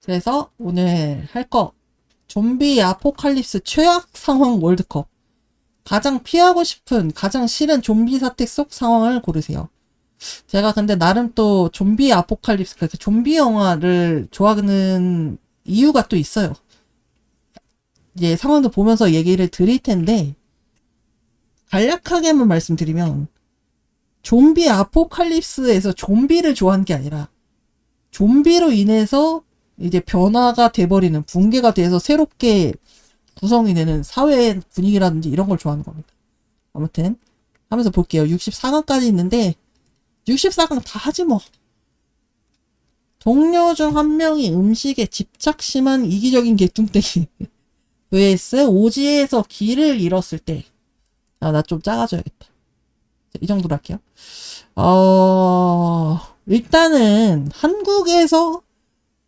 그래서 오늘 할 거 좀비 아포칼립스 최악 상황 월드컵. 가장 피하고 싶은 가장 싫은 좀비 사태 속 상황을 고르세요. 제가 근데 나름 또 좀비 아포칼립스 그렇게 좀비 영화를 좋아하는 이유가 또 있어요. 이제 상황도 보면서 얘기를 드릴 텐데 간략하게만 말씀드리면 좀비 아포칼립스에서 좀비를 좋아하는 게 아니라 좀비로 인해서 이제 변화가 돼버리는 붕괴가 돼서 새롭게 구성이 되는 사회 분위기라든지 이런 걸 좋아하는 겁니다. 아무튼 하면서 볼게요. 64강까지 있는데 64강 다 하지 뭐. 동료 중 한 명이 음식에 집착 심한 이기적인 개뚱땡이 vs 오지에서 길을 잃었을 때. 나 좀 작아져야겠다. 이 정도로 할게요. 일단은 한국에서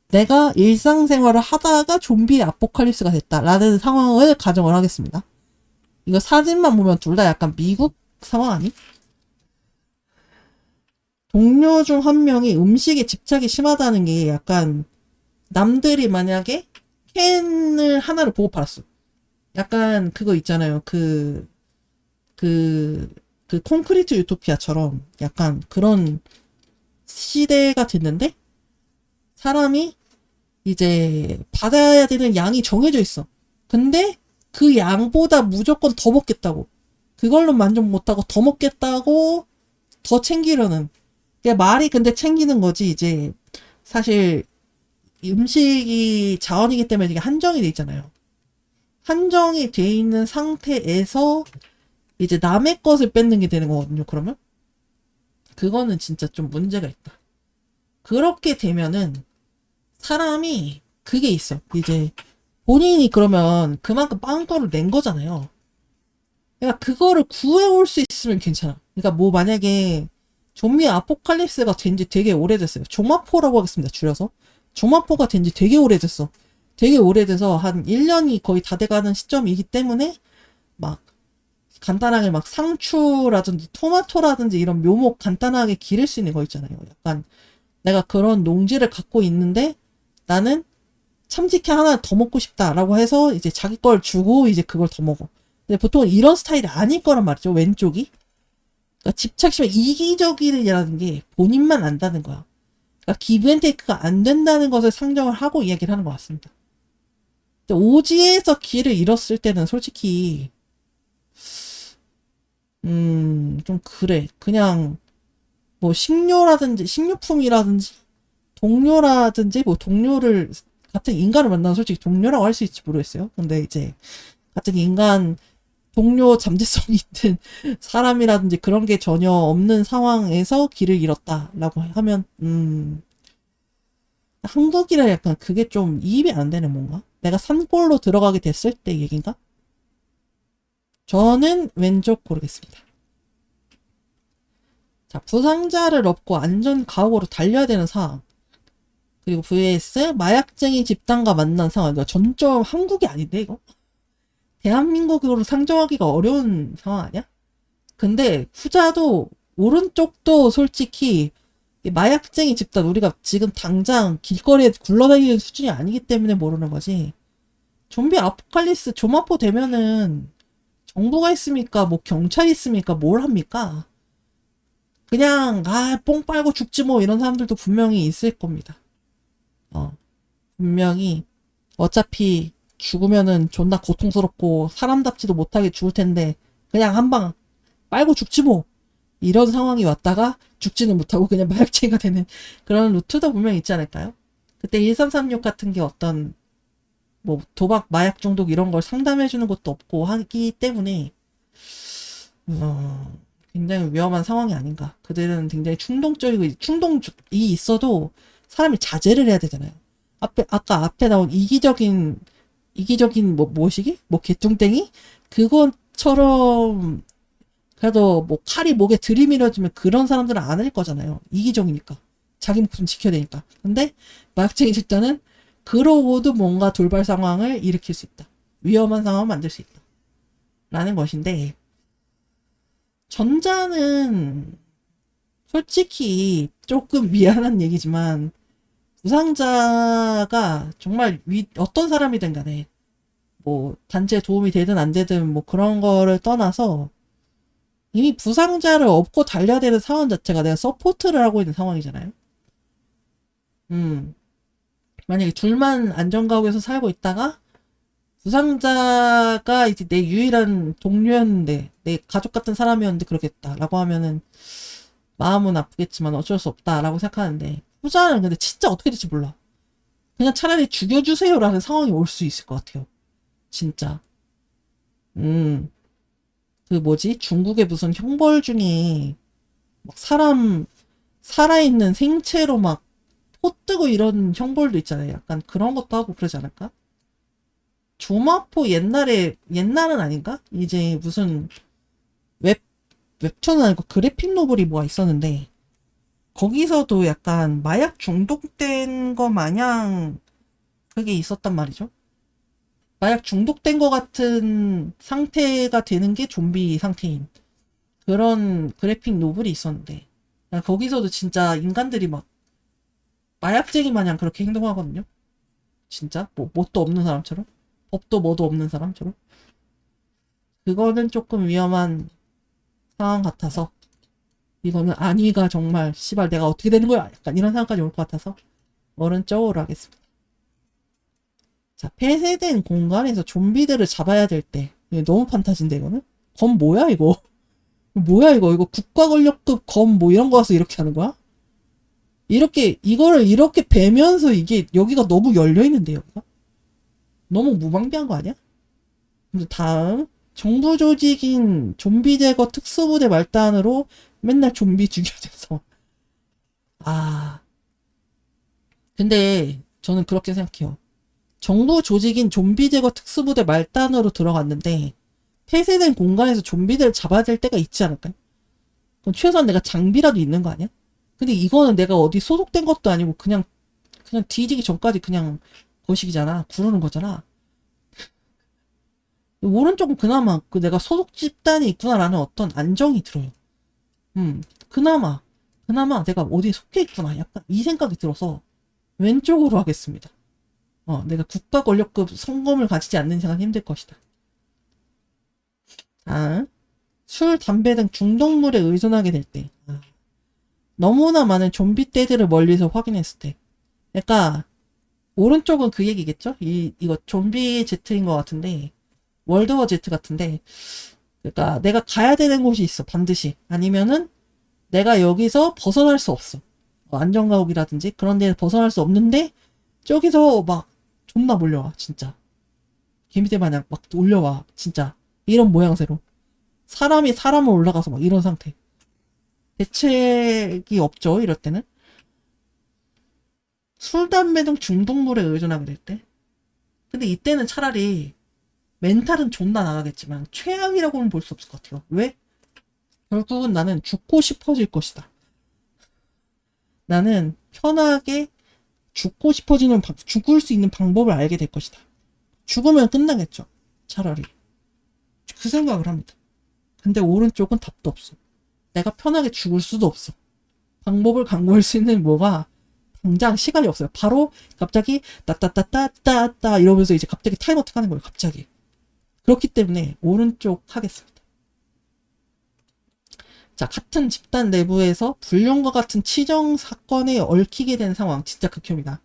내가 일상생활을 하다가 좀비 아포칼립스가 됐다라는 상황을 가정을 하겠습니다. 이거 사진만 보면 둘 다 약간 미국 상황 아니? 동료 중 한 명이 음식에 집착이 심하다는 게 약간 남들이 만약에 캔을 하나를 보고 팔았어. 약간 그거 있잖아요. 그 콘크리트 유토피아처럼 약간 그런 시대가 됐는데 사람이 이제 받아야 되는 양이 정해져 있어. 근데 그 양보다 무조건 더 먹겠다고. 그걸로 만족 못하고 더 먹겠다고 더 챙기려는. 말이 근데 챙기는 거지. 이제 사실 음식이 자원이기 때문에 이게 한정이 돼 있잖아요. 한정이 돼 있는 상태에서 이제 남의 것을 뺏는 게 되는 거거든요. 그러면 그거는 진짜 좀 문제가 있다. 그렇게 되면은 사람이 그게 있어. 이제 본인이 그러면 그만큼 빵가루를 낸 거잖아요. 그러니까 그거를 구해올 수 있으면 괜찮아. 그러니까 뭐 만약에 좀비 아포칼립스가 된 지 되게 오래됐어요. 조마포라고 하겠습니다. 줄여서. 조마포가 된 지 되게 오래됐어. 되게 오래돼서 한 1년이 거의 다 돼가는 시점이기 때문에 막 간단하게 막 상추라든지 토마토라든지 이런 묘목 간단하게 기를 수 있는 거 있잖아요. 약간 내가 그런 농지를 갖고 있는데 나는 참치캔 하나 더 먹고 싶다라고 해서 이제 자기 걸 주고 이제 그걸 더 먹어. 근데 보통 이런 스타일이 아닐 거란 말이죠. 왼쪽이. 그러니까 집착심이 이기적이라는 게 본인만 안다는 거야. 그러니까 기브앤테이크가 안 된다는 것을 상정을 하고 이야기를 하는 것 같습니다. 오지에서 길을 잃었을 때는 솔직히 좀 그래. 그냥 뭐 식료라든지 식료품이라든지 동료라든지 뭐 동료를 같은 인간을 만나면 솔직히 동료라고 할 수 있을지 모르겠어요. 근데 이제 같은 인간 동료 잠재성이 있는 사람이라든지 그런 게 전혀 없는 상황에서 길을 잃었다라고 하면 한국이라 약간 그게 좀 이입이 안 되는 뭔가? 내가 산골로 들어가게 됐을 때 얘긴가? 저는 왼쪽 고르겠습니다. 자, 부상자를 업고 안전 가옥으로 달려야 되는 상황. 그리고 vs 마약쟁이 집단과 만난 상황. 이거 전점 한국이 아닌데 이거? 대한민국으로 상정하기가 어려운 상황 아니야? 근데 후자도 오른쪽도 솔직히 마약쟁이 집단 우리가 지금 당장 길거리에 굴러다니는 수준이 아니기 때문에 모르는 거지. 좀비 아포칼립스 조마포 되면은 정부가 있습니까? 뭐 경찰이 있습니까? 뭘 합니까? 그냥 뽕 빨고 죽지 뭐 이런 사람들도 분명히 있을 겁니다. 분명히 어차피 죽으면은 존나 고통스럽고 사람답지도 못하게 죽을 텐데 그냥 한 방 빨고 죽지 뭐 이런 상황이 왔다가 죽지는 못하고 그냥 마약쟁이가 되는 그런 루트도 분명히 있지 않을까요? 그때 1336 같은 게 어떤 뭐 도박 마약 중독 이런 걸 상담해 주는 것도 없고 하기 때문에 굉장히 위험한 상황이 아닌가. 그들은 굉장히 충동적이고 충동이 있어도 사람이 자제를 해야 되잖아요. 아까 앞에 나온 이기적인 뭐 뭐시기? 뭐 개뚱땡이? 그것처럼 그래도 뭐 칼이 목에 들이밀어지면 그런 사람들은 안 할 거잖아요. 이기적이니까. 자기 목숨 지켜야 되니까. 근데 마약쟁이 집단은 그러고도 뭔가 돌발 상황을 일으킬 수 있다. 위험한 상황을 만들 수 있다. 라는 것인데 전자는 솔직히 조금 미안한 얘기지만 부상자가 정말 어떤 사람이든 간에 뭐 단체에 도움이 되든 안 되든 뭐 그런 거를 떠나서 이미 부상자를 업고 달려야 되는 상황 자체가 내가 서포트를 하고 있는 상황이잖아요. 음. 만약에 둘만 안전가옥에서 살고 있다가 부상자가 이제 내 유일한 동료였는데 내 가족 같은 사람이었는데 그러겠다라고 하면은 마음은 아프겠지만 어쩔 수 없다라고 생각하는데 후자는 근데 진짜 어떻게 될지 몰라. 그냥 차라리 죽여주세요라는 상황이 올 수 있을 것 같아요. 진짜. 음. 그 뭐지? 중국의 무슨 형벌 중에 막 사람 살아있는 생체로 막 포 뜨고 이런 형벌도 있잖아요. 약간 그런 것도 하고 그러지 않을까? 조마포 옛날은 아닌가? 이제 무슨 웹 웹툰은 아니고 그래픽 노블이 뭐가 있었는데 거기서도 약간 마약 중독된 거 마냥 그게 있었단 말이죠. 마약 중독된 거 같은 상태가 되는 게 좀비 상태인 그런 그래픽 노블이 있었는데 거기서도 진짜 인간들이 막 마약쟁이 마냥 그렇게 행동하거든요. 진짜 뭐 뭣도 없는 사람처럼 법도 뭐도 없는 사람처럼 그거는 조금 위험한 상황 같아서 이거는 안위가 정말 씨발 내가 어떻게 되는 거야 약간 이런 상황까지 올 것 같아서 오른쪽으로 하겠습니다. 자, 폐쇄된 공간에서 좀비들을 잡아야 될 때 너무 판타지인데 이거는 검 뭐야 이거 뭐야 이거 국가 권력급 검 뭐 이런 거 와서 이렇게 하는 거야? 이렇게 이거를 이렇게 베면서 이게 여기가 너무 열려 있는데 여기가 너무 무방비한 거 아니야? 근데 다음 정부 조직인 좀비 제거 특수부대 말단으로 맨날 좀비 죽여대서 아 근데 저는 그렇게 생각해요. 정부 조직인 좀비 제거 특수부대 말단으로 들어갔는데 폐쇄된 공간에서 좀비들을 잡아야 될 때가 있지 않을까요? 그럼 최소한 내가 장비라도 있는 거 아니야? 근데 이거는 내가 어디 소속된 것도 아니고 그냥 뒤지기 전까지 그냥 거식이잖아. 구르는 거잖아. 오른쪽은 그나마 그 내가 소속 집단이 있구나라는 어떤 안정이 들어요. 그나마 내가 어디에 속해 있구나. 약간 이 생각이 들어서 왼쪽으로 하겠습니다. 내가 국가 권력급 성검을 가지지 않는 이상은 힘들 것이다. 술, 담배 등 중독물에 의존하게 될 때. 너무나 많은 좀비 떼들을 멀리서 확인했을 때. 그러니까 오른쪽은 그 얘기겠죠? 이거 좀비 제트인 것 같은데 월드워 제트 같은데 그러니까 내가 가야 되는 곳이 있어 반드시 아니면은 내가 여기서 벗어날 수 없어 안전가옥이라든지 그런 데서 벗어날 수 없는데 저기서 막 존나 몰려와 진짜 개미들 마냥 막 올려와 진짜 이런 모양새로 사람이 사람을 올라가서 막 이런 상태 대책이 없죠 이럴 때는 술, 담배 등 중독물에 의존하게 될 때 근데 이때는 차라리 멘탈은 존나 나가겠지만 최악이라고는 볼 수 없을 것 같아요. 왜? 결국은 나는 죽고 싶어질 것이다. 나는 편하게 죽을 수 있는 방법을 알게 될 것이다. 죽으면 끝나겠죠. 차라리. 그 생각을 합니다. 근데 오른쪽은 답도 없어. 내가 편하게 죽을 수도 없어. 방법을 강구할 수 있는 뭐가 당장 시간이 없어요. 바로 갑자기 따따따따따따 이러면서 이제 갑자기 타이머 틱하는 거예요. 갑자기. 그렇기 때문에 오른쪽 하겠습니다. 자, 같은 집단 내부에서 불륜과 같은 치정 사건에 얽히게 된 상황 진짜 극혐이다.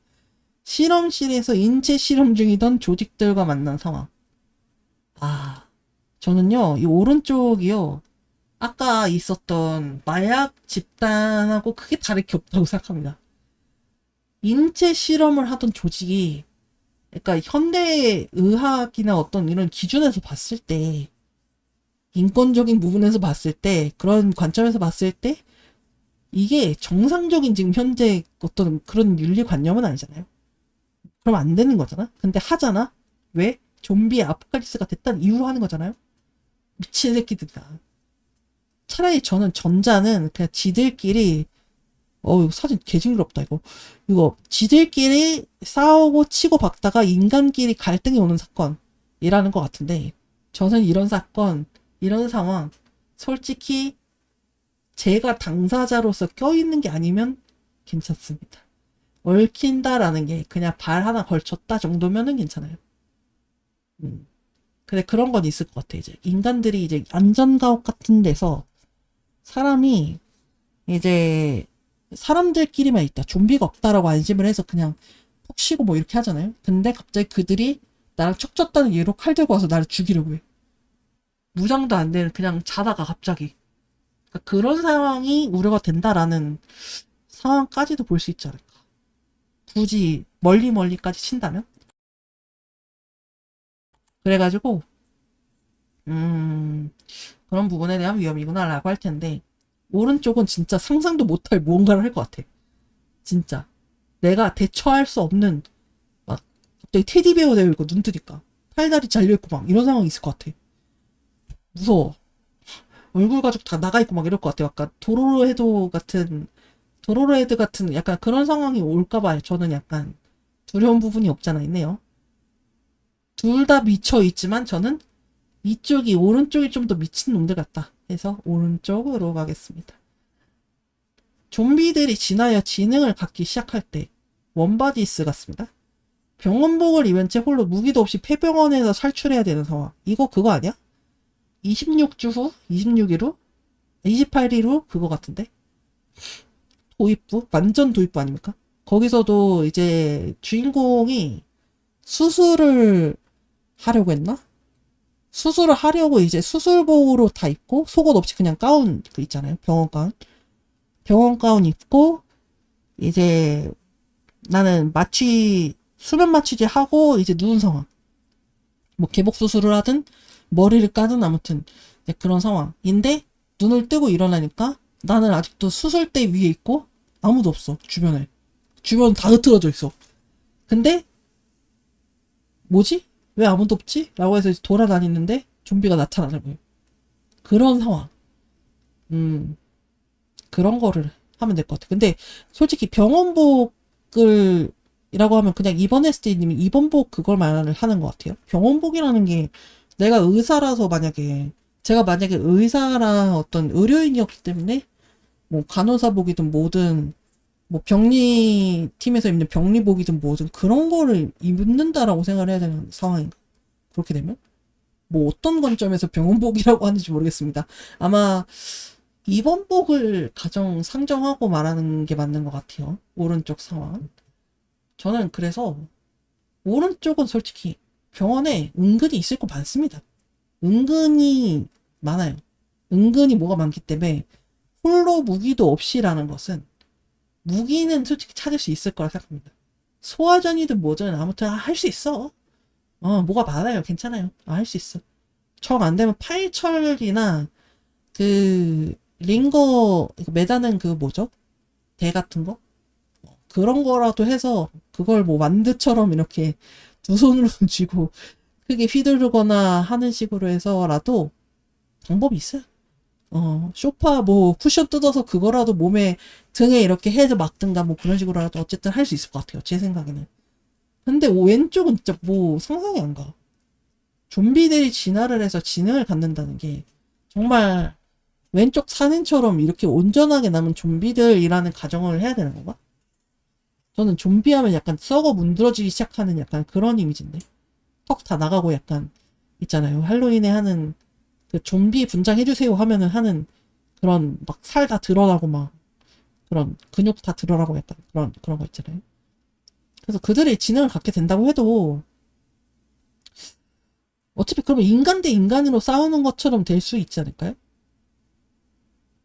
실험실에서 인체 실험 중이던 조직들과 만난 상황. 저는요 이 오른쪽이요 아까 있었던 마약 집단하고 크게 다를 게 없다고 생각합니다. 인체 실험을 하던 조직이 그러니까 현대의학이나 어떤 이런 기준에서 봤을 때 인권적인 부분에서 봤을 때 그런 관점에서 봤을 때 이게 정상적인 지금 현재 어떤 그런 윤리관념은 아니잖아요. 그럼 안 되는 거잖아. 근데 하잖아. 왜? 좀비 아포칼립스가 됐다는 이유로 하는 거잖아요. 미친 새끼들이다. 차라리 저는 전자는 그냥 지들끼리 이거 사진 개징그럽다 이거 지들끼리 싸우고 치고 박다가 인간끼리 갈등이 오는 사건이라는 것 같은데 저는 이런 사건 이런 상황 솔직히 제가 당사자로서 껴있는 게 아니면 괜찮습니다. 얽힌다라는 게 그냥 발 하나 걸쳤다 정도면은 괜찮아요. 근데 그런 건 있을 것 같아. 이제 인간들이 이제 안전가옥 같은 데서 사람이 이제 사람들끼리만 있다. 좀비가 없다라고 안심을 해서 그냥 푹 쉬고 뭐 이렇게 하잖아요. 근데 갑자기 그들이 나랑 척졌다는 이유로 칼 들고 와서 나를 죽이려고 해. 무장도 안 되는 그냥 자다가 갑자기. 그러니까 그런 상황이 우려가 된다라는 상황까지도 볼 수 있지 않을까. 굳이 멀리까지 친다면? 그래가지고 그런 부분에 대한 위험이구나라고 할 텐데 오른쪽은 진짜 상상도 못할 무언가를 할 것 같아. 진짜 내가 대처할 수 없는 막 갑자기 테디베어 되어 있고 눈 뜨니까 팔다리 잘려 있고 막 이런 상황이 있을 것 같아. 무서워. 얼굴 가죽 다 나가 있고 막 이럴 것 같아. 약간 도로로헤드 같은 약간 그런 상황이 올까봐 저는 약간 두려운 부분이 없잖아 있네요. 둘 다 미쳐 있지만 저는 이쪽이 오른쪽이 좀 더 미친 놈들 같다 해서 오른쪽으로 가겠습니다. 좀비들이 진하여 지능을 갖기 시작할 때 원바디스 같습니다. 병원복을 입은 채 홀로 무기도 없이 폐병원에서 살출해야 되는 상황. 이거 그거 아니야? 26주 후? 26일 후? 28일 후? 그거 같은데? 도입부? 완전 도입부 아닙니까? 거기서도 이제 주인공이 수술을 하려고 했나? 수술을 하려고 이제 수술복으로 다 입고 속옷 없이 그냥 가운 그 있잖아요. 병원 가운 입고 이제 나는 수면 마취제 하고 이제 누운 상황. 뭐 개복 수술을 하든 머리를 까든 아무튼 그런 상황인데 눈을 뜨고 일어나니까 나는 아직도 수술대 위에 있고 아무도 없어. 주변 다 흐트러져 있어. 근데 뭐지? 왜 아무도 없지? 라고 해서 돌아다니는데 좀비가 나타나는 거예요. 그런 상황. 그런 거를 하면 될 것 같아. 근데 솔직히 병원복을 이라고 하면 그냥 입원했을 때 님이 입원복 그걸 말을 하는 것 같아요. 병원복이라는 게 내가 의사라서 제가 만약에 의사랑 어떤 의료인이었기 때문에 뭐 간호사복이든 뭐든 뭐 병리팀에서 입는 병리복이든 뭐든 그런 거를 입는다라고 생각을 해야 되는 상황인가? 그렇게 되면? 뭐 어떤 관점에서 병원복이라고 하는지 모르겠습니다. 아마 입원복을 상정하고 말하는 게 맞는 것 같아요. 오른쪽 상황. 저는 그래서 오른쪽은 솔직히 병원에 은근히 있을 거 많습니다. 은근히 많아요. 은근히 뭐가 많기 때문에 홀로 무기도 없이라는 것은 무기는 솔직히 찾을 수 있을 거라 생각합니다. 소화전이든 뭐든 아무튼 할 수 있어. 뭐가 많아요. 괜찮아요. 할 수 있어. 정 안 되면 파일철이나 그 링거 매다는 그 뭐죠? 대 같은 거? 그런 거라도 해서 그걸 뭐 완드처럼 이렇게 두 손으로 쥐고 크게 휘두르거나 하는 식으로 해서라도 방법이 있어요. 소파 뭐 쿠션 뜯어서 그거라도 몸에 등에 이렇게 해서 막든가 뭐 그런 식으로라도 어쨌든 할 수 있을 것 같아요. 제 생각에는. 근데 왼쪽은 진짜 뭐 상상이 안 가. 좀비들이 진화를 해서 지능을 갖는다는 게 정말 왼쪽 산인처럼 이렇게 온전하게 남은 좀비들이라는 가정을 해야 되는 건가? 저는 좀비 하면 약간 썩어 문드러지기 시작하는 약간 그런 이미지인데. 턱 다 나가고 약간 있잖아요. 할로윈에 하는 그 좀비 분장해주세요 하면은 하는 그런 막 살 다 드러나고 막 그런 근육 다 드러나고 약간 그런 거 있잖아요. 그래서 그들의 지능을 갖게 된다고 해도 어차피 그러면 인간 대 인간으로 싸우는 것처럼 될 수 있지 않을까요?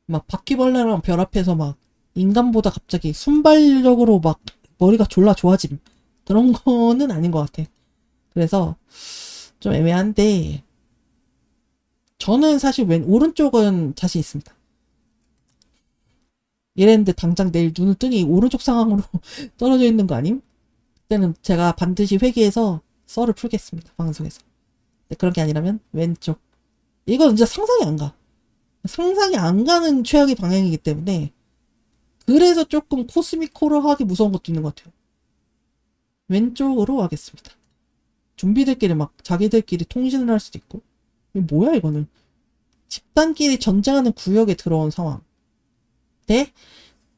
막 바퀴벌레랑 별 앞에서 막 인간보다 갑자기 순발력으로 막 머리가 졸라 좋아짐. 그런 거는 아닌 것 같아. 그래서 좀 애매한데 저는 사실 오른쪽은 자신 있습니다. 이랬는데 당장 내일 눈을 뜨니 오른쪽 상황으로 떨어져 있는 거 아님? 그때는 제가 반드시 회귀해서 썰을 풀겠습니다. 방송에서. 근데 그런 게 아니라면 왼쪽. 이건 진짜 상상이 안 가. 상상이 안 가는 최악의 방향이기 때문에 그래서 조금 코스믹 호러하게 무서운 것도 있는 것 같아요. 왼쪽으로 가겠습니다. 좀비들끼리 막 자기들끼리 통신을 할 수도 있고. 이거 뭐야 이거는. 집단끼리 전쟁하는 구역에 들어온 상황. 네?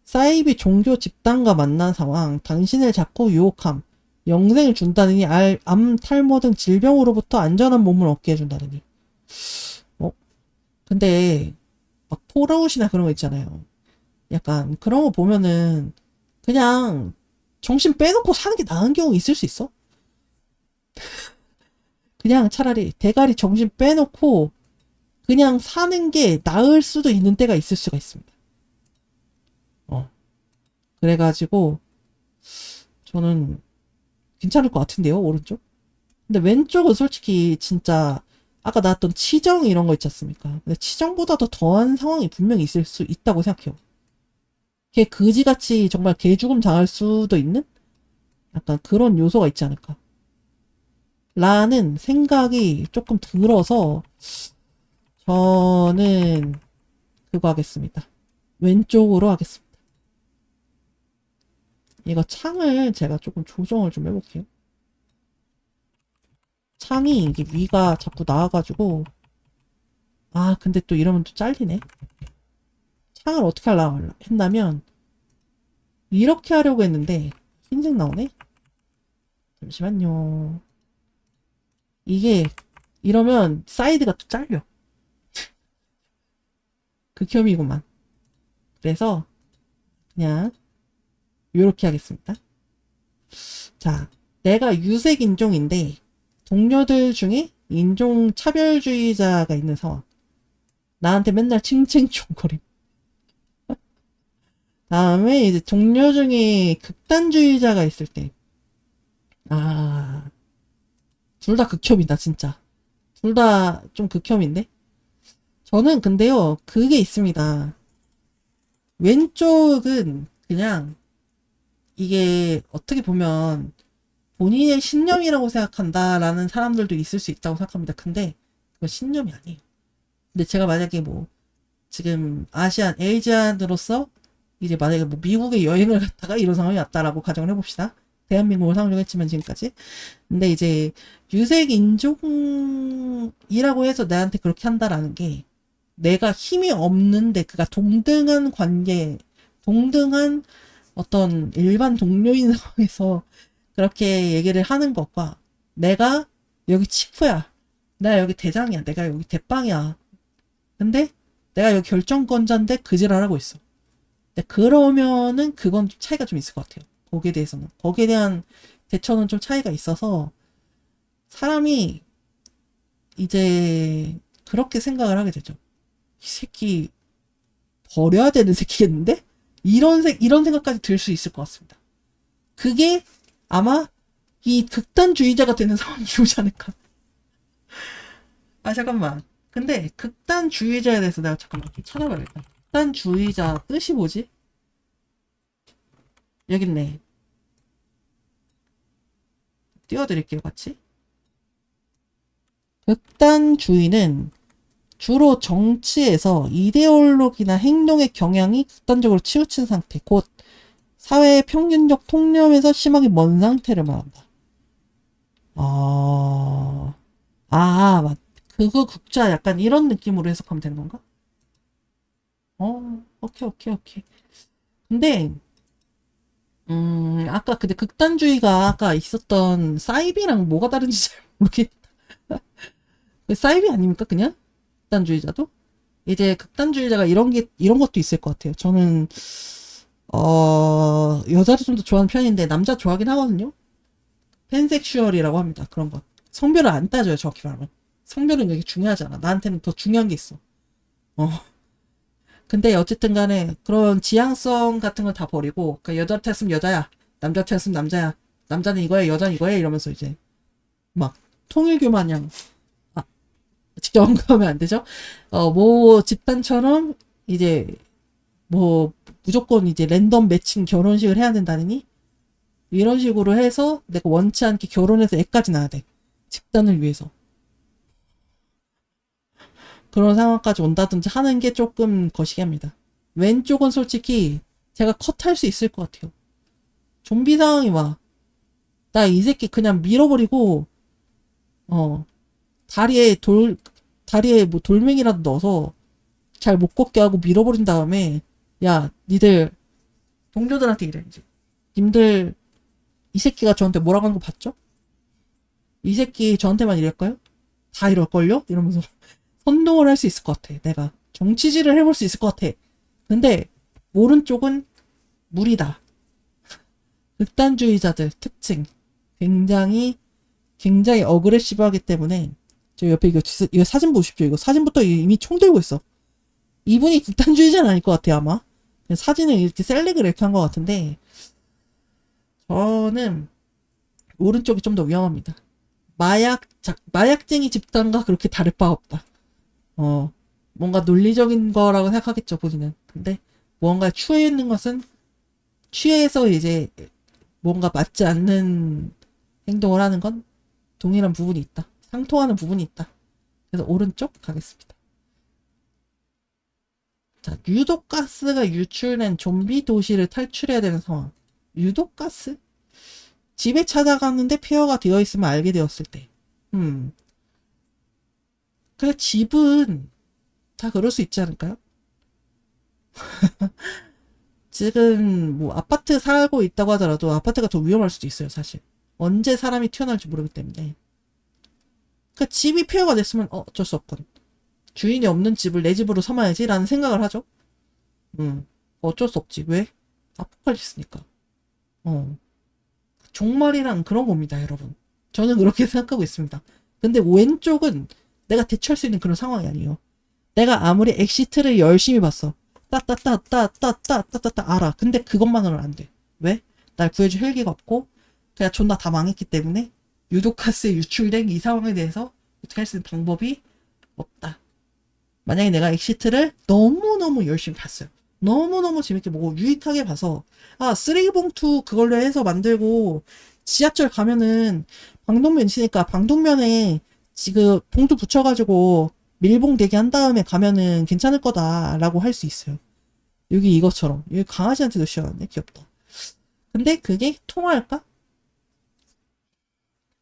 사이비 종교 집단과 만난 상황, 당신을 자꾸 유혹함, 영생을 준다느니 암, 탈모 등 질병으로부터 안전한 몸을 얻게 해준다느니. 어? 근데 막 폴아웃이나 그런 거 있잖아요. 약간 그런 거 보면은 그냥 정신 빼놓고 사는 게 나은 경우 있을 수 있어. 그냥 차라리 대가리 정신 빼놓고 그냥 사는 게 나을 수도 있는 때가 있을 수가 있습니다. 그래가지고 저는 괜찮을 것 같은데요, 오른쪽? 근데 왼쪽은 솔직히 진짜 아까 나왔던 치정 이런 거 있지 않습니까? 근데 치정보다 더 더한 상황이 분명히 있을 수 있다고 생각해요. 걔 그지같이 정말 개죽음 당할 수도 있는 약간 그런 요소가 있지 않을까. 라는 생각이 조금 들어서 저는 그거 하겠습니다. 왼쪽으로 하겠습니다. 이거 창을 제가 조금 조정을 좀 해볼게요. 창이 이게 위가 자꾸 나와가지고 아 근데 또 이러면 또 잘리네. 창을 어떻게 하려고 했냐면 이렇게 하려고 했는데 흰색 나오네. 잠시만요. 이게 이러면 사이드가 또 잘려. 극혐이구만. 그래서 그냥 이렇게 하겠습니다. 자, 내가 유색 인종인데 동료들 중에 인종 차별주의자가 있는 상황. 나한테 맨날 칭칭총거림. 다음에 이제 동료 중에 극단주의자가 있을 때. 아, 둘 다 극혐이다, 진짜. 둘 다 좀 극혐인데? 저는 근데요, 그게 있습니다. 왼쪽은 그냥 이게 어떻게 보면 본인의 신념이라고 생각한다라는 사람들도 있을 수 있다고 생각합니다. 근데 그건 신념이 아니에요. 근데 제가 만약에 뭐 지금 에이지안으로서 이제 만약에 뭐 미국에 여행을 갔다가 이런 상황이 왔다라고 가정을 해봅시다. 대한민국을 상정했지만 지금까지. 근데 이제 유색 인종이라고 해서 나한테 그렇게 한다라는 게 내가 힘이 없는데 그가 동등한 관계, 동등한 어떤 일반 동료인 상황에서 그렇게 얘기를 하는 것과 내가 여기 치프야. 내가 여기 대장이야. 내가 여기 대빵이야. 근데 내가 여기 결정권자인데 그지랄 하고 있어. 근데 그러면은 그건 좀 차이가 좀 있을 것 같아요. 거기에 대해서는. 거기에 대한 대처는 좀 차이가 있어서 사람이 이제 그렇게 생각을 하게 되죠. 이 새끼 버려야 되는 새끼겠는데? 이런 생각까지 들 수 있을 것 같습니다. 그게 아마 이 극단주의자가 되는 상황이 오지 않을까. 아, 잠깐만. 근데 극단주의자에 대해서 내가 잠깐만 좀 찾아봐야겠다. 극단주의자 뜻이 뭐지? 여기 있네. 띄워드릴게요, 같이. 극단주의는 주로 정치에서 이데올로기나 행동의 경향이 극단적으로 치우친 상태, 곧 사회의 평균적 통념에서 심하게 먼 상태를 말한다. 맞. 그거 국자 약간 이런 느낌으로 해석하면 되는 건가? 오케이. 근데, 아까 근데 극단주의가 아까 있었던 사이비랑 뭐가 다른지 잘 모르겠다. 사이비 아닙니까, 그냥? 극단주의자도? 이제 극단주의자가 이런 것도 있을 것 같아요. 저는, 여자를 좀 더 좋아하는 편인데, 남자 좋아하긴 하거든요? 팬섹슈얼이라고 합니다. 그런 거. 성별을 안 따져요, 정확히 말하면. 성별은 여기 중요하지 않아. 나한테는 더 중요한 게 있어. 근데 어쨌든 간에 그런 지향성 같은 걸 다 버리고, 그러니까 여자한테였으면 여자야. 남자한테였으면 남자야. 남자는 이거야, 여자는 이거야. 이러면서 이제 막 통일교 마냥, 직접 언급하면 안 되죠? 뭐 집단처럼 이제 뭐 무조건 이제 랜덤 매칭 결혼식을 해야 된다느니 이런 식으로 해서 내가 원치 않게 결혼해서 애까지 낳아야 돼. 집단을 위해서. 그런 상황까지 온다든지 하는 게 조금 거시기 합니다. 왼쪽은 솔직히 제가 컷할 수 있을 것 같아요. 좀비 상황이 와. 나 이 새끼 그냥 밀어버리고, 다리에 뭐 돌멩이라도 넣어서 잘 못 걷게 하고 밀어버린 다음에, 야, 니들 동료들한테 이래, 이제. 님들, 이 새끼가 저한테 뭐라고 하는 거 봤죠? 이 새끼 저한테만 이럴까요? 다 이럴걸요? 이러면서 선동을 할 수 있을 것 같아. 내가 정치질을 해볼 수 있을 것 같아. 근데 오른쪽은 무리다. 극단주의자들 특징 굉장히 어그레시브하기 때문에 저 옆에 이거 사진 보십시오. 이거 사진부터 이미 총 들고 있어. 이분이 극단주의자는 아닐 것 같아요 아마. 사진을 이렇게 셀렉을 이렇게 한 것 같은데 저는 오른쪽이 좀 더 위험합니다. 마약쟁이 집단과 그렇게 다를 바 없다. 뭔가 논리적인 거라고 생각하겠죠, 본인은. 근데 뭔가 취해 있는 것은 취해서 이제 뭔가 맞지 않는 행동을 하는 건 동일한 부분이 있다. 상통하는 부분이 있다. 그래서 오른쪽 가겠습니다. 자, 유독가스가 유출된 좀비 도시를 탈출해야 되는 상황. 유독가스? 집에 찾아갔는데 폐허가 되어 있으면 알게 되었을 때. 그래, 집은 다 그럴 수 있지 않을까요? 지금 뭐 아파트 살고 있다고 하더라도 아파트가 더 위험할 수도 있어요, 사실. 언제 사람이 튀어나올지 모르기 때문에. 그 집이 폐허가 됐으면 어쩔 수 없건. 주인이 없는 집을 내 집으로 삼아야지 라는 생각을 하죠. 어쩔 수 없지. 왜? 아포칼립스니까. 종말이란 그런 겁니다, 여러분. 저는 그렇게 생각하고 있습니다. 근데 왼쪽은 내가 대처할 수 있는 그런 상황이 아니에요. 내가 아무리 엑시트를 열심히 봤어. 따따따따따따따따따 알아. 근데 그것만으로는 안 돼. 왜? 날 구해줄 헬기가 없고 그냥 존나 다 망했기 때문에 유독가스에 유출된 이 상황에 대해서 어떻게 할 수 있는 방법이 없다. 만약에 내가 엑시트를 너무너무 열심히 봤어요. 너무너무 재밌게 보고 유익하게 봐서 쓰레기 봉투 그걸로 해서 만들고 지하철 가면은 방독면 있으니까 방독면에 지금 봉투 붙여가지고 밀봉 대기 한 다음에 가면은 괜찮을 거다라고 할 수 있어요. 여기 이것처럼 여기 강아지한테도 씌워놨네. 귀엽다. 근데 그게 통할까?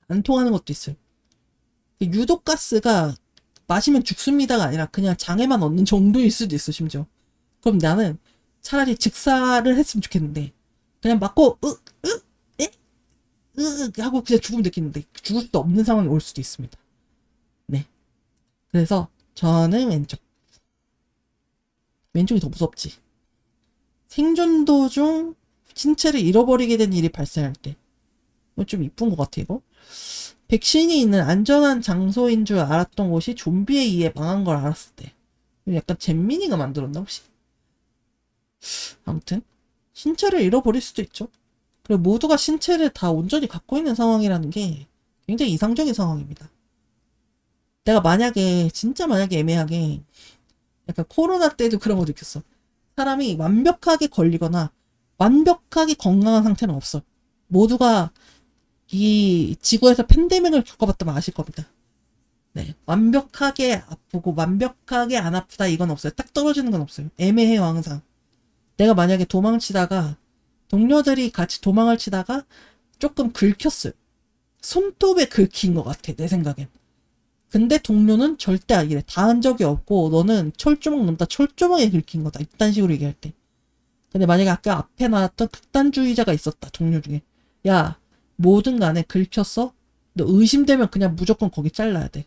안 통하는 것도 있어요. 유독가스가 마시면 죽습니다가 아니라 그냥 장애만 얻는 정도일 수도 있어. 심지어 그럼 나는 차라리 즉사를 했으면 좋겠는데 그냥 맞고 하고 그냥 죽으면 되겠는데 죽을 수도 없는 상황이 올 수도 있습니다. 네. 그래서 저는 왼쪽이 더 무섭지. 생존 도중 신체를 잃어버리게 된 일이 발생할 때. 이거 좀 이쁜 것 같아 이거. 백신이 있는 안전한 장소인 줄 알았던 곳이 좀비에 의해 망한 걸 알았을 때. 약간 잼민이가 만들었나 혹시? 아무튼 신체를 잃어버릴 수도 있죠. 그리고 모두가 신체를 다 온전히 갖고 있는 상황이라는 게 굉장히 이상적인 상황입니다. 내가 진짜 만약에 애매하게 약간 코로나 때도 그런 거 느꼈어. 사람이 완벽하게 걸리거나 완벽하게 건강한 상태는 없어. 모두가 이 지구에서 팬데믹을 겪어봤다면 아실 겁니다. 네, 완벽하게 아프고 완벽하게 안 아프다 이건 없어요. 딱 떨어지는 건 없어요. 애매해요 항상. 내가 만약에 도망치다가 동료들이 같이 도망을 치다가 조금 긁혔어요. 손톱에 긁힌 것 같아 내 생각엔. 근데 동료는 절대 아니래. 닿은 적이 없고 너는 철조망 넘다 철조망에 긁힌 거다. 이딴 식으로 얘기할 때. 근데 만약에 아까 앞에 나왔던 극단주의자가 있었다. 동료 중에. 야 뭐든 간에 긁혔어? 너 의심되면 그냥 무조건 거기 잘라야 돼.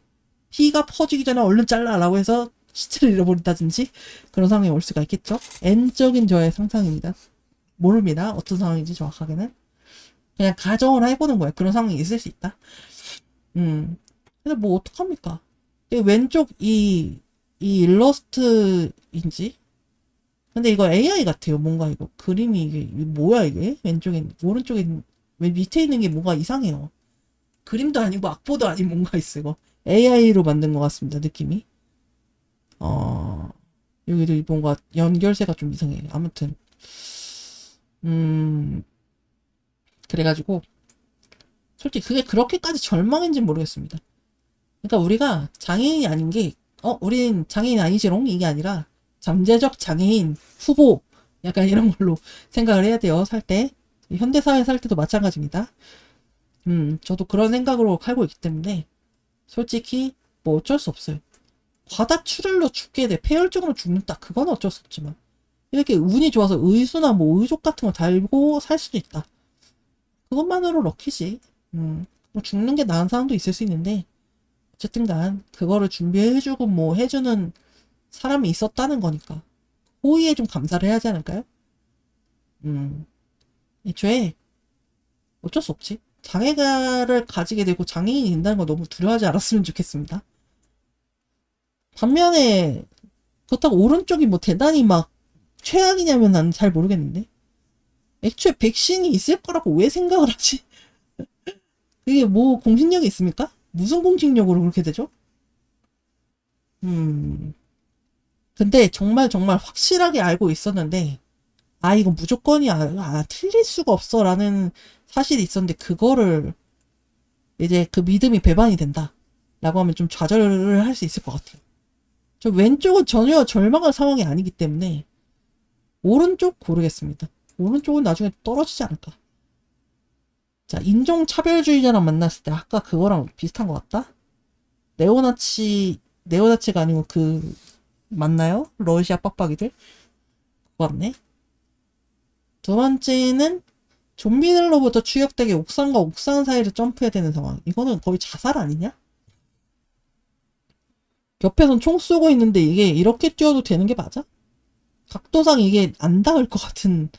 피가 퍼지기 전에 얼른 잘라라고 해서 시체를 잃어버린다든지 그런 상황이 올 수가 있겠죠. N적인 저의 상상입니다. 모릅니다. 어떤 상황인지 정확하게는. 그냥 가정을 해보는 거예요. 그런 상황이 있을 수 있다. 근데 뭐 어떡합니까? 왼쪽 이 일러스트인지? 근데 이거 AI 같아요. 뭔가 이거 그림이 이게 뭐야 이게? 왼쪽에 오른쪽에 왜 밑에 있는 게 뭔가 이상해요. 그림도 아니고 악보도 아닌 뭔가 있어 이거. AI로 만든 것 같습니다. 느낌이. 여기도 뭔가 연결세가 좀 이상해. 아무튼 그래가지고 솔직히 그게 그렇게까지 절망인지는 모르겠습니다. 그러니까 우리가 장애인이 아닌 게 우린 장애인 아니지롱 이게 아니라 잠재적 장애인 후보 약간 이런 걸로 생각을 해야 돼요. 살 때. 현대사회에 살 때도 마찬가지입니다. 저도 그런 생각으로 살고 있기 때문에 솔직히 뭐 어쩔 수 없어요. 과다출혈로 죽게 돼. 폐혈증으로 죽는다. 그건 어쩔 수 없지만 이렇게 운이 좋아서 의수나 뭐 의족 같은 거 달고 살 수도 있다. 그것만으로 럭키지. 뭐 죽는 게 나은 상황도 있을 수 있는데, 어쨌든 간, 그거를 준비해주고 뭐 해주는 사람이 있었다는 거니까. 호의에 좀 감사를 해야 하지 않을까요? 애초에 어쩔 수 없지. 장애가를 가지게 되고 장애인이 된다는 거 너무 두려워하지 않았으면 좋겠습니다. 반면에, 그렇다고 오른쪽이 뭐 대단히 막 최악이냐면 난 잘 모르겠는데. 애초에 백신이 있을 거라고 왜 생각을 하지? 그게 뭐 공신력이 있습니까? 무슨 공신력으로 그렇게 되죠? 근데 정말 정말 확실하게 알고 있었는데, 아, 이거 무조건이야. 틀릴 수가 없어. 라는 사실이 있었는데, 그거를 이제 그 믿음이 배반이 된다. 라고 하면 좀 좌절을 할 수 있을 것 같아요. 저 왼쪽은 전혀 절망할 상황이 아니기 때문에, 오른쪽 고르겠습니다. 오른쪽은 나중에 떨어지지 않을까. 자, 인종차별주의자랑 만났을 때 아까 그거랑 비슷한 것 같다? 네오나치가 아니고 맞나요? 러시아 빡빡이들? 그거 같네. 두 번째는 좀비들로부터 추격되게 옥상과 옥상 사이를 점프해야 되는 상황. 이거는 거의 자살 아니냐? 옆에선 총 쏘고 있는데 이게 이렇게 뛰어도 되는 게 맞아? 각도상 이게 안 닿을 것 같은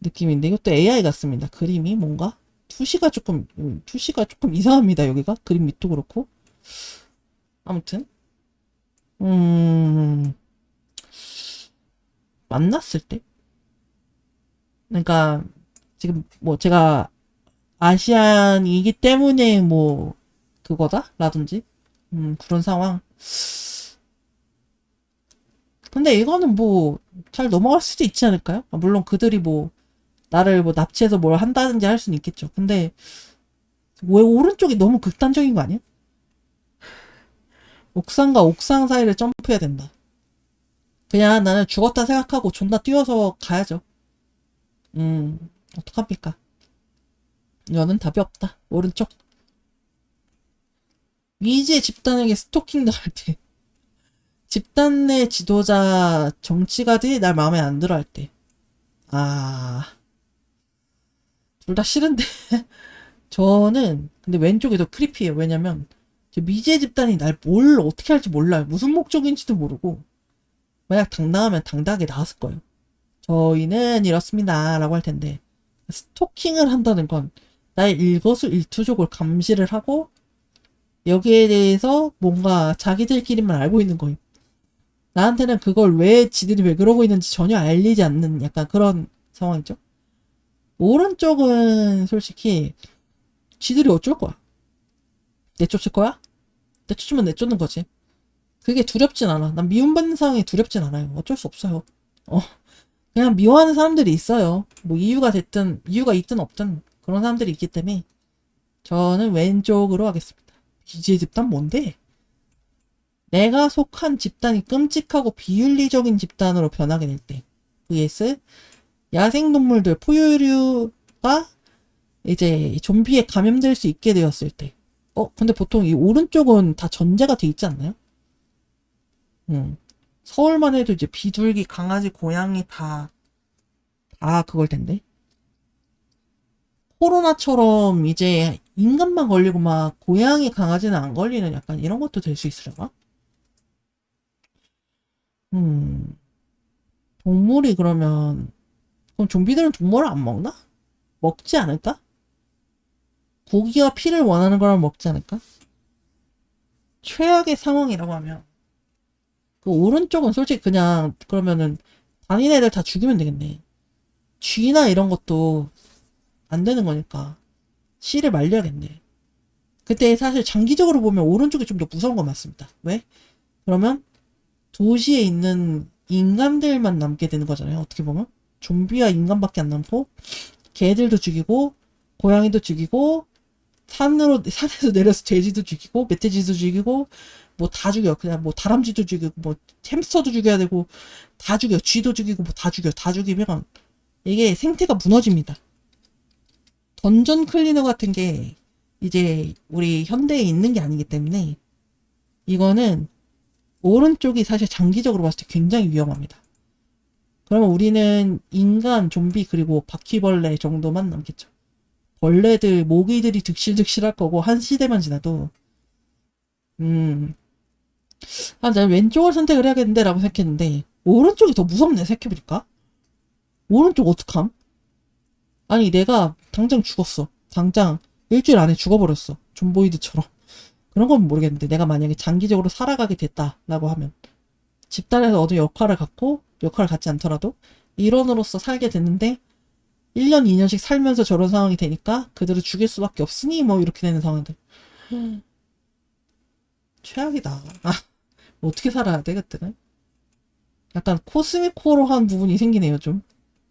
느낌인데 이것도 AI 같습니다. 그림이 뭔가 투시가 조금 이상합니다. 여기가 그림 밑도 그렇고 아무튼 만났을 때 그러니까 지금 뭐 제가 아시안이기 때문에 뭐 그거다 라든지 그런 상황. 근데 이거는 뭐 잘 넘어갈 수도 있지 않을까요? 물론 그들이 뭐 나를 뭐 납치해서 뭘 한다든지 할 수는 있겠죠. 근데 왜 오른쪽이 너무 극단적인 거 아니야? 옥상과 옥상 사이를 점프해야 된다. 그냥 나는 죽었다 생각하고 존나 뛰어서 가야죠. 어떡합니까? 이거는 답이 없다. 오른쪽. 미지의 집단에게 스토킹 당할 때. 집단 내 지도자 정치가들이 날 마음에 안 들어 할 때. 아, 둘 다 싫은데. 저는, 근데 왼쪽이 더 크리피해요. 왜냐면, 저 미지의 집단이 날 뭘 어떻게 할지 몰라요. 무슨 목적인지도 모르고. 만약 당당하면 당당하게 나왔을 거예요. 저희는 이렇습니다. 라고 할 텐데. 스토킹을 한다는 건, 나의 일거수일투족을 감시를 하고, 여기에 대해서 뭔가 자기들끼리만 알고 있는 거예요. 나한테는 그걸 지들이 왜 그러고 있는지 전혀 알리지 않는 약간 그런 상황이죠. 오른쪽은 솔직히 지들이 어쩔 거야? 내쫓을 거야? 내쫓으면 내쫓는 거지. 그게 두렵진 않아. 난 미움받는 상황이 두렵진 않아요. 어쩔 수 없어요. 그냥 미워하는 사람들이 있어요. 뭐 이유가 있든 없든 그런 사람들이 있기 때문에 저는 왼쪽으로 하겠습니다. BJ 집단 뭔데? 내가 속한 집단이 끔찍하고 비윤리적인 집단으로 변하게 될 때. vs 야생동물들 포유류가 이제 좀비에 감염될 수 있게 되었을 때. 근데 보통 이 오른쪽은 다 전제가 돼 있지 않나요? 서울만 해도 이제 비둘기, 강아지, 고양이 다 그걸 텐데. 코로나처럼 이제 인간만 걸리고 막 고양이, 강아지는 안 걸리는 약간 이런 것도 될 수 있으려나? 동물이 그럼 좀비들은 동물을 안 먹나? 먹지 않을까? 고기와 피를 원하는 거라면 먹지 않을까? 최악의 상황이라고 하면 그 오른쪽은 솔직히 그냥 그러면은 다닌 애들 다 죽이면 되겠네. 쥐나 이런 것도 안 되는 거니까 씨를 말려야겠네. 그때 사실 장기적으로 보면 오른쪽이 좀 더 무서운 건 맞습니다. 왜? 그러면 도시에 있는 인간들만 남게 되는 거잖아요. 어떻게 보면 좀비와 인간밖에 안 남고 개들도 죽이고 고양이도 죽이고 산에서 내려서 돼지도 죽이고 멧돼지도 죽이고 뭐 다 죽여. 그냥 뭐 다람쥐도 죽이고 뭐 햄스터도 죽여야 되고 다 죽여. 쥐도 죽이고 뭐 다 죽여. 다 죽이면 이게 생태가 무너집니다. 던전 클리너 같은 게 이제 우리 현대에 있는 게 아니기 때문에 이거는 오른쪽이 사실 장기적으로 봤을 때 굉장히 위험합니다. 그러면 우리는 인간, 좀비, 그리고 바퀴벌레 정도만 남겠죠. 벌레들, 모기들이 득실득실할 거고, 한 시대만 지나도. 음, 난 왼쪽을 선택을 해야겠는데, 라고 생각했는데, 오른쪽이 더 무섭네, 생각해보니까. 오른쪽 어떡함? 아니, 내가 당장 죽었어. 당장 일주일 안에 죽어버렸어. 존보이드처럼. 그런 건 모르겠는데, 내가 만약에 장기적으로 살아가게 됐다라고 하면, 집단에서 어떤 역할을 갖고, 역할을 갖지 않더라도, 일원으로서 살게 됐는데, 1년, 2년씩 살면서 저런 상황이 되니까, 그들을 죽일 수밖에 없으니, 뭐, 이렇게 되는 상황들. 최악이다. 아, 어떻게 살아야 돼, 그때는? 약간 코스미코어한 부분이 생기네요, 좀.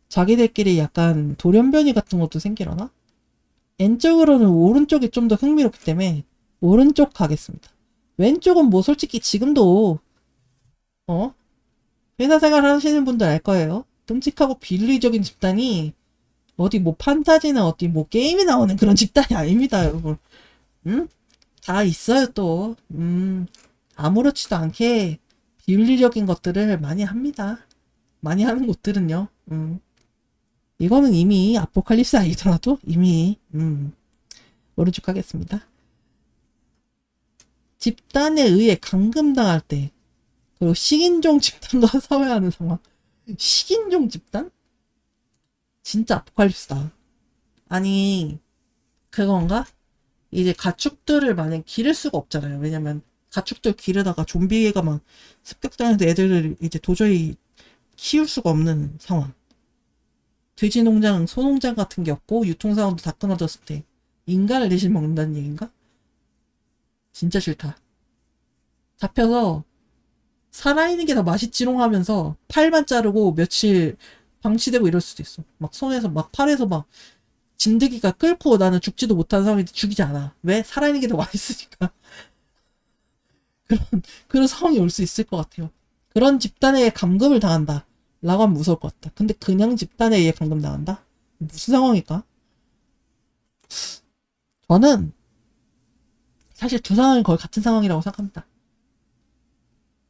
자기들끼리 약간 돌연변이 같은 것도 생기려나? N쪽으로는 오른쪽이 좀 더 흥미롭기 때문에 오른쪽 가겠습니다. 왼쪽은 뭐 솔직히 지금도 회사 생활 하시는 분들 알 거예요. 끔찍하고 비윤리적인 집단이 어디 뭐 판타지나 어디 뭐 게임에 나오는 그런 집단이 아닙니다, 여러분. 응? 다 있어요, 또. 아무렇지도 않게 비윤리적인 것들을 많이 합니다. 많이 하는 곳들은요. 이거는 이미 아포칼립스 아니더라도 이미 오른쪽 하겠습니다. 집단에 의해 감금당할 때, 그리고 식인종 집단과 사회하는 상황. 식인종 집단? 진짜 아포칼립스다. 아니, 그건가? 이제 가축들을 만약 기를 수가 없잖아요. 왜냐면 가축들 기르다가 좀비가 막 습격당해서 애들을 이제 도저히 키울 수가 없는 상황. 돼지 농장, 소 농장 같은 게 없고 유통사원도 다 끊어졌을 때 인간을 대신 먹는다는 얘기인가? 진짜 싫다. 잡혀서 살아있는 게 더 맛있지롱 하면서 팔만 자르고 며칠 방치되고 이럴 수도 있어. 막 손에서 막 팔에서 막 진드기가 끓고 나는 죽지도 못한 상황인데 죽이지 않아. 왜? 살아있는 게 더 맛있으니까. 그런 상황이 올 수 있을 것 같아요. 그런 집단에 감금을 당한다. 라고 하면 무서울 것 같다. 근데 그냥 집단에 의해 감금당한다? 무슨 상황일까? 저는 사실 두 상황이 거의 같은 상황이라고 생각합니다.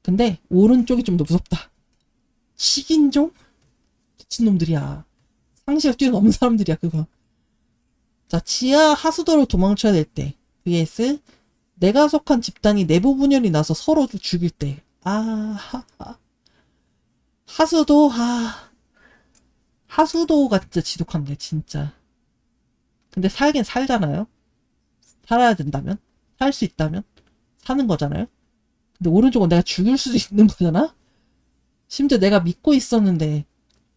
근데 오른쪽이 좀 더 무섭다. 식인종? 미친놈들이야. 상식을 뛰어넘은 사람들이야, 그거. 자, 지하 하수도로 도망쳐야 될 때. vs 내가 속한 집단이 내부 분열이 나서 서로 죽일 때. 하수도, 하수도가 진짜 지독한데, 진짜. 근데 살긴 살잖아요? 살아야 된다면? 살 수 있다면? 사는 거잖아요? 근데 오른쪽은 내가 죽일 수도 있는 거잖아? 심지어 내가 믿고 있었는데,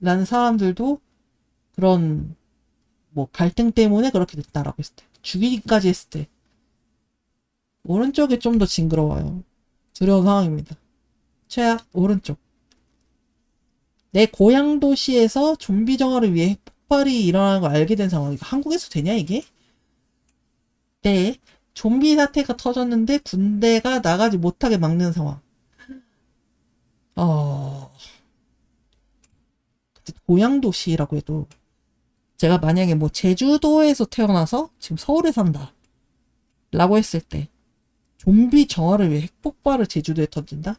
라는 사람들도 그런, 뭐, 갈등 때문에 그렇게 됐다라고 했을 때. 죽이기까지 했을 때. 오른쪽이 좀 더 징그러워요. 두려운 상황입니다. 최악, 오른쪽. 내 고향 도시에서 좀비 정화를 위해 폭발이 일어나는 걸 알게 된 상황. 이거 한국에서 되냐, 이게? 네. 좀비 사태가 터졌는데 군대가 나가지 못하게 막는 상황. 고향 도시라고 해도 제가 만약에 뭐 제주도에서 태어나서 지금 서울에 산다. 라고 했을 때 좀비 정화를 위해 핵폭발을 제주도에 던진다?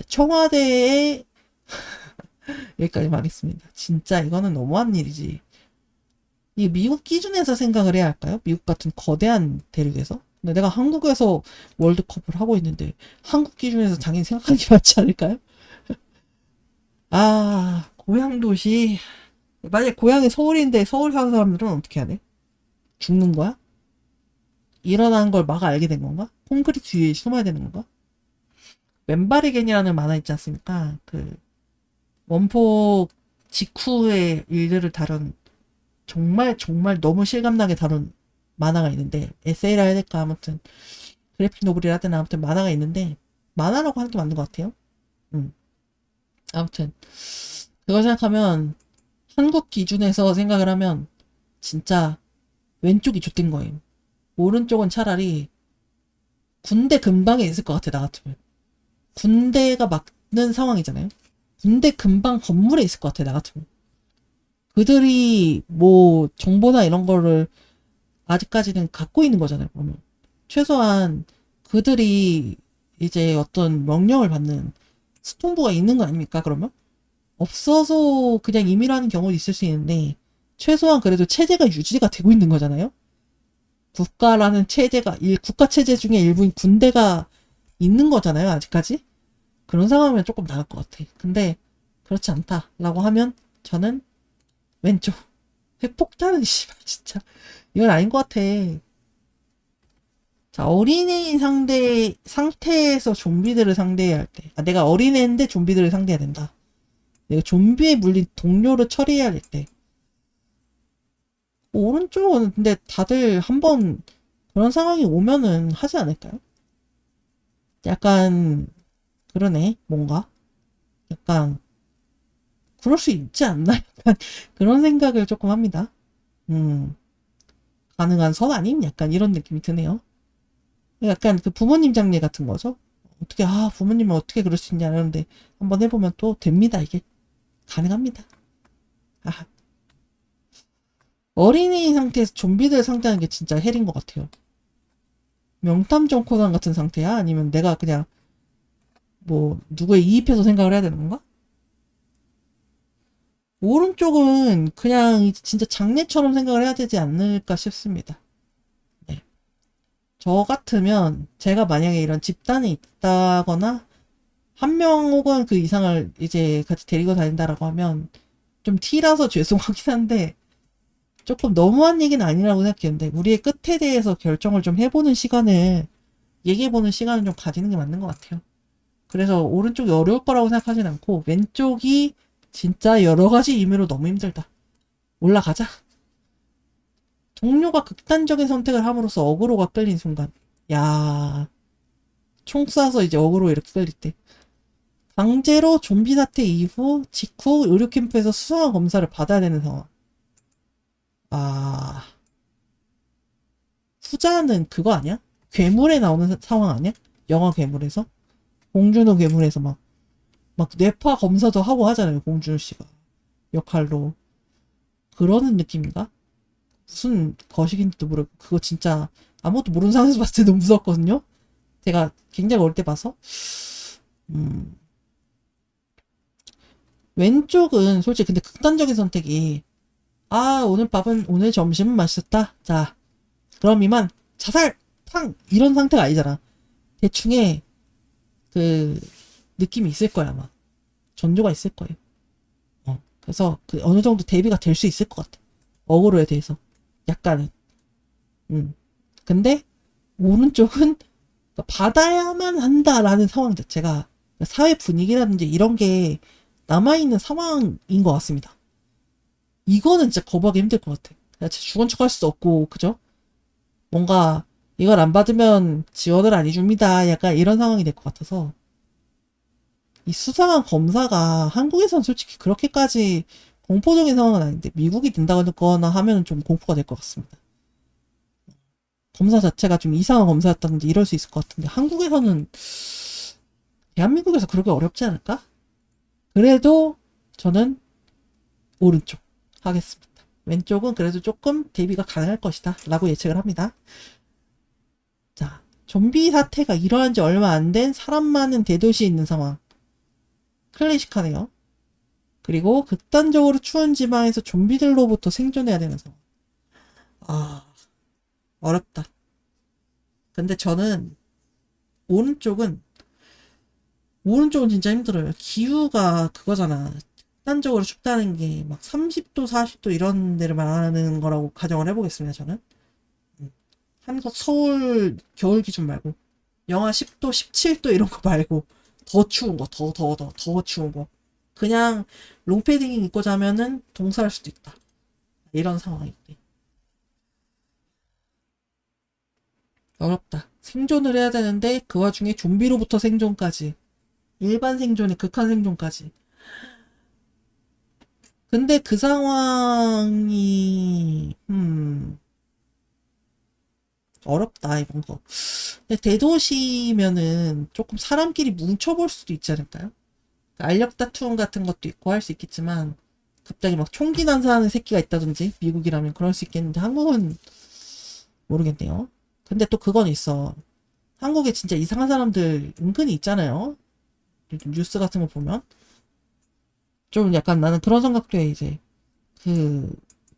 청와대에 여기까지 말했습니다. 진짜 이거는 너무한 일이지. 이 미국 기준에서 생각을 해야 할까요? 미국 같은 거대한 대륙에서? 근데 내가 한국에서 월드컵을 하고 있는데 한국 기준에서 당연히 생각하는 게 맞지 않을까요? 고향 도시. 만약 고향이 서울인데 서울 사는 사람들은 어떻게 해야 돼? 죽는 거야? 일어난 걸 막 알게 된 건가? 콘크리트 위에 숨어야 되는 건가? 맨발의 겐이라는 만화 있지 않습니까? 그 원폭 직후의 일들을 다룬 정말 정말 너무 실감나게 다룬 만화가 있는데 에세이라 해야 될까? 아무튼 그래픽 노블이라 해야 되나? 아무튼 만화가 있는데 만화라고 하는 게 맞는 것 같아요. 아무튼 그거 생각하면 한국 기준에서 생각을 하면 진짜 왼쪽이 좋된 거예요. 오른쪽은 차라리 군대 근방에 있을 것 같아, 나 같으면. 군대가 막는 상황이잖아요. 군대 근방 건물에 있을 것 같아, 나 같으면. 그들이 뭐 정보나 이런 거를 아직까지는 갖고 있는 거잖아요, 그러면. 최소한 그들이 이제 어떤 명령을 받는 스톤부가 있는 거 아닙니까, 그러면? 없어서 그냥 임의라는 경우도 있을 수 있는데 최소한 그래도 체제가 유지가 되고 있는 거잖아요. 국가라는 체제가 국가 체제 중에 일부인 군대가 있는 거잖아요. 아직까지. 그런 상황이면 조금 나을 것 같아. 근데 그렇지 않다라고 하면 저는 왼쪽. 핵폭탄은 씨발 진짜 이건 아닌 것 같아. 자, 어린애인 상태에서 좀비들을 상대해야 할 때. 아, 내가 어린애인데 좀비들을 상대해야 된다. 내가 좀비에 물린 동료를 처리해야 할 때. 오른쪽은 근데 다들 한번 그런 상황이 오면은 하지 않을까요? 약간 그러네. 뭔가 약간 그럴 수 있지 않나? 약간 그런 생각을 조금 합니다. 음, 가능한 선 아님? 약간 이런 느낌이 드네요. 약간 그 부모님 장례 같은 거죠. 어떻게 부모님은 어떻게 그럴 수 있냐 이러는데 한번 해보면 또 됩니다. 이게 가능합니다. 아, 어린이 상태에서 좀비들 상대하는 게 진짜 헬인 것 같아요. 명탐정 코난 같은 상태야? 아니면 내가 그냥 뭐 누구에 이입해서 생각을 해야 되는 건가? 오른쪽은 그냥 진짜 장례처럼 생각을 해야 되지 않을까 싶습니다. 네. 저 같으면 제가 만약에 이런 집단에 있다거나 한 명 혹은 그 이상을 이제 같이 데리고 다닌다라고 하면 좀 티라서 죄송하긴 한데 조금 너무한 얘기는 아니라고 생각했는데 우리의 끝에 대해서 결정을 좀 해보는 시간을 얘기해보는 시간을 좀 가지는 게 맞는 것 같아요. 그래서 오른쪽이 어려울 거라고 생각하진 않고 왼쪽이 진짜 여러 가지 의미로 너무 힘들다. 올라가자. 동료가 극단적인 선택을 함으로써 어그로가 끌린 순간. 야, 총 쏴서 이제 어그로 이렇게 끌릴 때. 강제로 좀비 사태 이후 직후 의료 캠프에서 수상한 검사를 받아야 되는 상황. 아, 후자는 그거 아니야? 괴물에 나오는 상황 아니야? 영화 괴물에서? 봉준호 괴물에서 막 뇌파 검사도 하고 하잖아요. 봉준호 씨가 역할로. 그러는 느낌인가? 무슨 거식인지도 모르고 그거 진짜 아무것도 모르는 상황에서 봤을 때 너무 무섭거든요. 제가 굉장히 어릴 때 봐서. 음, 왼쪽은 솔직히 근데 극단적인 선택이 오늘 점심은 맛있었다. 자, 그럼 이만 자살 탕 이런 상태가 아니잖아. 대충의 그 느낌이 있을 거야 아마. 전조가 있을 거예요. 그래서 그 어느 정도 대비가 될 수 있을 것 같아. 어그로에 대해서 약간은. 근데 오른쪽은 받아야만 한다라는 상황 자체가 사회 분위기라든지 이런 게 남아있는 상황인 것 같습니다. 이거는 진짜 거부하기 힘들 것 같아. 죽은 척 할 수도 없고, 그죠? 뭔가 이걸 안 받으면 지원을 안 해줍니다. 약간 이런 상황이 될 것 같아서 이 수상한 검사가 한국에선 솔직히 그렇게까지 공포적인 상황은 아닌데 미국이 된다거나 하면 좀 공포가 될 것 같습니다. 검사 자체가 좀 이상한 검사였다든지 이럴 수 있을 것 같은데 한국에서는 대한민국에서 그러기 어렵지 않을까? 그래도 저는 오른쪽 하겠습니다. 왼쪽은 그래도 조금 대비가 가능할 것이다 라고 예측을 합니다. 자, 좀비 사태가 일어난 지 얼마 안 된 사람 많은 대도시에 있는 상황. 클래식하네요. 그리고 극단적으로 추운 지방에서 좀비들로부터 생존해야 되는 상황. 아, 어렵다. 근데 저는 오른쪽은 진짜 힘들어요. 기후가 그거잖아. 극단적으로 춥다는 게 막 30도, 40도 이런 데를 말하는 거라고 가정을 해보겠습니다, 저는. 한국 서울 겨울 기준 말고. 영하 10도, 17도 이런 거 말고. 더 추운 거, 더 추운 거. 그냥 롱패딩 입고 자면은 동사할 수도 있다. 이런 상황인데. 어렵다. 생존을 해야 되는데 그 와중에 좀비로부터 생존까지. 일반 생존에 극한 생존까지. 근데 그 상황이 어렵다 이런 거. 근데 대도시면은 조금 사람끼리 뭉쳐볼 수도 있지 않을까요? 알력 다툼 같은 것도 있고 할 수 있겠지만 갑자기 막 총기 난사하는 새끼가 있다든지 미국이라면 그럴 수 있겠는데 한국은 모르겠네요. 근데 또 그건 있어. 한국에 진짜 이상한 사람들 은근히 있잖아요. 뉴스 같은 거 보면 좀 약간 나는 그런 생각도 해, 이제. 그,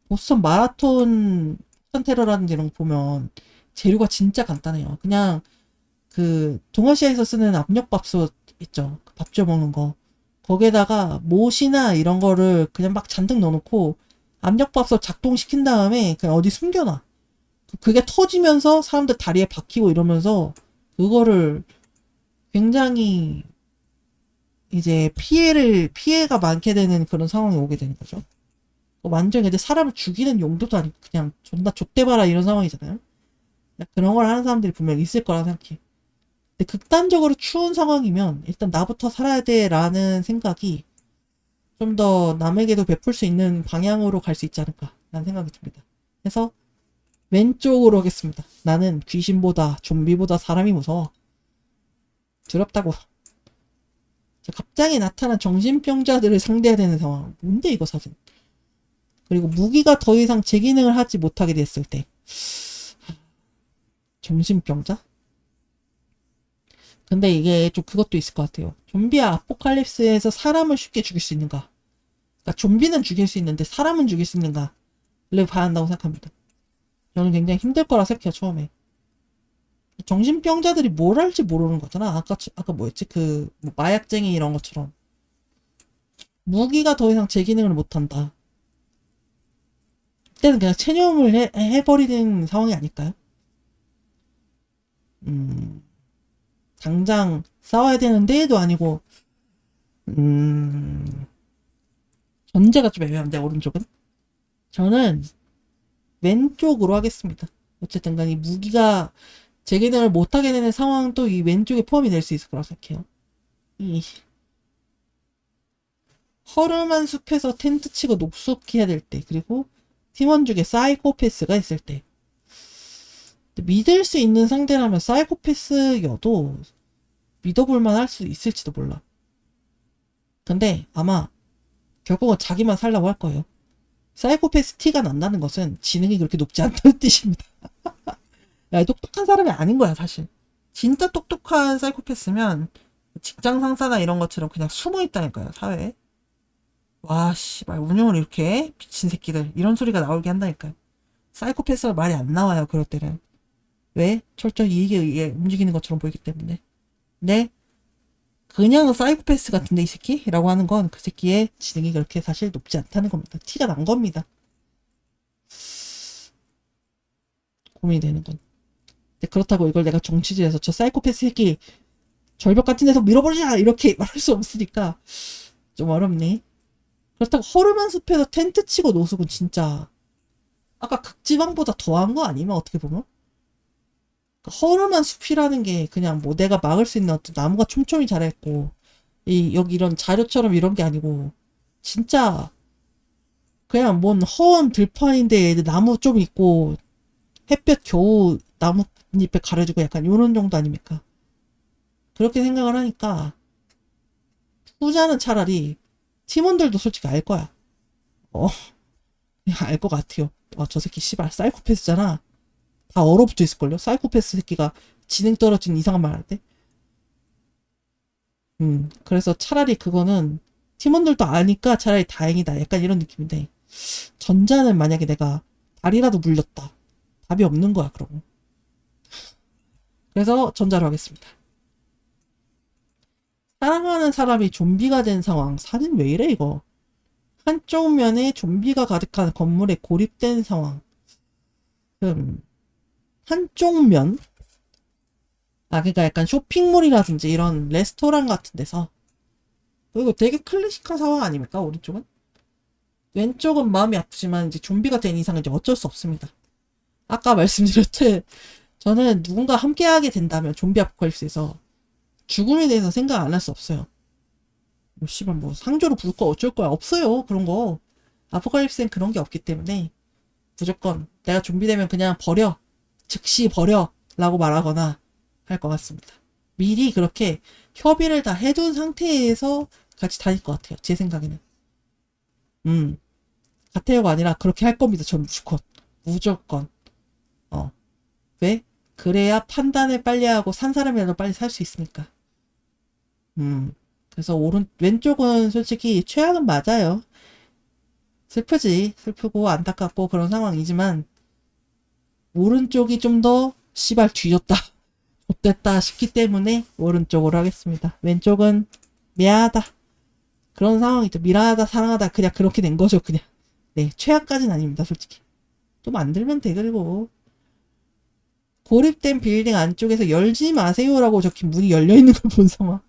보스턴 마라톤 테러라든지 이런 거 보면 재료가 진짜 간단해요. 그냥 그 동아시아에서 쓰는 압력밥솥 있죠. 그 밥 지어 먹는 거. 거기에다가 못이나 이런 거를 그냥 막 잔뜩 넣어놓고 압력밥솥 작동시킨 다음에 그냥 어디 숨겨놔. 그게 터지면서 사람들 다리에 박히고 이러면서 그거를 굉장히 이제 피해가 많게 되는 그런 상황이 오게 되는 거죠. 완전 이제 사람을 죽이는 용도도 아니고 그냥 존나 좆대봐라 이런 상황이잖아요. 그런 걸 하는 사람들이 분명 있을 거라 생각해. 근데 극단적으로 추운 상황이면 일단 나부터 살아야 돼라는 생각이 좀 더 남에게도 베풀 수 있는 방향으로 갈 수 있지 않을까라는 생각이 듭니다. 그래서 왼쪽으로 하겠습니다. 나는 귀신보다 좀비보다 사람이 무서워. 두렵다고. 갑자기 나타난 정신병자들을 상대해야 되는 상황. 뭔데 이거 사진. 그리고 무기가 더 이상 제 기능을 하지 못하게 됐을 때. 정신병자? 근데 이게 좀 그것도 있을 것 같아요. 좀비 아포칼립스에서 사람을 쉽게 죽일 수 있는가? 그러니까 좀비는 죽일 수 있는데 사람은 죽일 수 있는가를 봐야 한다고 생각합니다. 저는 굉장히 힘들 거라 생각해요, 처음에. 정신병자들이 뭘 할지 모르는 거잖아. 아까 뭐였지? 뭐 마약쟁이 이런 것처럼. 무기가 더 이상 제 기능을 못한다. 그때는 그냥 체념을 해버리는 상황이 아닐까요? 당장 싸워야 되는데도 아니고, 전제가 좀 애매한데, 오른쪽은? 저는 왼쪽으로 하겠습니다. 어쨌든 간에 무기가 제 기능을 못하게 되는 상황도 이 왼쪽에 포함이 될 수 있을 거라고 생각해요. 이 허름한 숲에서 텐트 치고 녹숙해야 될 때, 그리고 팀원 중에 사이코패스가 있을 때. 믿을 수 있는 상대라면 사이코패스여도 믿어볼만 할 수 있을지도 몰라. 근데 아마 결국은 자기만 살라고 할 거예요. 사이코패스 티가 난다는 것은 지능이 그렇게 높지 않다는 뜻입니다. 야, 똑똑한 사람이 아닌 거야, 사실. 진짜 똑똑한 사이코패스면 직장 상사나 이런 것처럼 그냥 숨어 있다니까요, 사회에. 와, 씨발, 운영을 이렇게 해? 미친 새끼들. 이런 소리가 나오게 한다니까요. 사이코패스가 말이 안 나와요, 그럴 때는. 왜? 철저히 이익에 의해 움직이는 것처럼 보이기 때문에. 네? 그냥 사이코패스 같은데, 이 새끼? 라고 하는 건 그 새끼의 지능이 그렇게 사실 높지 않다는 겁니다. 티가 난 겁니다. 고민이 되는 건. 근데 그렇다고 이걸 내가 정치질해서 저 사이코패스 새끼 절벽 같은 데서 밀어버리자! 이렇게 말할 수 없으니까 좀 어렵네. 그렇다고 허름한 숲에서 텐트 치고 노숙은 진짜 아까 극지방보다 더한 거 아니면 어떻게 보면? 그러니까 허름한 숲이라는 게 그냥 뭐 내가 막을 수 있는 어떤 나무가 촘촘히 자라있고 여기 이런 자료처럼 이런 게 아니고 진짜 그냥 뭔 허원 들판인데 나무 좀 있고 햇볕 겨우 나뭇잎에 가려주고 약간 요런 정도 아닙니까? 그렇게 생각을 하니까 후자는 차라리 팀원들도 솔직히 알 거야. 그냥 알 것 같아요. 저 새끼 씨발 사이코패스잖아. 다 얼어붙어 있을걸요? 사이코패스 새끼가 지능 떨어진 이상한 말 할 때. 그래서 차라리 그거는 팀원들도 아니까 차라리 다행이다. 약간 이런 느낌인데. 전자는 만약에 내가 다리라도 물렸다. 답이 없는 거야, 그러고. 그래서 전자로 하겠습니다. 사랑하는 사람이 좀비가 된 상황. 사진 왜 이래, 이거? 한쪽 면에 좀비가 가득한 건물에 고립된 상황. 한쪽 면? 그러니까 약간 쇼핑몰이라든지 이런 레스토랑 같은 데서. 이거 되게 클래식한 상황 아닙니까, 오른쪽은? 왼쪽은 마음이 아프지만 이제 좀비가 된 이상은 이제 어쩔 수 없습니다. 아까 말씀드렸듯 저는 누군가 함께하게 된다면 좀비 아포칼립스에서 죽음에 대해서 생각 안 할 수 없어요. 뭐 씨발 뭐 상조로 부를 거 어쩔 거야 없어요 그런 거. 아포칼립스엔 그런 게 없기 때문에 무조건 내가 좀비 되면 그냥 버려 즉시 버려 라고 말하거나 할 것 같습니다. 미리 그렇게 협의를 다 해둔 상태에서 같이 다닐 것 같아요. 제 생각에는. 같아요가 아니라 그렇게 할 겁니다. 전 무조건. 왜? 그래야 판단을 빨리 하고 산 사람이라도 빨리 살 수 있으니까. 그래서 왼쪽은 솔직히 최악은 맞아요. 슬프지. 슬프고 안타깝고 그런 상황이지만, 오른쪽이 좀 더, 씨발, 뒤졌다. 못됐다 싶기 때문에, 오른쪽으로 하겠습니다. 왼쪽은, 미안하다. 그런 상황이죠. 미안하다, 사랑하다. 그냥 그렇게 된 거죠, 그냥. 네, 최악까지는 아닙니다, 솔직히. 또 만들면 돼, 그리고. 고립된 빌딩 안쪽에서 열지 마세요라고 적힌 문이 열려있는 걸 본 상황.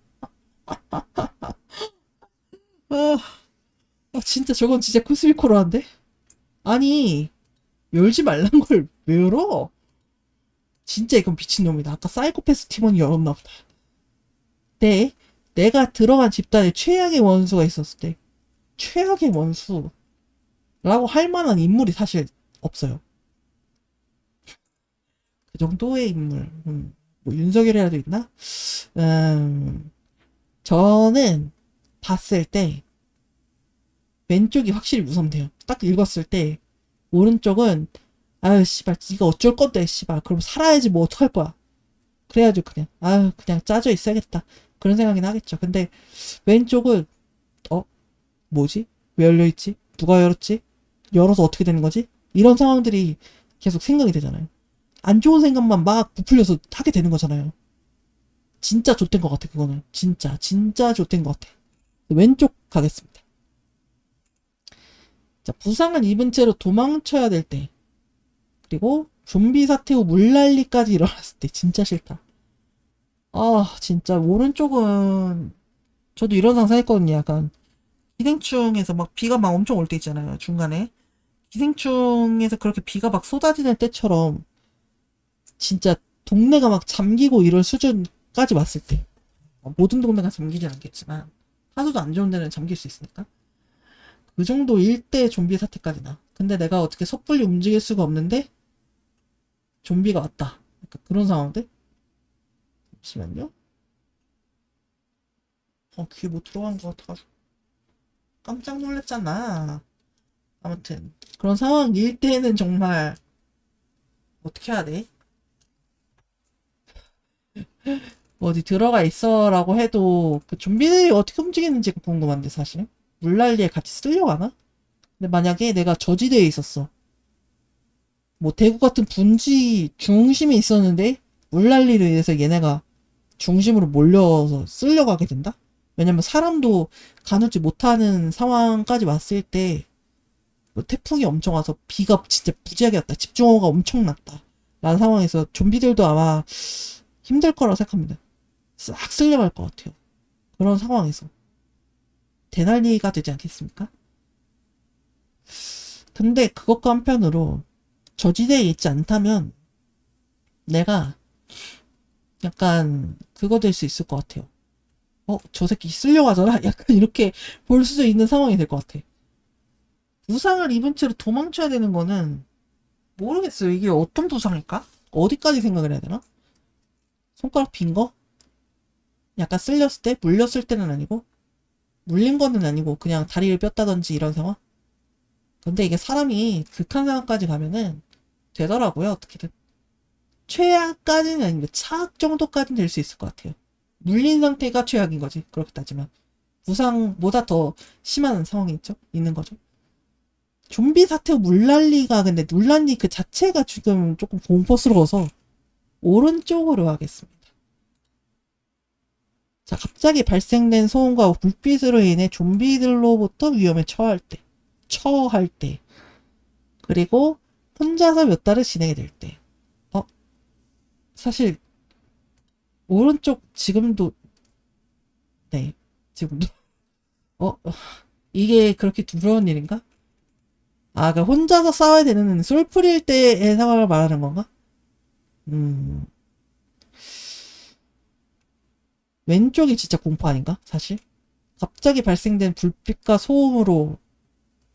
아, 진짜 저건 진짜 코스미코러한데? 아니, 열지 말란 걸 왜 열어? 진짜 이건 미친놈이다. 아까 사이코패스 팀원이 열었나 보다. 네, 내가 들어간 집단에 최악의 원수가 있었을 때, 최악의 원수라고 할 만한 인물이 사실 없어요. 그 정도의 인물. 뭐 윤석열이라도 있나? 저는 봤을 때 왼쪽이 확실히 무섭네요. 딱 읽었을 때 오른쪽은 아유 씨발 이거 어쩔 건데 씨발 그럼 살아야지 뭐 어떡할 거야. 그래가지고 그냥 아유 그냥 짜져 있어야겠다. 그런 생각이나 하겠죠. 근데 왼쪽은 어? 뭐지? 왜 열려있지? 누가 열었지? 열어서 어떻게 되는 거지? 이런 상황들이 계속 생각이 되잖아요. 안 좋은 생각만 막 부풀려서 하게 되는 거잖아요. 진짜 좆된 것 같아, 그거는. 진짜 좆된 것 같아. 왼쪽 가겠습니다. 자, 부상을 입은 채로 도망쳐야 될 때. 그리고 좀비 사태 후 물난리까지 일어났을 때. 진짜 싫다. 아, 진짜, 오른쪽은, 저도 이런 상상했거든요, 약간. 기생충에서 막 비가 막 엄청 올 때 있잖아요, 중간에. 기생충에서 그렇게 비가 막 쏟아지는 때처럼, 진짜 동네가 막 잠기고 이럴 수준까지 왔을 때. 모든 동네가 잠기진 않겠지만 하수도 안 좋은 데는 잠길 수 있으니까 그 정도 일대 좀비 사태까지 나. 근데 내가 어떻게 섣불리 움직일 수가 없는데 좀비가 왔다. 그러니까 그런 상황들. 잠시만요. 귀에 못 들어간 것 같아가지고 깜짝 놀랐잖아. 아무튼 그런 상황일 때는 정말 어떻게 해야 돼? 어디 들어가 있어라고 해도 그 좀비들이 어떻게 움직이는지가 궁금한데 사실 물난리에 같이 쓸려가나? 근데 만약에 내가 저지대에 있었어. 뭐 대구 같은 분지 중심에 있었는데 물난리로 인해서 얘네가 중심으로 몰려서 쓸려가게 된다? 왜냐면 사람도 가누지 못하는 상황까지 왔을 때 뭐 태풍이 엄청 와서 비가 진짜 무지하게 왔다. 집중호우가 엄청 났다. 라는 상황에서 좀비들도 아마 힘들 거라고 생각합니다. 싹 쓸려갈 것 같아요. 그런 상황에서 대난리가 되지 않겠습니까? 근데 그것과 한편으로 저지대에 있지 않다면 내가 약간 그거 될 수 있을 것 같아요. 저 새끼 쓸려가잖아? 약간 이렇게 볼 수도 있는 상황이 될 것 같아. 부상을 입은 채로 도망쳐야 되는 거는 모르겠어요. 이게 어떤 부상일까? 어디까지 생각을 해야 되나? 손가락 빈 거? 약간 쓸렸을 때? 물렸을 때는 아니고? 물린 거는 아니고 그냥 다리를 뼈다든지 이런 상황? 근데 이게 사람이 극한 상황까지 가면은 되더라고요. 어떻게든. 최악까지는 아니고 차악 정도까지는 될 수 있을 것 같아요. 물린 상태가 최악인 거지. 그렇게 따지면. 부상보다 더 심한 상황이 있죠? 있는 거죠. 좀비 사태 물난리가 근데 물난리 그 자체가 지금 조금 공포스러워서 오른쪽으로 하겠습니다. 자, 갑자기 발생된 소음과 불빛으로 인해 좀비들로부터 위험에 처할 때, 그리고 혼자서 몇 달을 지내게 될 때. 사실 오른쪽 지금도 네, 지금도 어, 이게 그렇게 두려운 일인가? 그러니까 혼자서 싸워야 되는 솔플일 때의 상황을 말하는 건가? 음, 왼쪽이 진짜 공포 아닌가? 사실 갑자기 발생된 불빛과 소음으로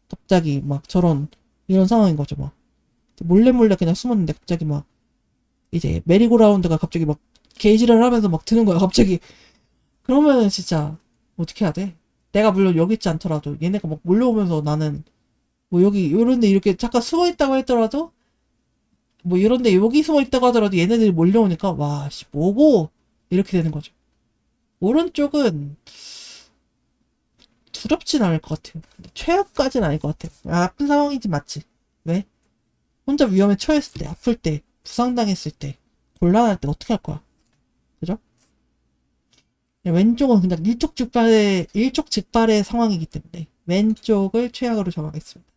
갑자기 막 이런 상황인 거죠. 막 몰래 그냥 숨었는데 갑자기 막 이제 메리고라운드가 갑자기 막 게이지를 하면서 막 드는 거야. 갑자기 그러면은 진짜 어떻게 해야 돼? 내가 물론 여기 있지 않더라도 얘네가 막 몰려오면서 나는 뭐 여기 요런데 이렇게 잠깐 숨어 있다고 했더라도 뭐 이런데 여기 숨어 있다고 하더라도 얘네들이 몰려오니까 와 씨 뭐고 이렇게 되는 거죠. 오른쪽은 두렵진 않을 것 같아요. 근데 최악까지는 아닐 것 같아요. 아픈 상황이지 맞지? 왜? 혼자 위험에 처했을 때, 아플 때, 부상당했을 때, 곤란할 때 어떻게 할 거야? 그죠? 왼쪽은 그냥 일촉즉발의 상황이기 때문에 왼쪽을 최악으로 정하겠습니다.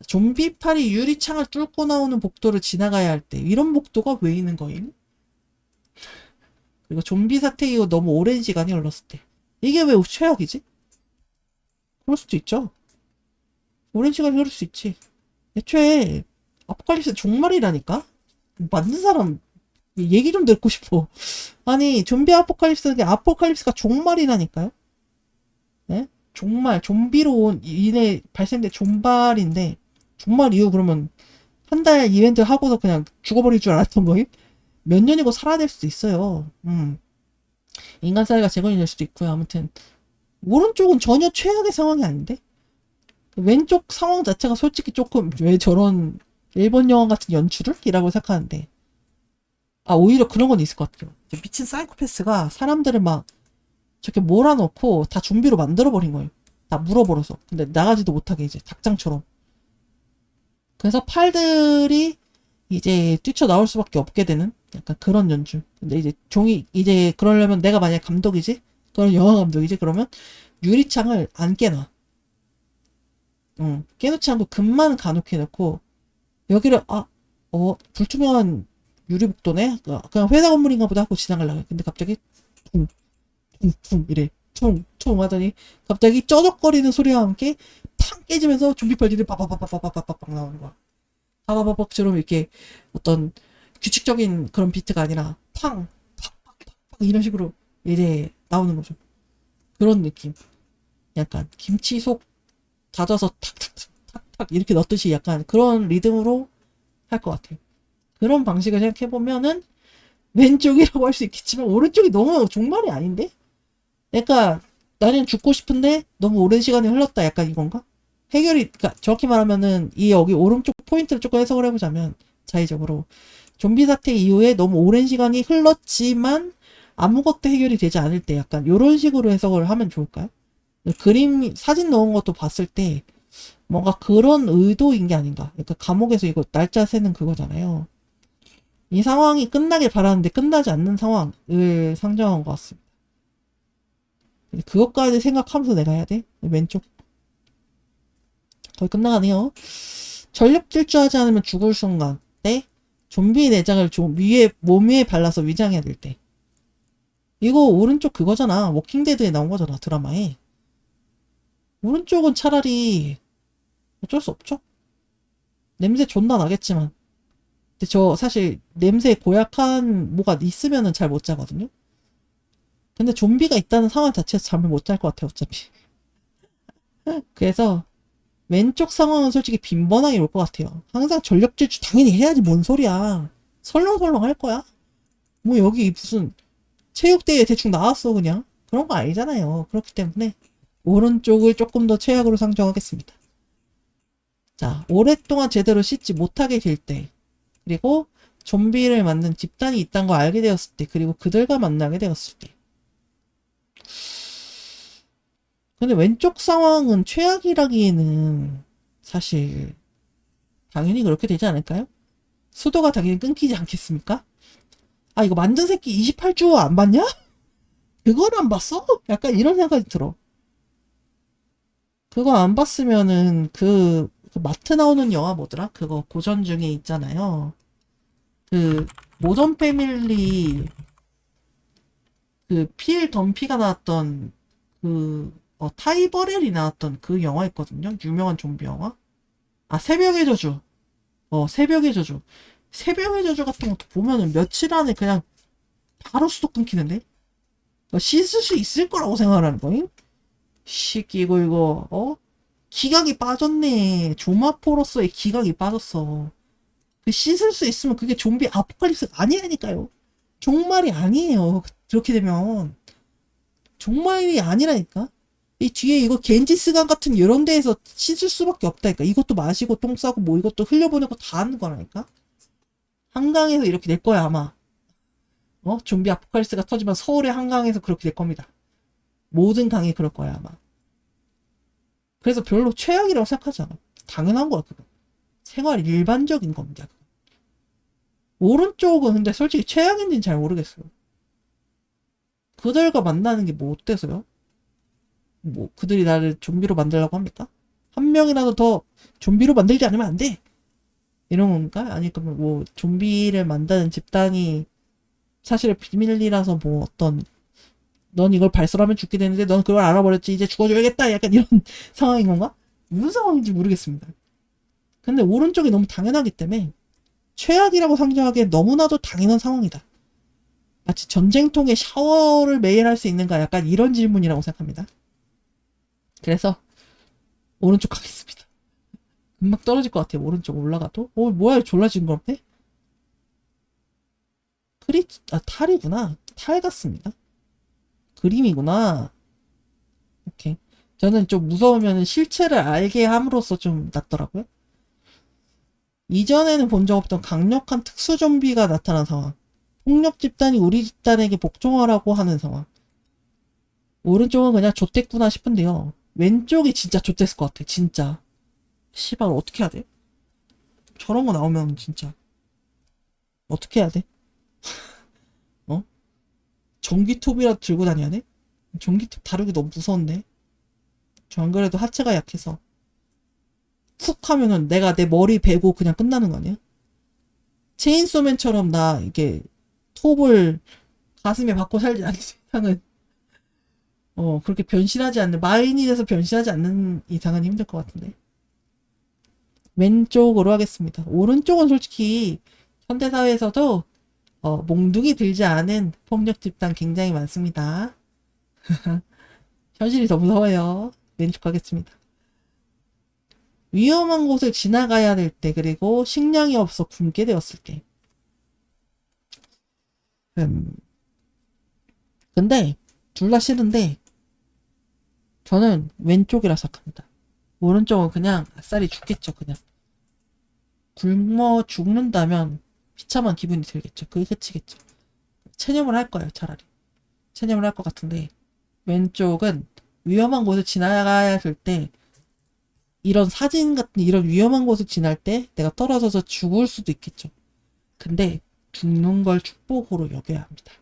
좀비팔이 유리창을 뚫고 나오는 복도를 지나가야 할 때 이런 복도가 왜 있는 거임? 그리고 좀비 사태 이후 너무 오랜 시간이 흘렀을 때 이게 왜 최악이지? 그럴 수도 있죠. 오랜 시간이 흐를 수 있지. 애초에 아포칼립스 종말이라니까? 맞는 사람 얘기 좀 듣고 싶어. 아니 좀비 아포칼립스는 아포칼립스가 종말이라니까요? 네? 종말 좀비로 인해 발생된 종발인데 종말 이후 그러면 한 달 이벤트 하고서 그냥 죽어버릴 줄 알았던 거임? 몇 년이고 살아낼 수도 있어요. 인간 사회가 재건이 될 수도 있고요. 아무튼 오른쪽은 전혀 최악의 상황이 아닌데 왼쪽 상황 자체가 솔직히 조금 왜 저런 일본 영화 같은 연출을? 이라고 생각하는데 오히려 그런 건 있을 것 같아요. 미친 사이코패스가 사람들을 막 저렇게 몰아넣고 다 좀비로 만들어버린 거예요. 다 물어버려서. 근데 나가지도 못하게 이제 닭장처럼. 그래서 팔들이 이제 뛰쳐나올 수밖에 없게 되는 약간 그런 연출. 근데 이제 이제 그러려면 내가 만약 감독이지? 그런 영화 감독이지? 그러면 유리창을 안 깨놔. 깨놓지 않고 금만 가놓게 놓고 여기를 불투명한 유리복도네? 그냥 회사 건물인가 보다 하고 지나가려고. 근데 갑자기 퉁퉁 이래 퉁퉁 하더니 갑자기 쩌적거리는 소리와 함께 팡 깨지면서 좀비팔들이 빠바바바바바바박 나오는 거야. 바바바박처럼 이렇게 어떤 규칙적인 그런 비트가 아니라 팡 팍팍팍팍 이런 식으로 이제 나오는 거죠. 그런 느낌. 약간 김치 속 다져서 탁탁탁탁탁 이렇게 넣듯이 약간 그런 리듬으로 할 것 같아요. 그런 방식을 생각해보면은 왼쪽이라고 할 수 있겠지만 오른쪽이 너무 종말이 아닌데? 그러니까 나는 죽고 싶은데 너무 오랜 시간이 흘렀다 약간 이건가? 그러니까 정확히 말하면은 여기 오른쪽 포인트를 조금 해석을 해보자면 자의적으로 좀비 사태 이후에 너무 오랜 시간이 흘렀지만 아무것도 해결이 되지 않을 때 약간 이런 식으로 해석을 하면 좋을까요? 그림 사진 넣은 것도 봤을 때 뭔가 그런 의도인 게 아닌가. 그러니까 감옥에서 이거 날짜 세는 그거잖아요. 이 상황이 끝나길 바라는데 끝나지 않는 상황을 상정한 것 같습니다. 그것까지 생각하면서 내가 해야 돼? 왼쪽. 거의 끝나가네요. 전력 질주하지 않으면 죽을 순간 때 좀비 내장을 몸 위에 발라서 위장해야 될 때. 이거 오른쪽 그거잖아. 워킹데드에 나온 거잖아. 드라마에. 오른쪽은 차라리 어쩔 수 없죠. 냄새 존나 나겠지만. 근데 저 사실 냄새에 고약한 뭐가 있으면은 잘 못 자거든요. 근데 좀비가 있다는 상황 자체에서 잠을 못 잘 것 같아요. 어차피. 그래서 왼쪽 상황은 솔직히 빈번하게 올 것 같아요. 항상 전력 질주 당연히 해야지 뭔 소리야. 설렁설렁 할 거야. 뭐 여기 무슨 체육대회 대충 나왔어 그냥. 그런 거 아니잖아요. 그렇기 때문에 오른쪽을 조금 더 최악으로 상정하겠습니다. 자, 오랫동안 제대로 씻지 못하게 될 때, 그리고 좀비를 만든 집단이 있다는 걸 알게 되었을 때, 그리고 그들과 만나게 되었을 때. 근데 왼쪽 상황은 최악이라기에는 사실 당연히 그렇게 되지 않을까요? 수도가 당연히 끊기지 않겠습니까? 이거 만든 새끼 28주 안 봤냐? 그걸 안 봤어? 약간 이런 생각이 들어. 그거 안 봤으면은 그 마트 나오는 영화 뭐더라? 그거 고전 중에 있잖아요. 그 모던 패밀리 필 덤피가 나왔던 타이버렐이 나왔던 그 영화 있거든요. 유명한 좀비 영화. 새벽의 저주. 새벽의 저주. 새벽의 저주 같은 것도 보면은 며칠 안에 그냥 바로 수도 끊기는데? 씻을 수 있을 거라고 생각하는 거임? 시끼고 이거 기각이 빠졌네. 조마포로서의 기각이 빠졌어. 씻을 수 있으면 그게 좀비 아포칼립스가 아니라니까요. 종말이 아니에요. 그렇게 되면 종말이 아니라니까. 이 뒤에 이거 겐지스강 같은 이런 데에서 씻을 수밖에 없다니까. 이것도 마시고 똥 싸고 뭐 이것도 흘려보내고 다 하는 거라니까. 한강에서 이렇게 될 거야 아마. 좀비 아포칼립스가 터지면 서울의 한강에서 그렇게 될 겁니다. 모든 강이 그럴 거야 아마. 그래서 별로 최악이라고 생각하지 않아. 당연한 거야, 그거. 생활 일반적인 겁니다. 오른쪽은 근데 솔직히 최악인지는 잘 모르겠어요. 그들과 만나는 게 뭐 어때서요? 뭐 그들이 나를 좀비로 만들려고 합니까? 한 명이라도 더 좀비로 만들지 않으면 안 돼. 이런 건가? 아니 그러면 뭐 좀비를 만드는 집단이 사실 비밀이라서 뭐 어떤 넌 이걸 발설하면 죽게 되는데 넌 그걸 알아버렸지 이제 죽어줘야겠다 약간 이런 상황인 건가? 무슨 상황인지 모르겠습니다. 근데 오른쪽이 너무 당연하기 때문에 최악이라고 상정하기엔 너무나도 당연한 상황이다. 마치 전쟁통에 샤워를 매일 할 수 있는가 약간 이런 질문이라고 생각합니다. 그래서 오른쪽 하겠습니다. 금방 떨어질 것 같아요. 오른쪽 올라가도. 뭐야 졸라 징그럽네. 탈이구나. 탈 같습니다. 그림이구나. 오케이. 저는 좀 무서우면 실체를 알게 함으로써 좀 낫더라고요. 이전에는 본 적 없던 강력한 특수 좀비가 나타난 상황. 폭력 집단이 우리 집단에게 복종하라고 하는 상황. 오른쪽은 그냥 좆됐구나 싶은데요. 왼쪽이 진짜 좆됐을 것 같아. 진짜. 씨발 어떻게 해야 돼? 저런 거 나오면 진짜 어떻게 해야 돼? 어? 전기톱이라도 들고 다녀야 돼? 전기톱 다루기 너무 무서운데. 저 안 그래도 하체가 약해서 쿡 하면은 내가 내 머리 베고 그냥 끝나는 거 아니야? 체인소맨처럼 나 이게 톱을 가슴에 받고 살지 않는 이상은 그렇게 변신하지 않는 마인이 돼서 변신하지 않는 이상은 힘들 것 같은데. 왼쪽으로 하겠습니다. 오른쪽은 솔직히 현대사회에서도 몽둥이 들지 않은 폭력 집단 굉장히 많습니다. 현실이 더 무서워요. 왼쪽 하겠습니다. 위험한 곳을 지나가야 될 때 그리고 식량이 없어 굶게 되었을 때. 근데 둘 다 싫은데 저는 왼쪽이라 생각합니다. 오른쪽은 그냥 아싸리 죽겠죠. 그냥 굶어 죽는다면 비참한 기분이 들겠죠. 그게 끝이겠죠. 체념을 할 거예요. 차라리 체념을 할 것 같은데 왼쪽은 위험한 곳을 지나가야 될 때 이런 사진 같은 이런 위험한 곳을 지날 때 내가 떨어져서 죽을 수도 있겠죠. 근데 죽는 걸 축복으로 여겨야 합니다.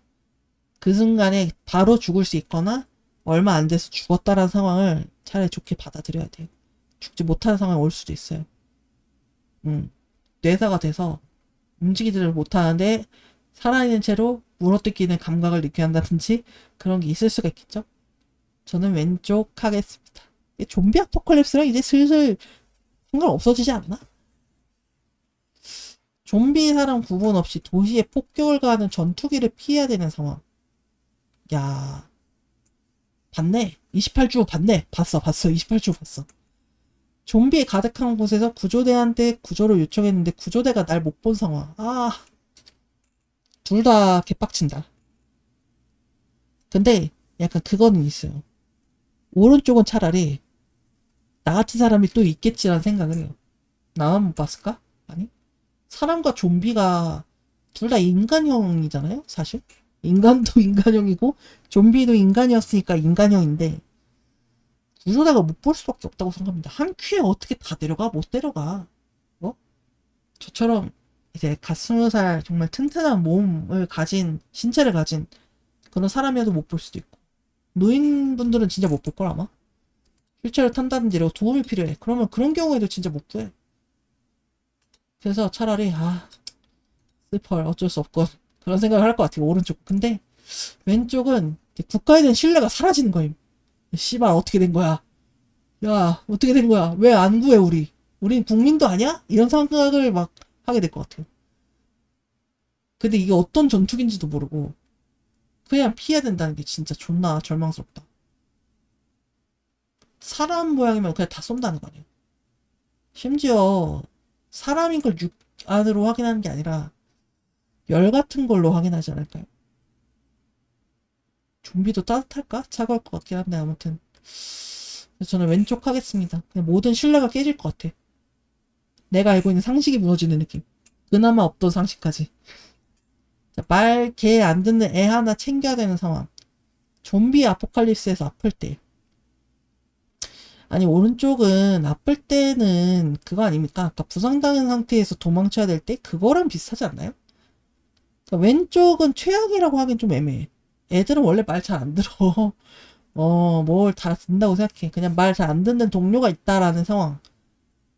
그 순간에 바로 죽을 수 있거나 얼마 안 돼서 죽었다라는 상황을 차라리 좋게 받아들여야 돼요. 죽지 못하는 상황이 올 수도 있어요. 뇌사가 돼서 움직이지를 못하는데 살아있는 채로 물어뜯기는 감각을 느껴야 한다든지 그런 게 있을 수가 있겠죠. 저는 왼쪽 하겠습니다. 좀비 아포칼립스랑 이제 슬슬 상관 없어지지 않나? 좀비 사람 구분 없이 도시에 폭격을 가하는 전투기를 피해야 되는 상황. 야, 봤네. 28주 봤네. 봤어. 28주 봤어. 좀비에 가득한 곳에서 구조대한테 구조를 요청했는데 구조대가 날 못 본 상황. 둘 다 개빡친다. 근데 약간 그거는 있어요. 오른쪽은 차라리 나 같은 사람이 또 있겠지라는 생각을 해요. 나만 못 봤을까? 아니? 사람과 좀비가 둘 다 인간형이잖아요, 사실? 인간도 인간형이고, 좀비도 인간이었으니까 인간형인데, 구조대가 못 볼 수밖에 없다고 생각합니다. 한 큐에 어떻게 다 데려가? 못 데려가. 저처럼 이제 갓 20살 정말 튼튼한 몸을 가진, 신체를 가진 그런 사람이어도 못 볼 수도 있고, 노인분들은 진짜 못 볼 걸 아마? 휠체어를 탄다든지 이러고 도움이 필요해. 그러면 그런 경우에도 진짜 못 구해. 그래서 차라리 슬퍼 어쩔 수 없건 그런 생각을 할 것 같아요. 오른쪽. 근데 왼쪽은 국가에 대한 신뢰가 사라지는 거임. 씨발 어떻게 된 거야? 야 어떻게 된 거야? 왜 안 구해 우리? 우린 국민도 아니야? 이런 생각을 막 하게 될 것 같아요. 근데 이게 어떤 전투기인지도 모르고 그냥 피해야 된다는 게 진짜 존나 절망스럽다. 사람 모양이면 그냥 다 쏜다는 거 아니에요. 심지어 사람인 걸 육안으로 확인하는 게 아니라 열 같은 걸로 확인하지 않을까요? 좀비도 따뜻할까? 차가울 것 같긴 한데 아무튼 저는 왼쪽 하겠습니다. 그냥 모든 신뢰가 깨질 것 같아. 내가 알고 있는 상식이 무너지는 느낌. 그나마 없던 상식까지. 말, 개 안 듣는 애 하나 챙겨야 되는 상황. 좀비 아포칼립스에서 아플 때. 아니, 오른쪽은 아플 때는 그거 아닙니까? 아까 부상당한 상태에서 도망쳐야 될 때 그거랑 비슷하지 않나요? 그러니까 왼쪽은 최악이라고 하긴 좀 애매해. 애들은 원래 말 잘 안 들어. 뭘 다 듣는다고 생각해. 그냥 말 잘 안 듣는 동료가 있다라는 상황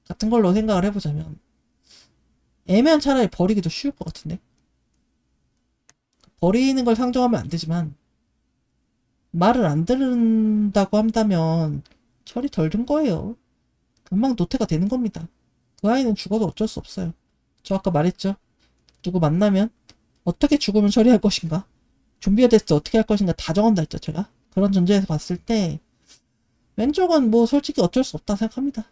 같은 걸로 생각을 해보자면 애매한 차라리 버리기도 쉬울 것 같은데. 버리는 걸 상정하면 안 되지만 말을 안 들은다고 한다면 철이 덜 든 거예요. 금방 노태가 되는 겁니다. 그 아이는 죽어도 어쩔 수 없어요. 저 아까 말했죠. 누구 만나면 어떻게 죽으면 처리할 것인가? 좀비가 됐을 때 어떻게 할 것인가 다 정한다 했죠, 제가. 그런 전제에서 봤을 때 왼쪽은 뭐 솔직히 어쩔 수 없다 생각합니다.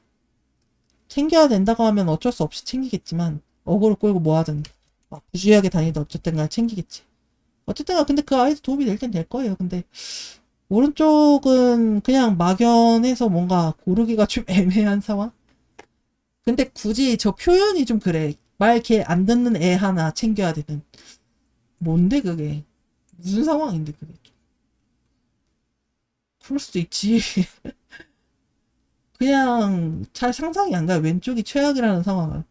챙겨야 된다고 하면 어쩔 수 없이 챙기겠지만 어그로 끌고 뭐 하든 막 부주의하게 다니든 어쨌든 간에 챙기겠지. 어쨌든 간에 근데 그 아이도 도움이 될 땐 될 거예요. 근데 오른쪽은 그냥 막연해서 뭔가 고르기가 좀 애매한 상황? 근데 굳이 저 표현이 좀 그래. 말 이렇게 안 듣는 애 하나 챙겨야 되는. 뭔데 그게? 무슨 상황인데 그게? 그럴 수도 있지. 그냥 잘 상상이 안 가요. 왼쪽이 최악이라는 상황을.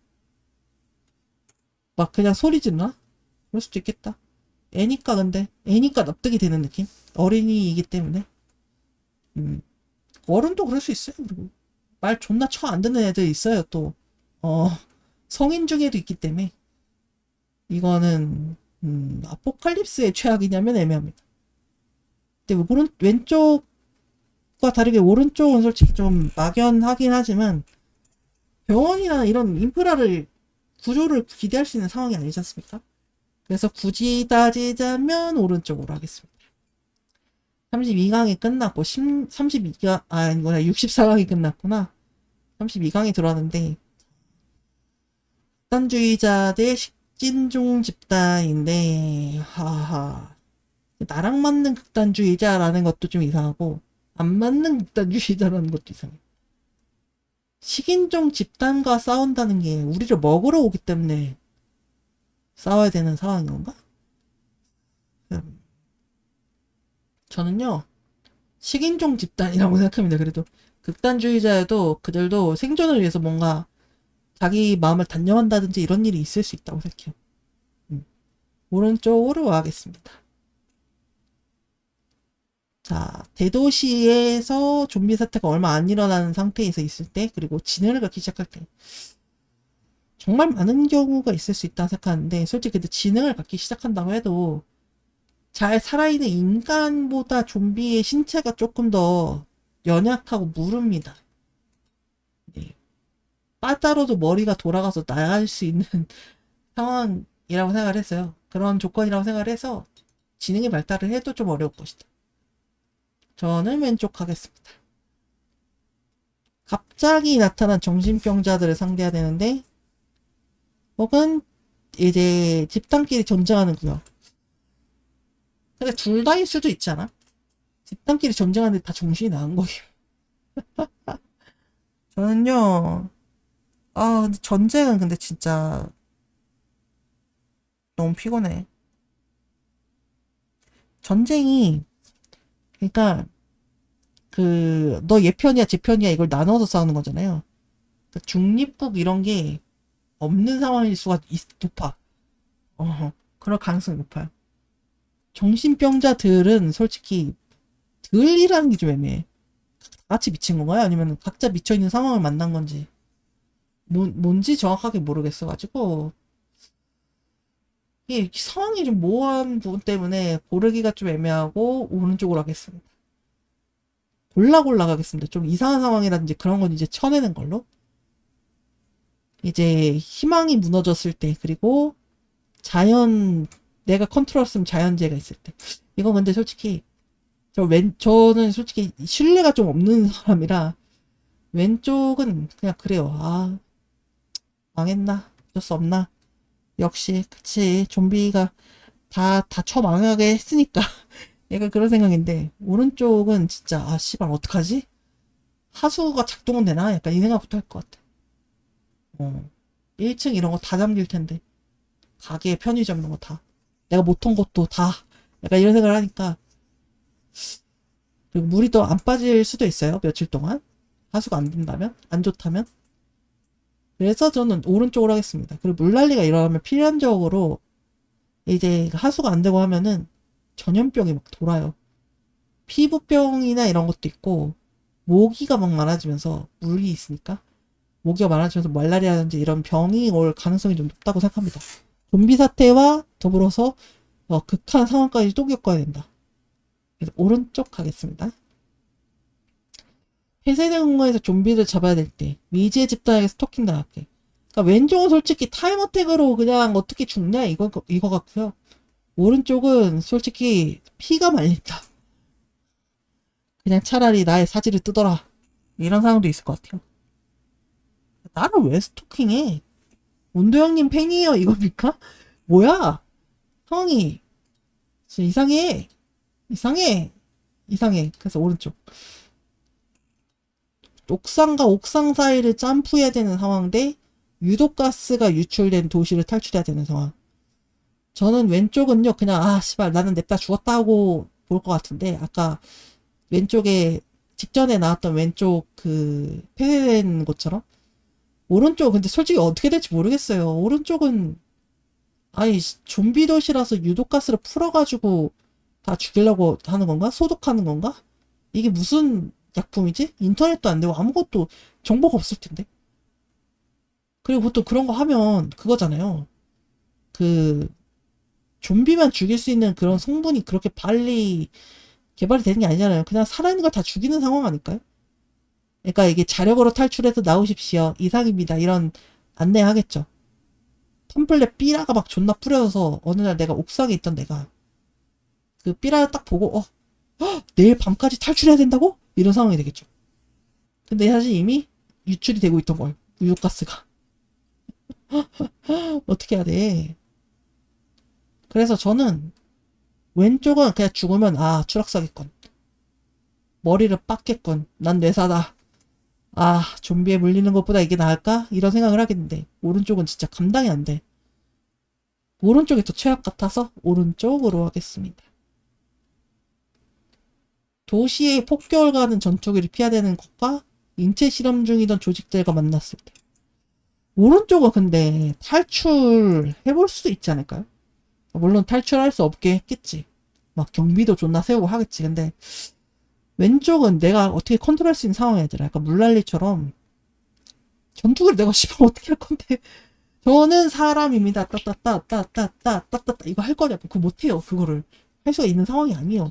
막 그냥 소리 지르나? 그럴 수도 있겠다. 애니까 근데 애니까 납득이 되는 느낌? 어린이이기 때문에. 음. 어른도 그럴 수 있어요. 그리고 말 존나 쳐 안 듣는 애들 있어요. 또 어, 성인 중에도 있기 때문에 이거는 아포칼립스의 최악이냐면 애매합니다. 근데 왼쪽과 다르게 오른쪽은 솔직히 좀 막연하긴 하지만 병원이나 이런 인프라를 구조를 기대할 수 있는 상황이 아니지 않습니까? 그래서 굳이 따지자면 오른쪽으로 하겠습니다. 32강이 끝났고 32강 아니구나 64강이 끝났구나. 32강이 들어왔는데 극단주의자 대 식진종 집단인데 하하 나랑 맞는 극단주의자라는 것도 좀 이상하고 안 맞는 극단주의자라는 것도 이상해. 식인종 집단과 싸운다는 게 우리를 먹으러 오기 때문에 싸워야 되는 상황인 건가? 저는요 식인종 집단이라고 생각합니다. 그래도 극단주의자여도 그들도 생존을 위해서 뭔가 자기 마음을 단념한다든지 이런 일이 있을 수 있다고 생각해요. 오른쪽으로 하겠습니다. 자, 대도시에서 좀비 사태가 얼마 안 일어나는 상태에서 있을 때, 그리고 진해를 갖기 시작할 때, 정말 많은 경우가 있을 수 있다고 생각하는데, 솔직히 근데 지능을 갖기 시작한다고 해도, 잘 살아있는 인간보다 좀비의 신체가 조금 더 연약하고 무릅니다. 네. 빠따로도 머리가 돌아가서 나갈 수 있는 상황이라고 생각을 했어요. 그런 조건이라고 생각을 해서, 지능이 발달을 해도 좀 어려울 것이다. 저는 왼쪽 하겠습니다. 갑자기 나타난 정신병자들을 상대해야 되는데 혹은 이제 집단끼리 전쟁하는 구역. 근데 둘 다일 수도 있잖아. 집단끼리 전쟁하는데 다 정신이 나간 거예요. 저는요. 근데 전쟁은 근데 진짜 너무 피곤해. 전쟁이 그러니까 너 얘 편이야 제 편이야 이걸 나눠서 싸우는 거잖아요. 그러니까 중립국 이런 게 없는 상황일 수가 높아. 그럴 가능성이 높아요. 정신병자들은 솔직히 들이라는 게 좀 애매해. 다 같이 미친 건가요? 아니면 각자 미쳐있는 상황을 만난 건지. 뭔지 정확하게 모르겠어가지고. 이게 상황이 좀 모호한 부분 때문에 고르기가 좀 애매하고 오른쪽으로 하겠습니다. 골라 가겠습니다. 좀 이상한 상황이라든지 그런 건 이제 쳐내는 걸로. 이제 희망이 무너졌을 때, 그리고 내가 컨트롤했으면 자연재해가 있을 때. 이건 근데 솔직히, 저는 솔직히 신뢰가 좀 없는 사람이라, 왼쪽은 그냥 그래요. 망했나? 어쩔 수 없나? 역시, 그치. 좀비가 다 처망하게 했으니까. 약간 그런 생각인데, 오른쪽은 진짜, 씨발, 어떡하지? 하수가 작동은 되나? 약간 이 생각부터 할 것 같아. 1층 이런 거 다 잠길 텐데. 가게, 편의점 이런 거 다. 내가 못한 것도 다. 약간 이런 생각을 하니까. 그리고 물이 더 안 빠질 수도 있어요. 며칠 동안. 하수가 안 된다면? 안 좋다면? 그래서 저는 오른쪽으로 하겠습니다. 그리고 물난리가 일어나면 필연적으로 이제 하수가 안 되고 하면은 전염병이 막 돌아요. 피부병이나 이런 것도 있고 모기가 막 많아지면서 물이 있으니까 모기가 많아지면서 말라리아든지 이런 병이 올 가능성이 좀 높다고 생각합니다. 좀비 사태와 더불어서 극한 상황까지 또 겪어야 된다. 그래서 오른쪽 가겠습니다. 폐쇄된 공간에서 좀비를 잡아야 될 때 미지의 집단에게 스토킹 당할게. 그러니까 왼쪽은 솔직히 타임어택으로 그냥 어떻게 죽냐 이거 같고요. 오른쪽은 솔직히 피가 말린다. 그냥 차라리 나의 사지를 뜯어라. 이런 상황도 있을 것 같아요. 나를 왜 스토킹해? 온도 형님 팬이에요 이겁니까? 뭐야? 상황이 진짜 이상해. 그래서 오른쪽. 옥상과 옥상 사이를 점프해야 되는 상황 대 유독가스가 유출된 도시를 탈출해야 되는 상황. 저는 왼쪽은요 그냥 씨발 나는 냅다 죽었다 하고 볼 것 같은데 아까 왼쪽에 직전에 나왔던 왼쪽 그 폐쇄된 것처럼 오른쪽 근데 솔직히 어떻게 될지 모르겠어요. 오른쪽은 아니 좀비 도시라서 유독가스를 풀어가지고 다 죽이려고 하는 건가? 소독하는 건가? 이게 무슨 약품이지? 인터넷도 안 되고 아무것도 정보가 없을 텐데. 그리고 보통 그런 거 하면 그거잖아요. 그 좀비만 죽일 수 있는 그런 성분이 그렇게 빨리 개발이 되는 게 아니잖아요. 그냥 살아있는 걸 다 죽이는 상황 아닐까요? 그러니까 이게 자력으로 탈출해서 나오십시오. 이상입니다. 이런 안내 하겠죠. 텀플렛 삐라가 막 존나 뿌려서 어느 날 내가 옥상에 있던 내가 그 삐라를 딱 보고 내일 밤까지 탈출해야 된다고? 이런 상황이 되겠죠. 근데 사실 이미 유출이 되고 있던 거예요. 우유가스가. 어떻게 해야 돼? 그래서 저는 왼쪽은 그냥 죽으면 추락사겠군. 머리를 빡겠군. 난 뇌사다. 좀비에 물리는 것보다 이게 나을까? 이런 생각을 하겠는데 오른쪽은 진짜 감당이 안 돼. 오른쪽이 더 최악 같아서 오른쪽으로 하겠습니다. 도시의 폭격을 가는 전투기를 피해야 되는 것과 인체 실험 중이던 조직들과 만났을 때 오른쪽은 근데 탈출해볼 수도 있지 않을까요? 물론 탈출할 수 없게 했겠지. 막 경비도 존나 세우고 하겠지. 근데 왼쪽은 내가 어떻게 컨트롤할 수 있는 상황이 아니라 약간 물난리처럼 전투기를 내가 씨발 어떻게 할 건데 저는 사람입니다. 따따따따따따따따 이거 할 거냐고. 그거 못해요. 그거를 할 수가 있는 상황이 아니에요.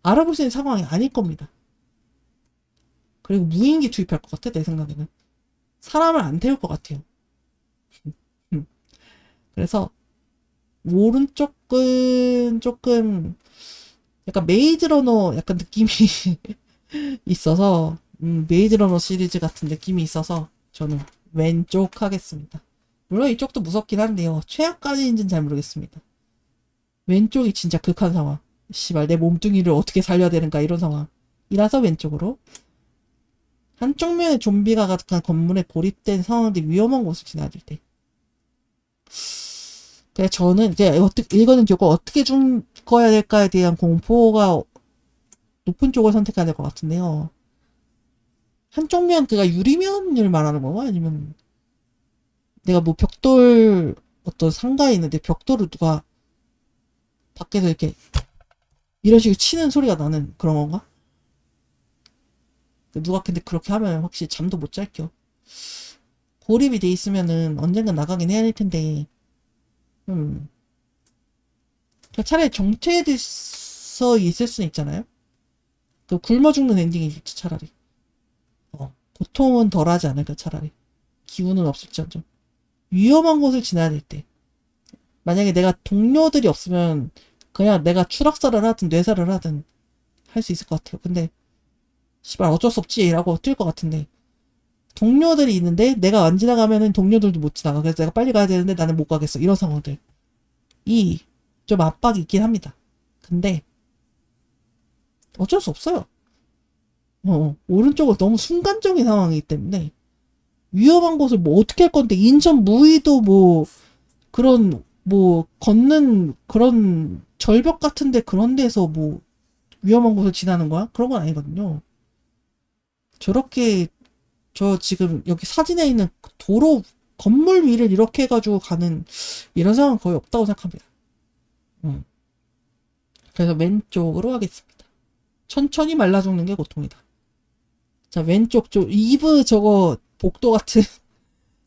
알아볼 수 있는 상황이 아닐 겁니다. 그리고 무인기 투입할 것 같아 내 생각에는. 사람을 안 태울 것 같아요. 그래서 오른쪽은 조금 약간 메이즈러너 약간 느낌이 있어서 메이즈러너 시리즈 같은 느낌이 있어서 저는 왼쪽 하겠습니다. 물론 이쪽도 무섭긴 한데요. 최악까지인지는 잘 모르겠습니다. 왼쪽이 진짜 극한 상황. 씨발 내 몸뚱이를 어떻게 살려야 되는가 이런 상황이라서 왼쪽으로. 한쪽 면에 좀비가 가득한 건물에 고립된 상황들이 위험한 곳을 지나야 될 때. 그래서 저는 이제 이거는 조금 어떻게 죽어야 될까에 대한 공포가 높은 쪽을 선택해야 될 것 같은데요. 한쪽 면 그가 유리면을 말하는 건가? 아니면 내가 뭐 벽돌 어떤 상가에 있는데 벽돌을 누가 밖에서 이렇게 이런 식으로 치는 소리가 나는 그런 건가? 누가 근데 그렇게 하면 확실히 잠도 못 잘게요. 고립이 돼 있으면은 언젠간 나가긴 해야 할 텐데 차라리 정체돼서 있을 수는 있잖아요. 그 굶어 죽는 엔딩이 있지 차라리. 고통은 덜하지 않을까 차라리. 기운은 없을지언정. 위험한 곳을 지나야 될 때. 만약에 내가 동료들이 없으면 그냥 내가 추락사를 하든 뇌사를 하든 할 수 있을 것 같아요. 근데 씨발 어쩔 수 없지 라고 뛸 것 같은데 동료들이 있는데 내가 안 지나가면은 동료들도 못 지나가. 그래서 내가 빨리 가야 되는데 나는 못 가겠어. 이런 상황들. 좀 압박이 있긴 합니다. 근데 어쩔 수 없어요. 오른쪽은 너무 순간적인 상황이기 때문에 위험한 곳을 뭐 어떻게 할 건데 인천 무의도 뭐 그런 뭐 걷는 그런 절벽 같은데 그런 데서 뭐 위험한 곳을 지나는 거야? 그런 건 아니거든요. 저렇게 저 지금 여기 사진에 있는 도로 건물 위를 이렇게 해가지고 가는 이런 상황은 거의 없다고 생각합니다. 그래서 왼쪽으로 하겠습니다. 천천히 말라 죽는 게 고통이다. 자, 왼쪽 쪽 이브 저거 복도 같은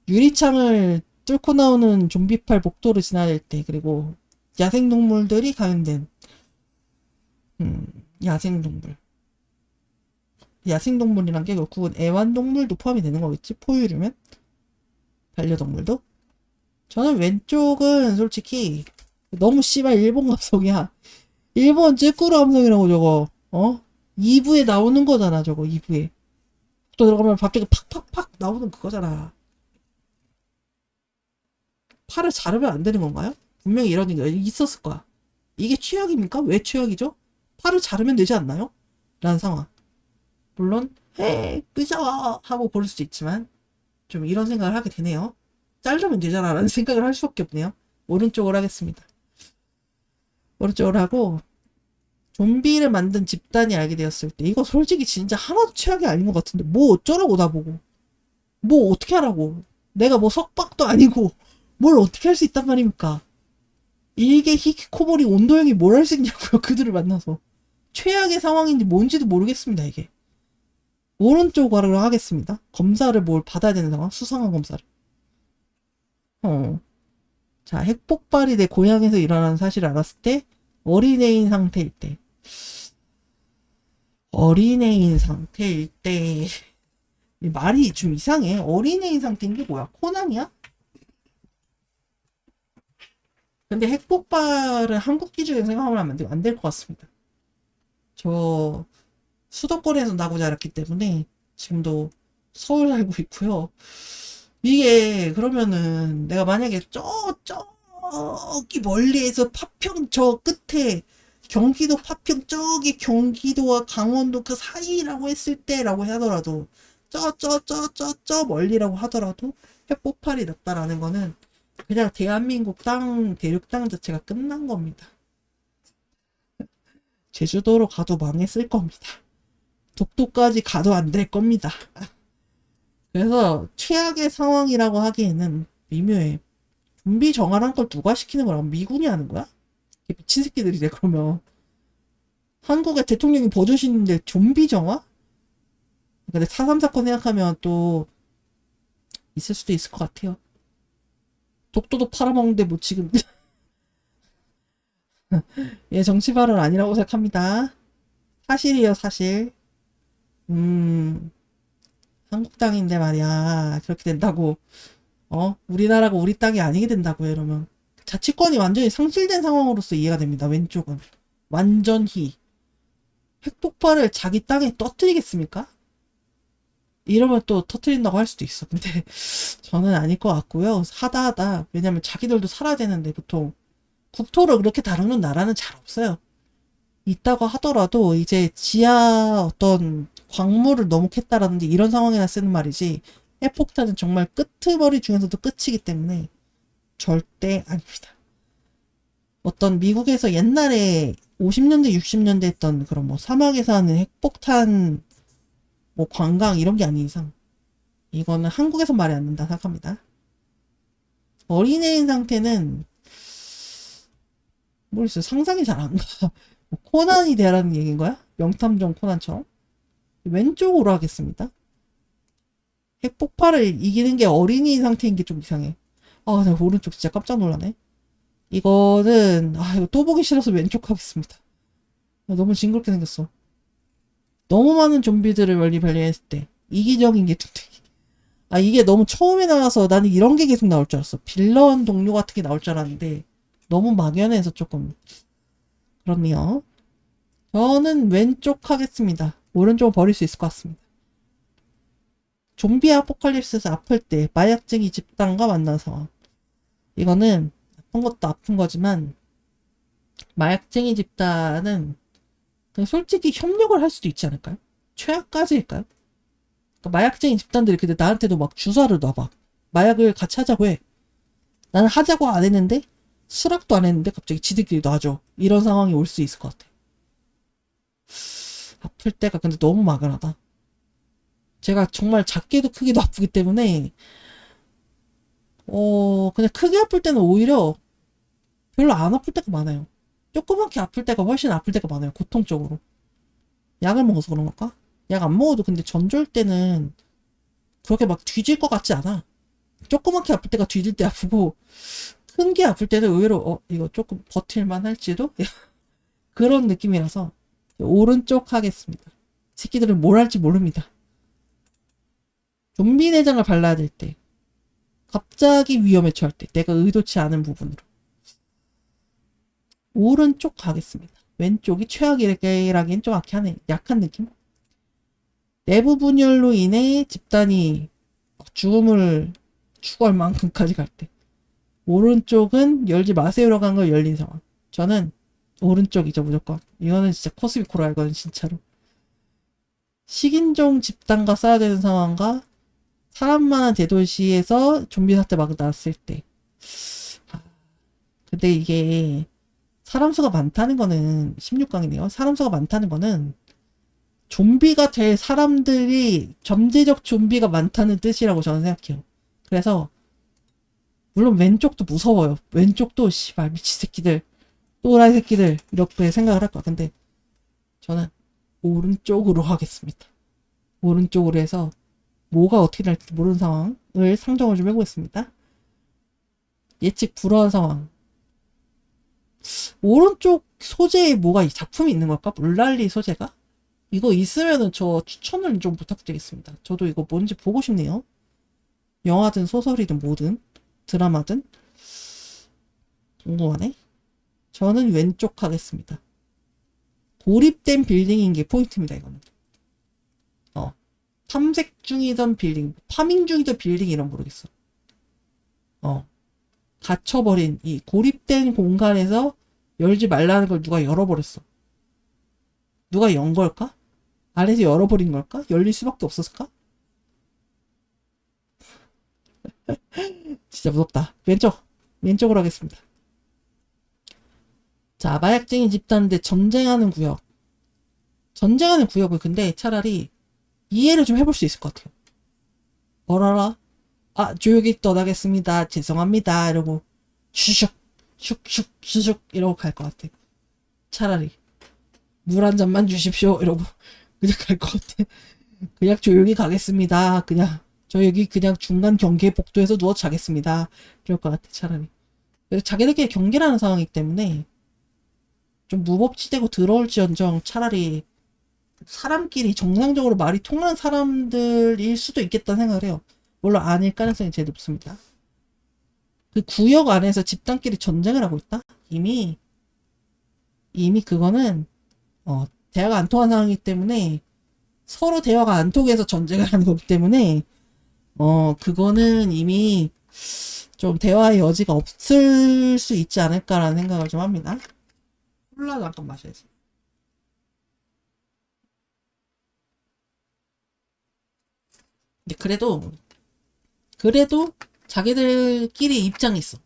유리창을 뚫고 나오는 좀비팔 복도를 지나야 될 때, 그리고 야생동물들이 감염된 야생동물. 야생동물이란 게 결국은 애완동물도 포함이 되는 거겠지? 포유류면? 반려동물도? 저는 왼쪽은 솔직히 너무 씨발 일본 감성이야. 일본 쯔꾸루 감성이라고 저거. 2부에 나오는 거잖아 저거. 2부에 또 들어가면 갑자기 팍팍팍 나오는 그거잖아. 팔을 자르면 안 되는 건가요? 분명히 이런 게 있었을 거야. 이게 최악입니까? 왜 최악이죠? 팔을 자르면 되지 않나요? 라는 상황. 물론 헤 끄져 하고 고를 수도 있지만 좀 이런 생각을 하게 되네요. 자르면 되잖아 라는 생각을 할 수밖에 없네요. 오른쪽으로 하겠습니다. 오른쪽으로 하고, 좀비를 만든 집단이 알게 되었을 때 이거 솔직히 진짜 하나도 최악이 아닌 것 같은데 뭐 어쩌라고 나보고. 뭐 어떻게 하라고. 내가 뭐 석박도 아니고 뭘 어떻게 할 수 있단 말입니까. 일개 히키코모리 온도형이 뭘 할 수 있냐고요. 그들을 만나서. 최악의 상황인지 뭔지도 모르겠습니다. 이게. 오른쪽으로 하겠습니다. 검사를 뭘 받아야 되는 상황? 수상한 검사를. 자, 핵폭발이 내 고향에서 일어나는 사실을 알았을 때, 어린애인 상태일 때. 어린애인 상태일 때. 말이 좀 이상해. 어린애인 상태인 게 뭐야? 코난이야? 근데 핵폭발은 한국 기준에 생각하면 안 될 것 같습니다. 저 수도권에서 나고 자랐기 때문에 지금도 서울 살고 있고요. 이게 그러면은 내가 만약에 저기 멀리에서 파평 저 끝에 경기도 파평 저기 경기도와 강원도 그 사이라고 했을 때라고 하더라도 저 멀리라고 하더라도 핵폭발이 났다라는 거는 그냥 대한민국 땅 대륙 땅 자체가 끝난 겁니다. 제주도로 가도 망했을 겁니다. 독도까지 가도 안 될 겁니다. 그래서 최악의 상황이라고 하기에는 미묘해. 좀비 정화란 걸 누가 시키는 거라고? 미군이 하는 거야? 미친 새끼들이래. 그러면 한국의 대통령이 버젓이는데 좀비 정화? 근데 4.3 사건 생각하면 또 있을 수도 있을 것 같아요. 독도도 팔아먹는데 뭐 지금 예, 정치 발언 아니라고 생각합니다. 사실이에요, 사실. 한국 땅인데 말이야. 그렇게 된다고. 우리나라가 우리 땅이 아니게 된다고요, 이러면. 자치권이 완전히 상실된 상황으로서 이해가 됩니다, 왼쪽은. 완전히. 핵폭발을 자기 땅에 터뜨리겠습니까? 이러면 또 터뜨린다고 할 수도 있어. 근데 저는 아닐 것 같고요. 하다. 왜냐면 자기들도 살아야 되는데 보통 국토를 그렇게 다루는 나라는 잘 없어요. 있다고 하더라도 이제 지하 어떤 광물을 너무 캤다라든지 이런 상황에나 쓰는 말이지, 핵폭탄은 정말 끄트머리 중에서도 끝이기 때문에 절대 아닙니다. 어떤 미국에서 옛날에 50년대 60년대 했던 그런 뭐 사막에서 하는 핵폭탄 뭐 관광 이런 게 아닌 이상 이거는 한국에서 말이 안 된다 생각합니다. 어린애인 상태는 모르겠어요. 상상이 잘 안 가. 뭐 코난이 되라는 얘기인 거야? 명탐정 코난처럼? 왼쪽으로 하겠습니다. 핵폭발을 이기는 게 어린이 상태인 게 좀 이상해. 내가 오른쪽 진짜 깜짝 놀라네. 이거는 이거 또 보기 싫어서 왼쪽 하겠습니다. 너무 징그럽게 생겼어. 너무 많은 좀비들을 멀리 발견했을 때 이기적인 게 뚝뚝이. 이게 너무 처음에 나와서 나는 이런 게 계속 나올 줄 알았어. 빌런 동료 같은 게 나올 줄 알았는데 너무 막연해서 조금 그렇네요. 저는 왼쪽 하겠습니다. 오른쪽은 버릴 수 있을 것 같습니다. 좀비 아포칼립스에서 아플 때 마약쟁이 집단과 만난 상황. 이거는 아픈 것도 아픈 거지만 마약쟁이 집단은 그냥 솔직히 협력을 할 수도 있지 않을까요? 최악까지일까요? 그러니까 마약쟁이 집단들이 근데 나한테도 막 주사를 놔봐. 마약을 같이 하자고 해. 나는 하자고 안 했는데 수락도 안 했는데 갑자기 지들끼리 놔줘. 이런 상황이 올 수 있을 것 같아. 아플 때가 근데 너무 막연하다. 제가 정말 작게도 크게도 아프기 때문에 그냥 크게 아플 때는 오히려 별로 안 아플 때가 많아요. 조그맣게 아플 때가 훨씬 아플 때가 많아요. 고통적으로. 약을 먹어서 그런 걸까? 약 안 먹어도 근데 전조일 때는 그렇게 막 뒤질 것 같지 않아. 조그맣게 아플 때가 뒤질 때 아프고 큰 게 아플 때는 의외로 이거 조금 버틸만 할지도? 그런 느낌이라서 오른쪽 하겠습니다. 새끼들은 뭘 할지 모릅니다. 좀비 내장을 발라야 될 때, 갑자기 위험에 처할 때, 내가 의도치 않은 부분으로 오른쪽 가겠습니다. 왼쪽이 최악이라기엔 좀 약한 느낌? 내부 분열로 인해 집단이 죽음을 추구할 만큼까지 갈 때, 오른쪽은 열지 마세요라고 한 걸 열린 상황. 저는 오른쪽이죠, 무조건. 이거는 진짜 코스미코라, 이거는 진짜로. 식인종 집단과 싸워야 되는 상황과 사람 많은 대도시에서 좀비 사태 막 났을 때. 근데 이게 사람 수가 많다는 거는 16강이네요. 사람 수가 많다는 거는 좀비가 될 사람들이 점재적 좀비가 많다는 뜻이라고 저는 생각해요. 그래서 물론 왼쪽도 무서워요. 왼쪽도 씨발 미친 새끼들, 또라이 새끼들 이렇게 생각을 할 거야. 근데 저는 오른쪽으로 하겠습니다. 오른쪽으로 해서 뭐가 어떻게 될지 모르는 상황을 상정을 좀 해보겠습니다. 예측 불허한 상황. 오른쪽 소재에 뭐가 작품이 있는 걸까? 물난리 소재가? 이거 있으면은 저 추천을 좀 부탁드리겠습니다. 저도 이거 뭔지 보고 싶네요. 영화든 소설이든 뭐든 드라마든 궁금하네. 저는 왼쪽 하겠습니다. 고립된 빌딩인 게 포인트입니다. 이거는 탐색 중이던 빌딩, 파밍 중이던 빌딩 이런 모르겠어. 갇혀버린 이 고립된 공간에서 열지 말라는 걸 누가 열어버렸어. 누가 연 걸까? 아래서 열어버린 걸까? 열릴 수밖에 없었을까? 진짜 무섭다. 왼쪽으로 하겠습니다. 자, 마약쟁이 집단 대 전쟁하는 구역. 전쟁하는 구역을 근데 차라리 이해를 좀 해볼 수 있을 것 같아요. 어라라? 조용히 떠나겠습니다. 죄송합니다. 이러고 슈슉 슉슉 이러고 갈 것 같아. 차라리 물 한 잔만 주십시오. 이러고 그냥 갈 것 같아. 그냥 조용히 가겠습니다. 그냥 저 여기 그냥 중간 경계 복도에서 누워 자겠습니다. 이럴 것 같아. 차라리. 그래서 자기들끼리 경계라는 상황이기 때문에 좀 무법지대고 들어올지언정 차라리 사람끼리 정상적으로 말이 통하는 사람들일 수도 있겠다는 생각을 해요. 물론 아닐 가능성이 제일 높습니다. 그 구역 안에서 집단끼리 전쟁을 하고 있다? 이미 그거는 대화가 안 통한 상황이기 때문에 서로 대화가 안 통해서 전쟁을 하는 거기 때문에 그거는 이미 좀 대화의 여지가 없을 수 있지 않을까라는 생각을 좀 합니다. 콜라 잠깐 마셔야지. 근데 그래도 자기들끼리 입장이 있어.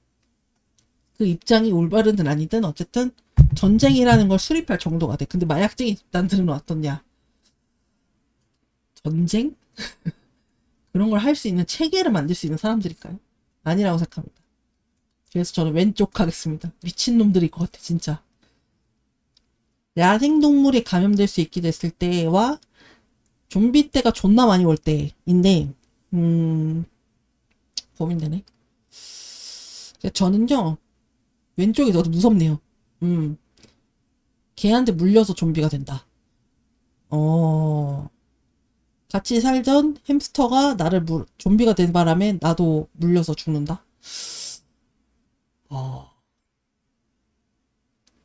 그 입장이 올바르든 아니든 어쨌든 전쟁이라는 걸 수립할 정도가 돼. 근데 마약쟁이 집단들은 어떻냐? 전쟁? 그런 걸 할 수 있는 체계를 만들 수 있는 사람들일까요? 아니라고 생각합니다. 그래서 저는 왼쪽 하겠습니다. 미친놈들일 것 같아 진짜. 야생동물이 감염될 수 있게 됐을 때와 좀비 때가 존나 많이 올 때인데 고민되네. 저는요 왼쪽이 더 무섭네요. 걔한테 물려서 좀비가 된다. 같이 살던 햄스터가 나를 좀비가 된 바람에 나도 물려서 죽는다.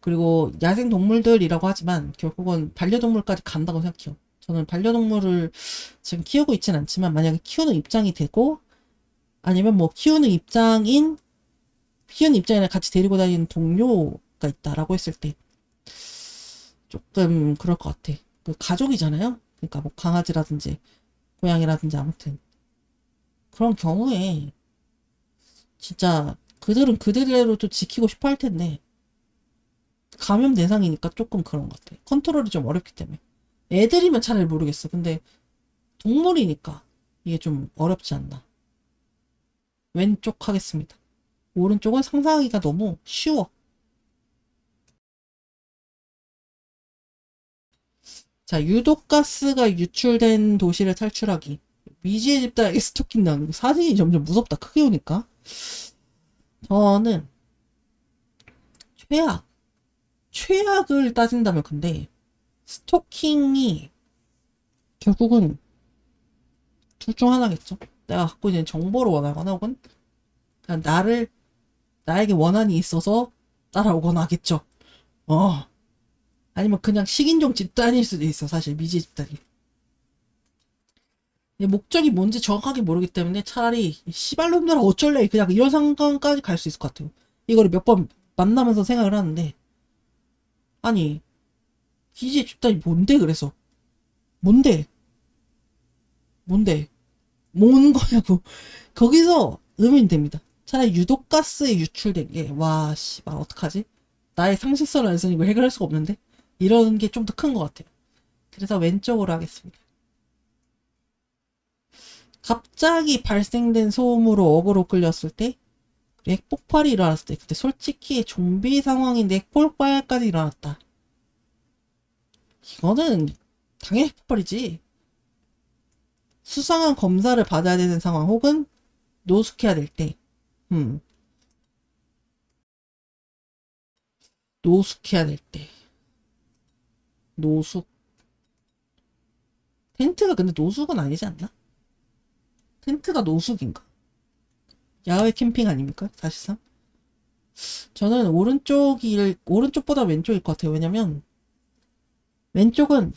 그리고 야생 동물들이라고 하지만 결국은 반려동물까지 간다고 생각해요. 저는 반려동물을 지금 키우고 있진 않지만 만약에 키우는 입장이 되고 아니면 뭐 키우는 입장이나 같이 데리고 다니는 동료가 있다라고 했을 때 조금 그럴 것 같아. 그 가족이잖아요. 그러니까 뭐 강아지라든지 고양이라든지 아무튼 그런 경우에 진짜 그들은 그들대로 또 지키고 싶어 할 텐데 감염 대상이니까 조금 그런 것 같아. 컨트롤이 좀 어렵기 때문에. 애들이면 차라리 모르겠어. 근데 동물이니까 이게 좀 어렵지 않나. 왼쪽 하겠습니다. 오른쪽은 상상하기가 너무 쉬워. 자, 유독가스가 유출된 도시를 탈출하기. 미지의 집단에게 스토킹 당하기. 사진이 점점 무섭다. 크게 오니까. 저는 최악. 최악을 따진다면 근데 스토킹이 결국은 둘 중 하나겠죠. 내가 갖고 있는 정보를 원하거나 혹은 그냥 나에게 원한이 있어서 따라오거나 하겠죠. 아니면 그냥 식인종 집단일 수도 있어. 사실 미지 집단이. 목적이 뭔지 정확하게 모르기 때문에 차라리 씨발놈들아 어쩔래 그냥 이런 상황까지 갈 수 있을 것 같아요. 이거를 몇 번 만나면서 생각을 하는데 아니 미지 집단이 뭔데 그래서 뭔데 뭔 거냐고 거기서 의문이 됩니다. 차라리 유독가스에 유출된 게 와 씨발 어떡하지? 나의 상식선을 안 쓰니 이거 해결할 수가 없는데 이런 게 좀 더 큰 것 같아요. 그래서 왼쪽으로 하겠습니다. 갑자기 발생된 소음으로 어그로 끌렸을 때 핵폭발이 일어났을 때 그때 솔직히 좀비 상황인데 핵폭발까지 일어났다. 이거는 당연히 핵폭발이지. 수상한 검사를 받아야 되는 상황 혹은 노숙해야 될 때. 노숙해야 될 때. 노숙. 텐트가 근데 노숙은 아니지 않나? 텐트가 노숙인가? 야외 캠핑 아닙니까? 사실상? 저는 오른쪽보다 왼쪽일 것 같아요. 왜냐면, 왼쪽은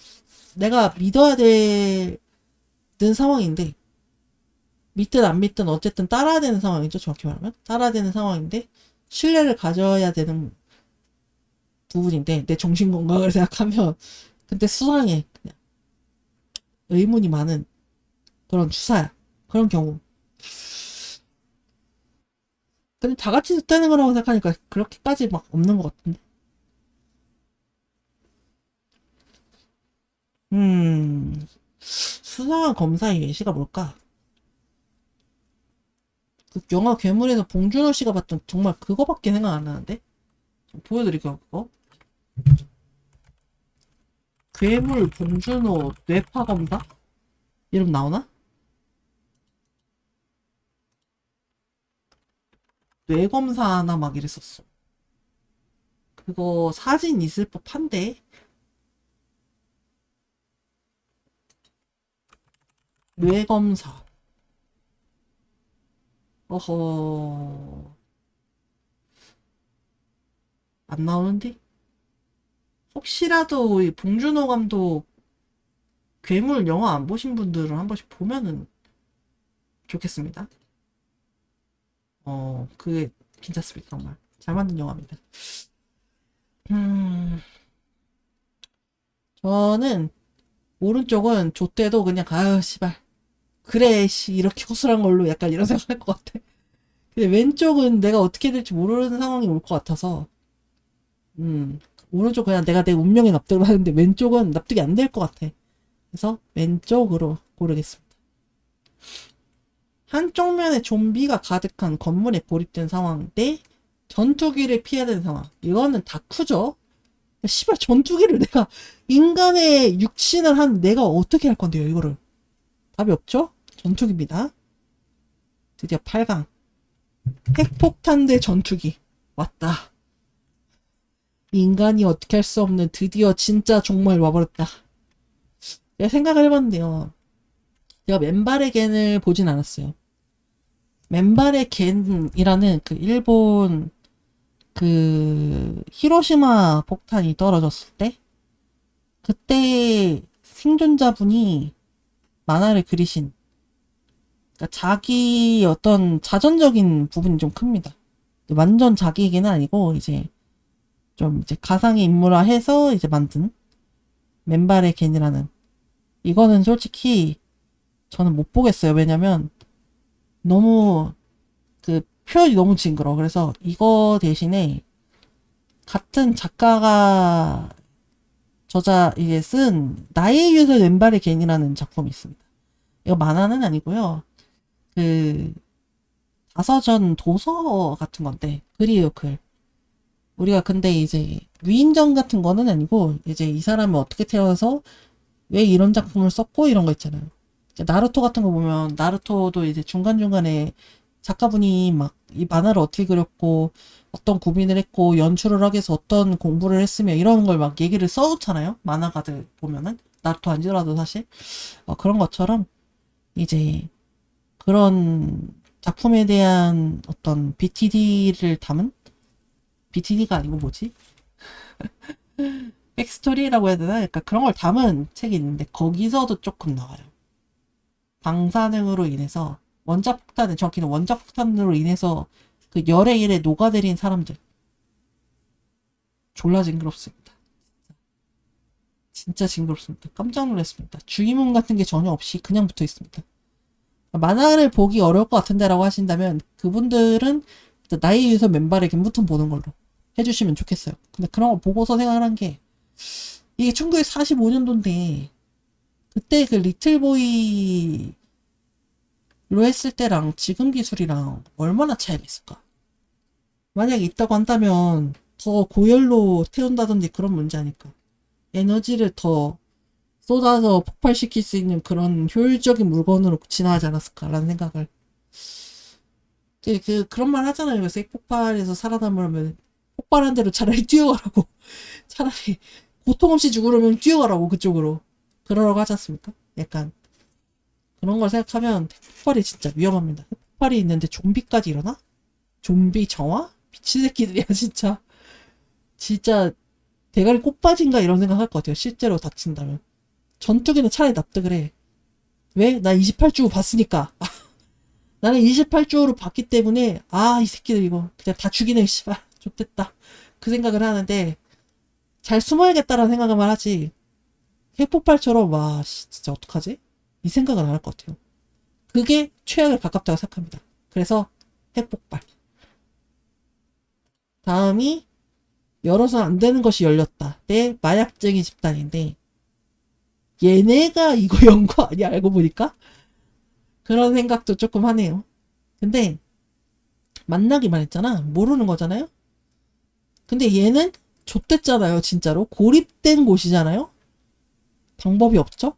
내가 믿어야 되는 상황인데, 믿든 안 믿든 어쨌든 따라야 되는 상황이죠. 정확히 말하면. 따라야 되는 상황인데, 신뢰를 가져야 되는 부분인데, 내 정신건강을 생각하면, 근데 수상해. 그냥. 의문이 많은 그런 주사야. 그런 경우. 근데 다 같이 듣다는 거라고 생각하니까 그렇게까지 막 없는 것 같은데. 수상한 검사의 예시가 뭘까? 그 영화 괴물에서 봉준호 씨가 봤던 정말 그거밖에 생각 안 나는데? 좀 보여드릴게요, 그거. 괴물 봉준호 뇌파 검사? 이름 나오나? 뇌 검사나 막 이랬었어. 그거 사진 있을 법한데? 뇌 검사. 어허. 안 나오는데? 혹시라도 이 봉준호 감독 괴물 영화 안 보신 분들은 한 번씩 보면은 좋겠습니다. 그게 괜찮습니다. 정말. 잘 만든 영화입니다. 음, 저는 오른쪽은 좆대도 그냥 아유 씨발 그래 씨 이렇게 허술한 걸로 약간 이런 생각할 것 같아. 근데 왼쪽은 내가 어떻게 될지 모르는 상황이 올 것 같아서 오른쪽 그냥 내가 내 운명에 납득을 하는데 왼쪽은 납득이 안 될 것 같아. 그래서 왼쪽으로 고르겠습니다. 한쪽 면에 좀비가 가득한 건물에 고립된 상황 대 전투기를 피해야 되는 상황. 이거는 다쿠죠. 씨발 전투기를 내가 인간의 육신을 한 내가 어떻게 할 건데요 이거를. 답이 없죠? 전투기입니다. 드디어 8강. 핵폭탄 대 전투기. 왔다. 인간이 어떻게 할 수 없는 드디어 진짜 정말 와버렸다. 제가 생각을 해봤는데요. 제가 맨발의 겐을 보진 않았어요. 맨발의 겐이라는 그 일본 그 히로시마 폭탄이 떨어졌을 때 그때 생존자분이 만화를 그리신 그러니까 자기 어떤 자전적인 부분이 좀 큽니다. 완전 자기 얘기는 아니고 이제 좀 이제 가상의 인물화해서 이제 만든 맨발의 겐이라는 이거는 솔직히 저는 못 보겠어요. 왜냐면 너무 그 표현이 너무 징그러워. 그래서 이거 대신에 같은 작가가 이게 쓴 나의 유서 맨발의 겐이라는 작품이 있습니다. 이거 만화는 아니고요. 그 자서전 도서 같은 건데 글이에요, 글. 우리가 근데 이제 위인전 같은 거는 아니고 이제 이 사람이 어떻게 태어나서 왜 이런 작품을 썼고 이런 거 있잖아요. 이제 나루토 같은 거 보면 나루토도 이제 중간중간에 작가분이 막 이 만화를 어떻게 그렸고 어떤 고민을 했고 연출을 하기 위해서 어떤 공부를 했으며 이런 걸 막 얘기를 써놓잖아요. 만화가들 보면은 나루토 아니더라도 사실 그런 것처럼 이제 그런 작품에 대한 어떤 BTD를 담은 BTD가 아니고 뭐지? 백스토리라고 해야 되나? 그러니까 그런 걸 담은 책이 있는데 거기서도 조금 나와요. 방사능으로 인해서 원자 폭탄, 정확히는 원자 폭탄으로 인해서 그 열의 일에 녹아내린 사람들 졸라 징그럽습니다. 진짜 징그럽습니다. 깜짝 놀랐습니다. 주의문 같은 게 전혀 없이 그냥 붙어 있습니다. 만화를 보기 어려울 것 같은데라고 하신다면 그분들은 나의 유서 맨발의 김부터 보는 걸로 해주시면 좋겠어요. 근데 그런 거 보고서 생각을 한 게 이게 1945년도인데 그때 그 리틀보이로 했을 때랑 지금 기술이랑 얼마나 차이가 있을까? 만약에 있다고 한다면 더 고열로 태운다든지 그런 문제 아닐까? 에너지를 더 쏟아서 폭발시킬 수 있는 그런 효율적인 물건으로 진화하지 않았을까라는 생각을. 그런 말 하잖아요. 그래서 핵폭발에서 살아남으려면 폭발한 대로 차라리 뛰어가라고. 차라리 고통 없이 죽으려면 뛰어가라고 그쪽으로. 그러라고 하지 않습니까? 약간 그런 걸 생각하면 핵폭발이 진짜 위험합니다. 핵폭발이 있는데 좀비까지 일어나? 좀비 정화? 미친 새끼들이야 진짜. 진짜 대가리 꽃빠진가 이런 생각할 것 같아요. 실제로 다친다면. 전투기는 차라리 납득을 해. 왜? 나 28주 봤으니까. 나는 28주로 봤기 때문에 이 새끼들 이거 그냥 다 죽이네 씨발 좋됐다 그 생각을 하는데 잘 숨어야겠다라는 생각만 하지 핵폭발처럼 와 진짜 어떡하지? 이 생각은 안 할 것 같아요. 그게 최악에 가깝다고 생각합니다. 그래서 핵폭발. 다음이 열어서 안 되는 것이 열렸다. 내 마약쟁이 집단인데 얘네가 이거 연 거 아니야 알고 보니까? 그런 생각도 조금 하네요. 근데 만나기만 했잖아. 모르는 거잖아요. 근데 얘는 좆됐잖아요. 진짜로. 고립된 곳이잖아요. 방법이 없죠?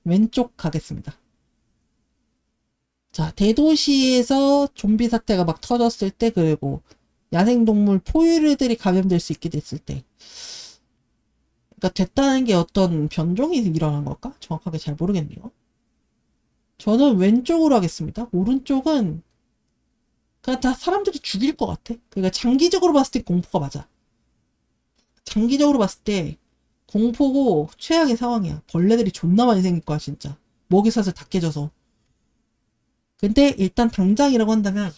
왼쪽 가겠습니다. 자, 대도시에서 좀비 사태가 막 터졌을 때 그리고 야생동물 포유류들이 감염될 수 있게 됐을 때 그러니까 됐다는 게 어떤 변종이 일어난 걸까? 정확하게 잘 모르겠네요. 저는 왼쪽으로 하겠습니다. 오른쪽은 그냥 다 사람들이 죽일 것 같아. 그러니까 장기적으로 봤을 때 공포가 맞아. 장기적으로 봤을 때 공포고 최악의 상황이야. 벌레들이 존나 많이 생길 거야 진짜. 먹이사슬 다 깨져서. 근데 일단 당장이라고 한다면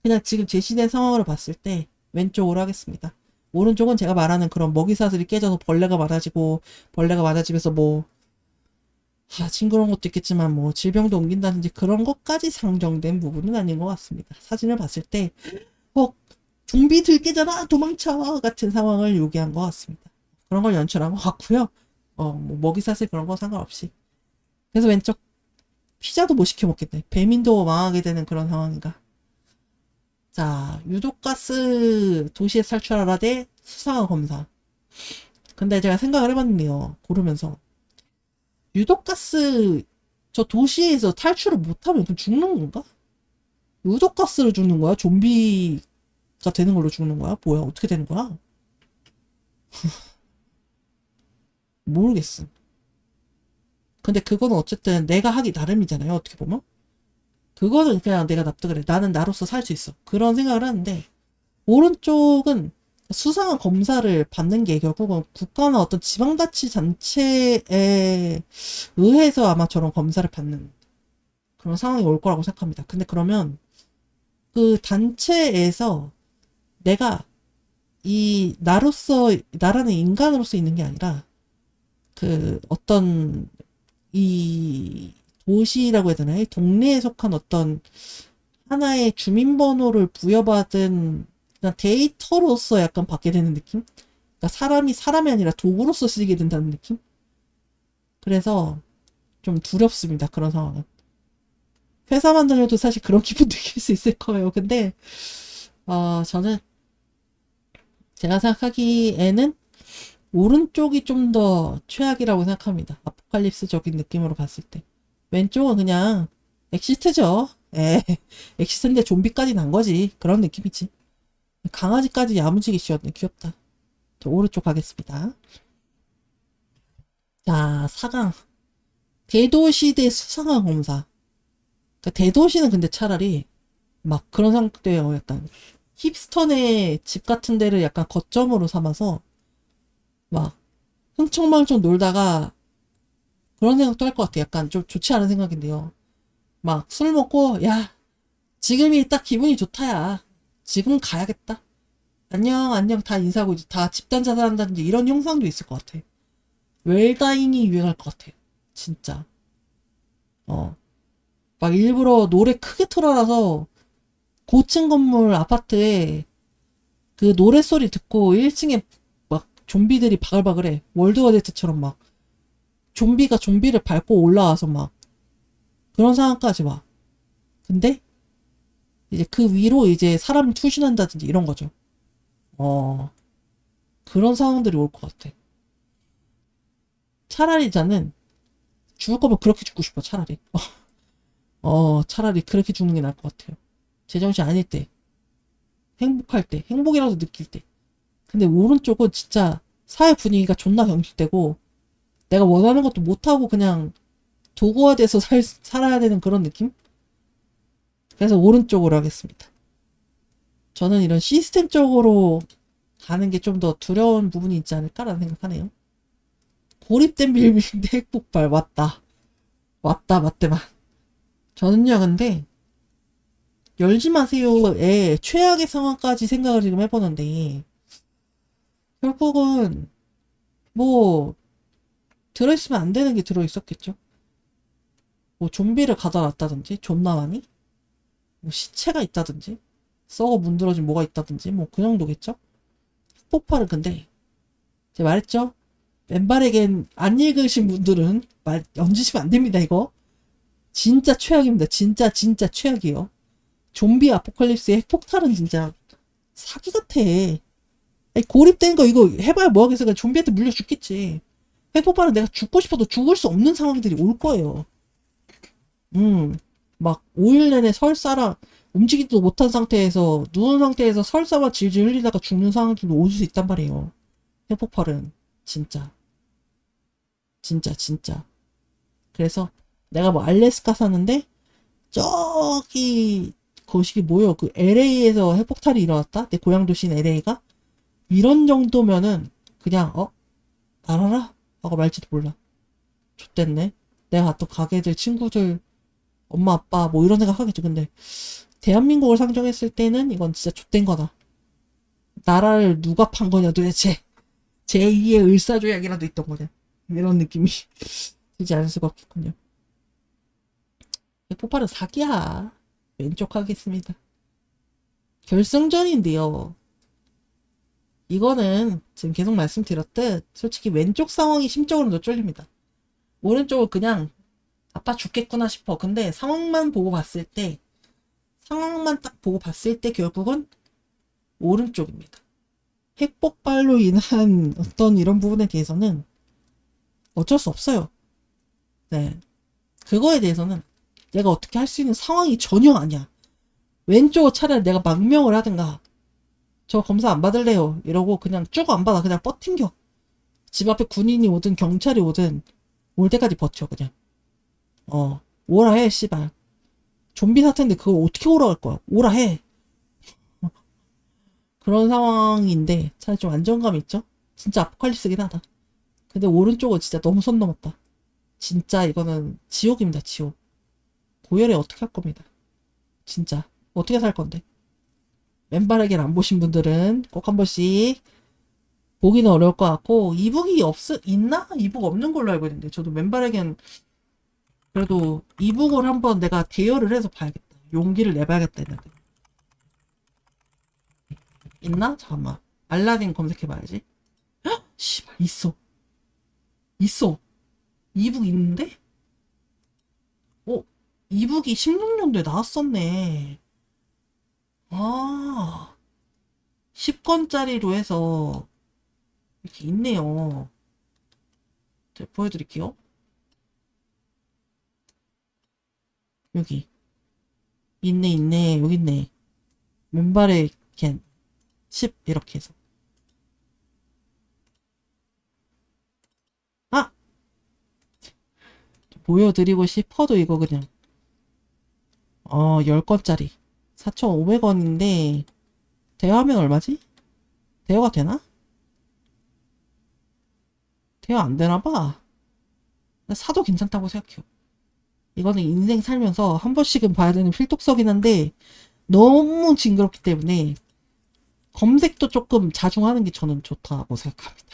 그냥 지금 제시된 상황으로 봤을 때 왼쪽으로 하겠습니다. 오른쪽은 제가 말하는 그런 먹이사슬이 깨져서 벌레가 많아지면서 뭐 징그러운 것도 있겠지만 뭐 질병도 옮긴다든지 그런 것까지 상정된 부분은 아닌 것 같습니다. 사진을 봤을 때 좀비 들깨잖아 도망쳐 같은 상황을 요기한 것 같습니다. 그런 걸 연출한 것 같고요. 뭐 먹이사슬 그런 거 상관없이. 그래서 왼쪽 피자도 못 시켜 먹겠네. 배민도 망하게 되는 그런 상황인가. 자, 유독가스 도시에서 탈출하라 대 수상한 검사. 근데 제가 생각을 해봤네요. 고르면서. 유독가스 저 도시에서 탈출을 못하면 그럼 죽는 건가? 유독가스로 죽는 거야? 좀비가 되는 걸로 죽는 거야? 뭐야? 어떻게 되는 거야? 모르겠어. 근데 그거는 어쨌든 내가 하기 나름이잖아요. 어떻게 보면. 그거는 그냥 내가 납득을 해. 나는 나로서 살 수 있어. 그런 생각을 하는데 오른쪽은 수상한 검사를 받는 게 결국은 국가나 어떤 지방자치단체에 의해서 아마 저런 검사를 받는 그런 상황이 올 거라고 생각합니다. 근데 그러면 그 단체에서 내가 나라는 인간으로서 있는 게 아니라 그 어떤 이 도시라고 해야 되나요? 동네에 속한 어떤 하나의 주민번호를 부여받은 그냥 데이터로서 약간 받게 되는 느낌? 그러니까 사람이 아니라 도구로서 쓰게 된다는 느낌? 그래서 좀 두렵습니다. 그런 상황은. 회사만 다녀도 사실 그런 기분 느낄 수 있을 거예요. 근데 저는 제가 생각하기에는 오른쪽이 좀 더 최악이라고 생각합니다. 아포칼립스적인 느낌으로 봤을 때. 왼쪽은 그냥 엑시트죠. 에, 엑시트인데 좀비까지 난 거지. 그런 느낌이지. 강아지까지 야무지게 씌웠네. 귀엽다. 저 오른쪽 가겠습니다. 자, 4강. 대도시 대 수상한 검사. 그러니까 대도시는 근데 차라리 막 그런 상태예요. 약간 힙스터네 집 같은 데를 약간 거점으로 삼아서 막 흥청망청 놀다가 그런 생각도 할 것 같아. 약간 좀 좋지 않은 생각인데요. 막 술 먹고 야 지금이 딱 기분이 좋다야. 지금 가야겠다. 안녕 안녕 다 인사하고 이제 다 집단 자살한다든지 이런 형상도 있을 것 같아. 웰다잉이 유행할 것 같아. 진짜. 막 일부러 노래 크게 틀어놔서 고층 건물 아파트에 그 노랫소리 듣고 1층에 막 좀비들이 바글바글해. 월드워데트처럼 막 좀비가 좀비를 밟고 올라와서 막 그런 상황까지 와. 근데 이제 그 위로 이제 사람이 투신한다든지 이런 거죠. 그런 상황들이 올 것 같아. 차라리 저는 죽을 거면 그렇게 죽고 싶어, 차라리. 차라리 그렇게 죽는 게 나을 것 같아요. 제정신 아닐 때, 행복할 때, 행복이라도 느낄 때. 근데 오른쪽은 진짜 사회 분위기가 존나 경직되고, 내가 원하는 것도 못하고 그냥 도구화돼서 살아야 되는 그런 느낌? 그래서 오른쪽으로 하겠습니다. 저는 이런 시스템적으로 가는 게 좀 더 두려운 부분이 있지 않을까라는 생각하네요. 고립된 빌딩인데 핵폭발 왔다. 왔다 맞대만. 저는요 근데 열지 마세요의 최악의 상황까지 생각을 지금 해보는데 결국은 뭐 들어있으면 안 되는 게 들어있었겠죠. 뭐 좀비를 가다 놨다든지 존나 많이 뭐 시체가 있다든지 썩어 문드러진 뭐가 있다든지 뭐 그 정도겠죠. 폭발은 근데 제가 말했죠. 왼발에겐 안 읽으신 분들은 말 얹으시면 안 됩니다. 이거 진짜 최악입니다. 진짜 진짜 최악이에요. 좀비 아포칼립스의 핵폭탄은 진짜 사기 같아. 아니, 고립된 거 이거 해봐야 뭐하겠어. 그냥 좀비한테 물려 죽겠지. 핵폭발은 내가 죽고 싶어도 죽을 수 없는 상황들이 올 거예요. 막 5일 내내 설사랑 움직이지도 못한 상태에서 누운 상태에서 설사만 질질 흘리다가 죽는 상황들도 올 수 있단 말이에요. 핵폭발은 진짜 진짜 진짜. 그래서 내가 뭐 알래스카 사는데 저기 거시기 뭐요? 그 LA에서 핵폭탄이 일어났다? 내 고향 도시인 LA가? 이런 정도면은 그냥 알아라? 하고 말지도 몰라. 좆됐네. 내가 갔던 가게들 친구들 엄마 아빠 뭐 이런 생각 하겠죠. 근데 대한민국을 상정했을 때는 이건 진짜 좆된 거다. 나라를 누가 판 거냐 도대체. 제2의 을사조약이라도 있던 거냐. 이런 느낌이 들지 않을 수가 없겠군요. 폭발은 사기야. 왼쪽 하겠습니다. 결승전인데요. 이거는 지금 계속 말씀드렸듯 솔직히 왼쪽 상황이 심적으로 더 쫄립니다. 오른쪽은 그냥 아빠 죽겠구나 싶어. 근데 상황만 보고 봤을 때 상황만 딱 보고 봤을 때 결국은 오른쪽입니다. 핵폭발로 인한 어떤 이런 부분에 대해서는 어쩔 수 없어요. 네. 그거에 대해서는 내가 어떻게 할 수 있는 상황이 전혀 아니야. 왼쪽을 차라리 내가 망명을 하든가 저 검사 안 받을래요 이러고 그냥 쭉 안 받아. 그냥 버팅겨. 집 앞에 군인이 오든 경찰이 오든 올 때까지 버텨 그냥. 오라 해 씨발. 좀비 사태인데 그걸 어떻게 오라 할 거야. 오라 해. 그런 상황인데 차라리 좀 안정감 있죠. 진짜 아포칼립스긴 하다. 근데 오른쪽은 진짜 너무 선 넘었다. 진짜 이거는 지옥입니다. 지옥. 고열에 어떻게 할 겁니다. 진짜 어떻게 살 건데. 맨발에겐 안 보신 분들은 꼭 한 번씩 보기는 어려울 것 같고 이북이 있나? 이북 없는 걸로 알고 있는데 저도 맨발에겐 그래도 이북을 한번 내가 대여를 해서 봐야겠다. 용기를 내봐야겠다 했는데 있나? 잠깐만 알라딘 검색해봐야지. 헉! 씨발 있어 이북 있는데? 이북이 16년도에 나왔었네. 아, 10권짜리로 해서 이렇게 있네요. 제가 보여드릴게요. 여기. 있네, 있네. 여기 있네. 맨발의 겐. 10 이렇게 해서. 아! 보여드리고 싶어도 이거 그냥 10권짜리 4,500원인데 대여하면 얼마지? 대여가 되나? 대여 안 되나봐. 사도 괜찮다고 생각해요. 이거는 인생 살면서 한 번씩은 봐야 되는 필독서긴 한데 너무 징그럽기 때문에 검색도 조금 자중 하는 게 저는 좋다고 생각합니다.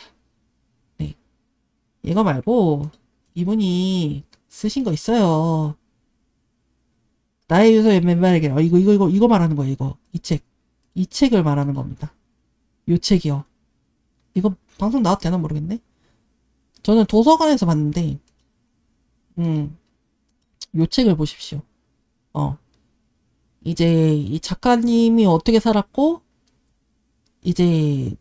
네. 이거 말고 이분이 쓰신 거 있어요. 나의 유서의 맨발에게 이거 말하는 거예요. 이거 이 책을 말하는 겁니다. 요 책이요. 이거 방송 나와도 되나 모르겠네. 저는 도서관에서 봤는데 요 책을 보십시오. 이제 이 작가님이 어떻게 살았고 이제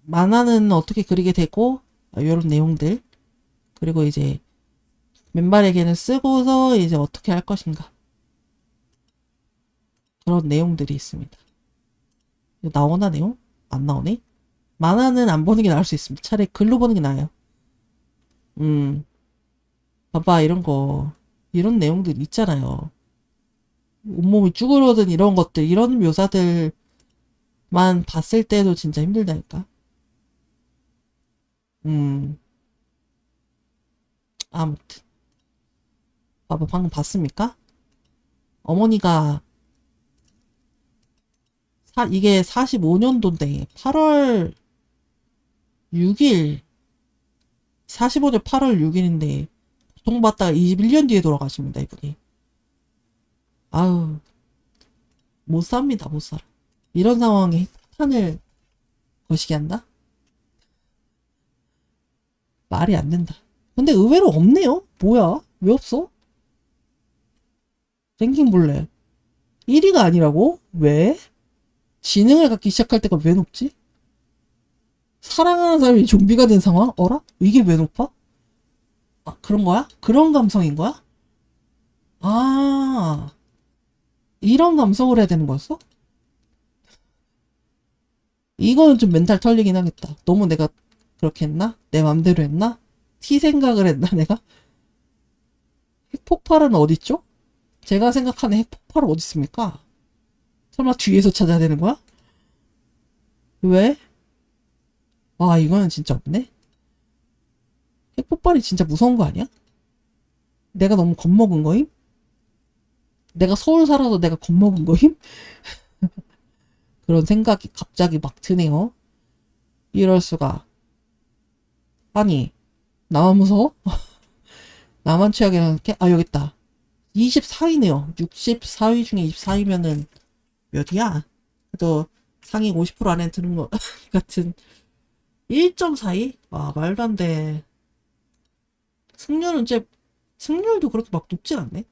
만화는 어떻게 그리게 되고 이런 내용들 그리고 이제 맨발에게는 쓰고서 이제 어떻게 할 것인가 그런 내용들이 있습니다. 나오나 내용? 안 나오네? 만화는 안 보는 게 나을 수 있습니다. 차라리 글로 보는 게 나아요. 봐봐 이런 내용들 있잖아요. 온몸이 쭈그러든 이런 것들 이런 묘사들만 봤을 때도 진짜 힘들다니까. 아무튼 봐봐 방금 봤습니까? 어머니가 이게 45년도인데 8월 6일 45년 8월 6일인데 고통받다가 21년 뒤에 돌아가십니다 이분이. 아우 못 삽니다 못 살아. 이런 상황에 핵폭탄을 거시게 한다? 말이 안 된다. 근데 의외로 없네요. 뭐야? 왜 없어? 랭킹 볼래. 1위가 아니라고? 왜? 지능을 갖기 시작할 때가 왜 높지? 사랑하는 사람이 좀비가 된 상황? 어라? 이게 왜 높아? 아, 그런 거야? 그런 감성인 거야? 아, 이런 감성을 해야 되는 거였어? 이거는 좀 멘탈 털리긴 하겠다. 너무 내가 그렇게 했나? 내 맘대로 했나? T 생각을 했나, 내가? 핵폭발은 어딨죠? 제가 생각하는 핵폭발은 어디 있습니까? 설마 뒤에서 찾아야 되는 거야? 왜? 와, 이거는 진짜 없네? 핵폭발이 진짜 무서운 거 아니야? 내가 너무 겁먹은 거임? 내가 서울 살아서 내가 겁먹은 거임? 그런 생각이 갑자기 막 드네요. 이럴 수가. 아니, 나만 무서워? 나만 최악이라는 게? 아, 여기 있다. 24위네요. 64위 중에 24위면은 몇이야? 그래도 상위 50% 안에 드는 거 같은 1.4위? 와, 말도 안 돼. 승률도 그렇게 막 높진 않네.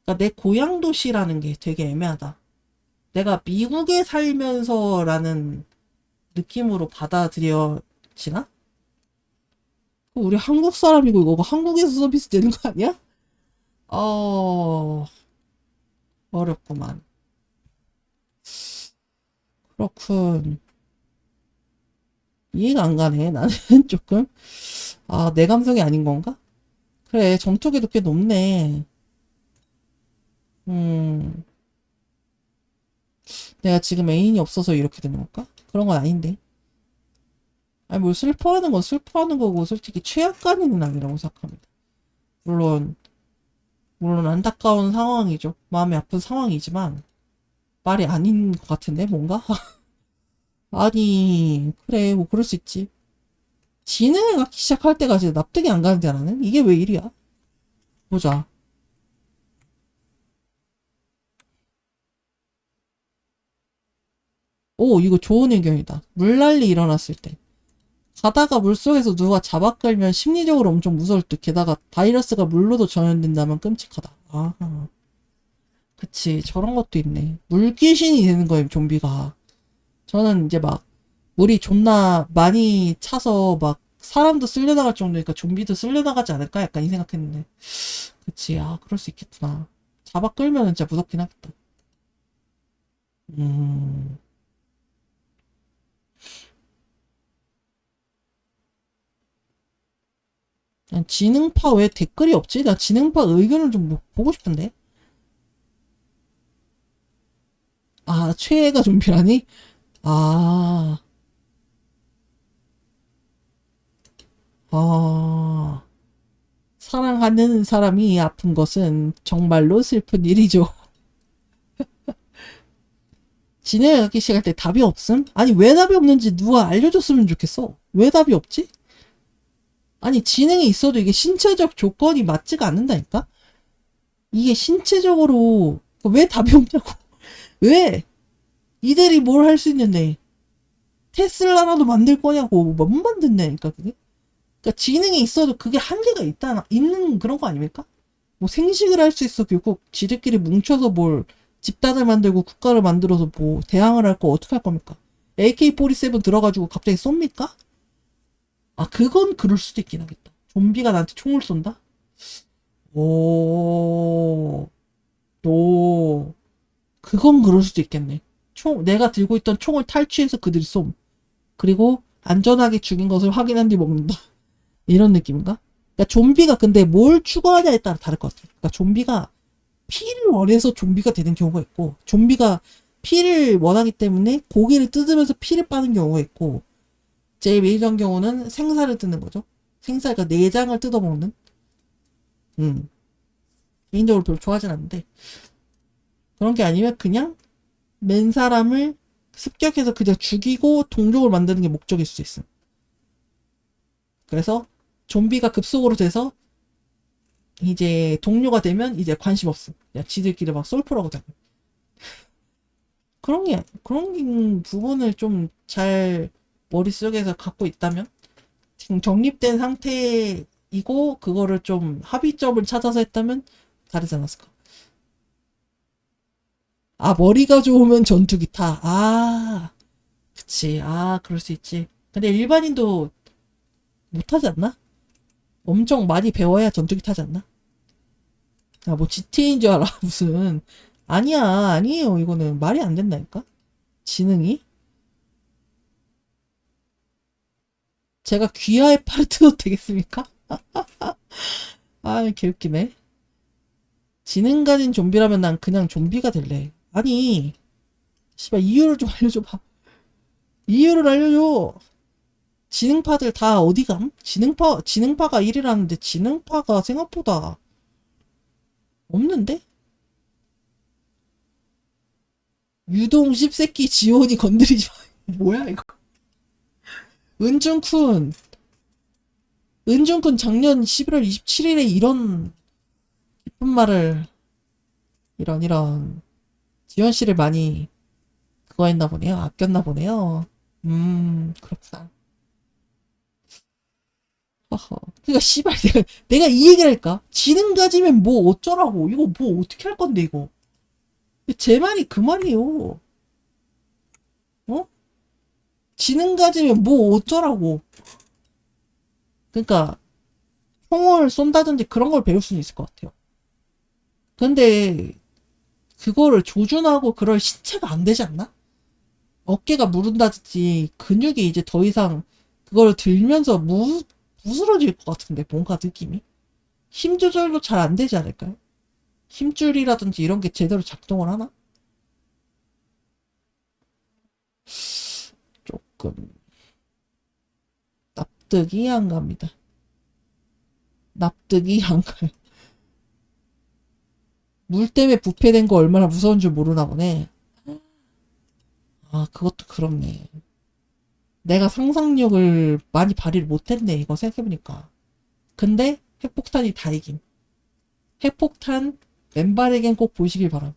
그러니까 내 고향 도시라는 게 되게 애매하다. 내가 미국에 살면서라는 느낌으로 받아들여지나? 우리 한국 사람이고 이거 한국에서 서비스 되는 거 아니야? 어, 어렵구만. 그렇군. 이해가 안 가네. 나는 조금. 아, 내 감성이 아닌 건가? 그래, 점토기도 꽤 높네. 음, 내가 지금 애인이 없어서 이렇게 되는 건가? 그런 건 아닌데. 아니, 뭘 슬퍼하는 건 슬퍼하는 거고, 솔직히 최악까지는 아니라고 생각합니다. 물론, 물론 안타까운 상황이죠. 마음이 아픈 상황이지만, 말이 아닌 것 같은데, 뭔가? 아니, 그래, 뭐, 그럴 수 있지. 진행을 갖기 시작할 때까지 납득이 안 가는데, 나는? 이게 왜 일이야? 보자. 오, 이거 좋은 의견이다. 물난리 일어났을 때. 가다가 물속에서 누가 잡아 끌면 심리적으로 엄청 무서울 듯. 게다가 바이러스가 물로도 전염된다면 끔찍하다. 아, 그치. 저런 것도 있네. 물귀신이 되는 거예요, 좀비가. 저는 이제 막 물이 존나 많이 차서 막 사람도 쓸려나갈 정도니까 좀비도 쓸려나가지 않을까? 약간 이 생각했는데. 그치. 아, 그럴 수 있겠구나. 잡아 끌면 진짜 무섭긴 하겠다. 음. 난 지능파 왜 댓글이 없지? 나 지능파 의견을 좀 보고 싶은데. 아, 최애가 좀비라니? 아, 아, 사랑하는 사람이 아픈 것은 정말로 슬픈 일이죠. 진행하기 시작할 때 답이 없음? 아니, 왜 답이 없는지 누가 알려줬으면 좋겠어. 왜 답이 없지? 아니, 지능이 있어도 이게 신체적 조건이 맞지가 않는다니까? 이게 신체적으로 왜 답이 없냐고. 왜? 이들이 뭘 할 수 있는데 테슬라라도 만들 거냐고. 못 만든다니까 그게. 그러니까 지능이 있어도 그게 한계가 있는 그런 거 아닙니까? 뭐 생식을 할 수 있어. 결국 지들끼리 뭉쳐서 뭘 집단을 만들고 국가를 만들어서 뭐 대항을 할 거 어떻게 할 겁니까? AK-47 들어가지고 갑자기 쏩니까? 아, 그건 그럴 수도 있긴 하겠다. 좀비가 나한테 총을 쏜다? 오, 또 그건 그럴 수도 있겠네. 내가 들고 있던 총을 탈취해서 그들이 쏨. 그리고 안전하게 죽인 것을 확인한 뒤 먹는다. 이런 느낌인가? 그러니까 좀비가 근데 뭘 추구하냐에 따라 다를 것 같아. 그러니까 좀비가 피를 원해서 좀비가 되는 경우가 있고, 좀비가 피를 원하기 때문에 고기를 뜯으면서 피를 빠는 경우가 있고, 제일 메이저한 경우는 생사를 뜯는 거죠. 생사, 그러니까 내장을 뜯어먹는. 음. 개인적으로 별로 좋아하진 않는데, 그런 게 아니면 그냥 맨 사람을 습격해서 그냥 죽이고 동족을 만드는 게 목적일 수 있음. 그래서 좀비가 급속으로 돼서 이제 동료가 되면 이제 관심 없음. 야, 지들끼리 막 솔프라고 자고. 그런 부분을 좀 잘 머릿속에서 갖고 있다면, 지금 정립된 상태이고, 그거를 좀 합의점을 찾아서 했다면 다르지 않았을까. 아, 머리가 좋으면 전투기타. 아, 그치. 아, 그럴 수 있지. 근데 일반인도 못하지 않나? 엄청 많이 배워야 전투기 타지 않나? 아, 뭐 GTA인 줄 알아. 무슨. 아니야, 아니에요. 이거는 말이 안 된다니까? 지능이? 제가 귀하의 팔을 뜯어도 되겠습니까? 아, 개웃기네. 지능 가진 좀비라면 난 그냥 좀비가 될래. 아니, 씨발, 이유를 좀 알려줘봐. 이유를 알려줘. 지능파들 다 어디 감? 지능파가 1이라는데 지능파가 생각보다 없는데? 유동 씹새끼 지온이 건드리지 마. 뭐야, 이거. 은준쿤. 은준쿤 작년 11월 27일에 이런 기쁜 말을, 이런. 지원 씨를 많이 그거 했나 보네요. 아꼈나 보네요. 그렇구나. 허허. 그니까, 씨발, 내가 이 얘기를 할까? 지능 가지면 뭐 어쩌라고. 이거 뭐 어떻게 할 건데, 이거. 제 말이 그 말이에요. 어? 지능 가지면 뭐 어쩌라고. 그러니까 총을 쏜다든지 그런 걸 배울 수는 있을 것 같아요. 근데 그거를 조준하고 그럴 신체가 안 되지 않나? 어깨가 무른다든지 근육이 이제 더 이상 그걸 들면서 부스러질 것 같은데, 뭔가 느낌이. 힘 조절도 잘 안 되지 않을까요? 힘줄이라든지 이런 게 제대로 작동을 하나? 조금 납득이 안 갑니다. 납득이 안 가요. 물 때문에 부패된 거 얼마나 무서운 줄 모르나 보네. 아, 그것도 그렇네. 내가 상상력을 많이 발휘를 못했네, 이거 생각해보니까. 근데 핵폭탄이 다이긴. 핵폭탄 맨발에겐 꼭 보시길 바람.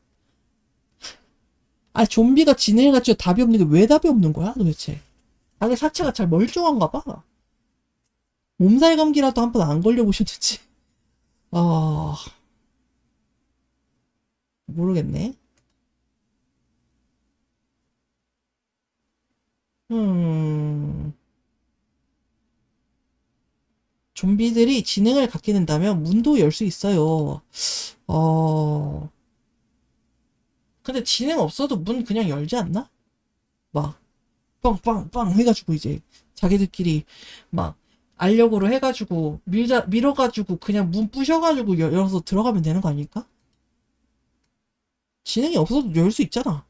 아, 좀비가 진행해가지고 답이 없는 게 왜 답이 없는 거야, 도대체? 아니, 사체가 잘 멀쩡한가 봐. 몸살 감기라도 한번 안 걸려보셨는지. 아, 모르겠네. 음, 좀비들이 지능을 갖게 된다면 문도 열 수 있어요. 어, 근데 지능 없어도 문 그냥 열지 않나? 막, 빵빵빵 해가지고 이제 자기들끼리 막 알력으로 해가지고 밀어가지고 그냥 문 부셔가지고 열어서 들어가면 되는 거 아닐까? 지능이 없어도 열 수 있잖아.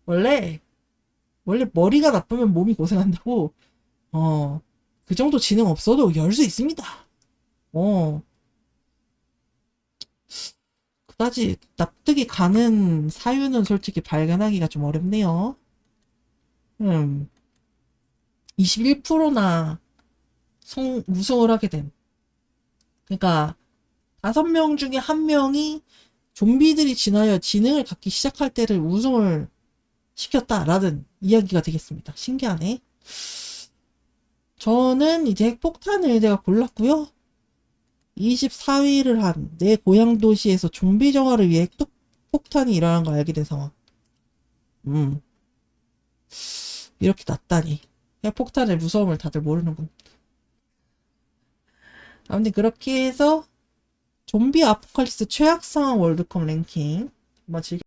원래, 원래 머리가 나쁘면 몸이 고생한다고, 어, 그 정도 지능 없어도 열 수 있습니다. 어, 그다지 납득이 가는 사유는 솔직히 발견하기가 좀 어렵네요. 음, 21%나 우승을 하게 된. 그러니까, 5명 중에 1명이 좀비들이 지나여 지능을 갖기 시작할 때를 우승을 시켰다라는 이야기가 되겠습니다. 신기하네. 저는 이제 핵폭탄을 제가 골랐고요. 24위를 한 내 고향 도시에서 좀비 정화를 위해 핵폭탄이 일어난 걸 알게 된 상황. 음, 이렇게 났다니. 핵폭탄의 무서움을 다들 모르는군. 아무튼 그렇게 해서 좀비 아포칼립스 최악 상황 월드컵 랭킹 한번 즐겨